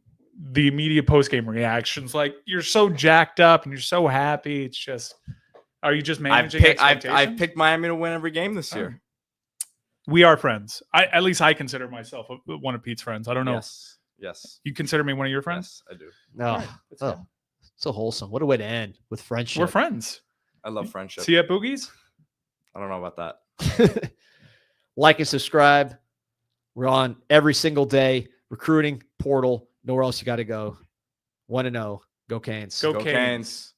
[SPEAKER 2] the media post-game reactions, like you're so jacked up and you're so happy. It's just, are you just managing expectations?
[SPEAKER 3] I've picked Miami to win every game this year.
[SPEAKER 2] We are friends. At least I consider myself one of Pete's friends. I don't know.
[SPEAKER 3] Yes.
[SPEAKER 2] You consider me one of your friends?
[SPEAKER 3] Yes, I do.
[SPEAKER 1] No.
[SPEAKER 2] Right,
[SPEAKER 1] so wholesome. What a way to end with friendship.
[SPEAKER 2] We're friends.
[SPEAKER 3] I love friendship.
[SPEAKER 2] See you at Boogie's?
[SPEAKER 3] I don't know about that.
[SPEAKER 1] Like and subscribe. We're on every single day. Recruiting, portal, nowhere else you got to go. 1-0. Go Canes.
[SPEAKER 2] Go Canes.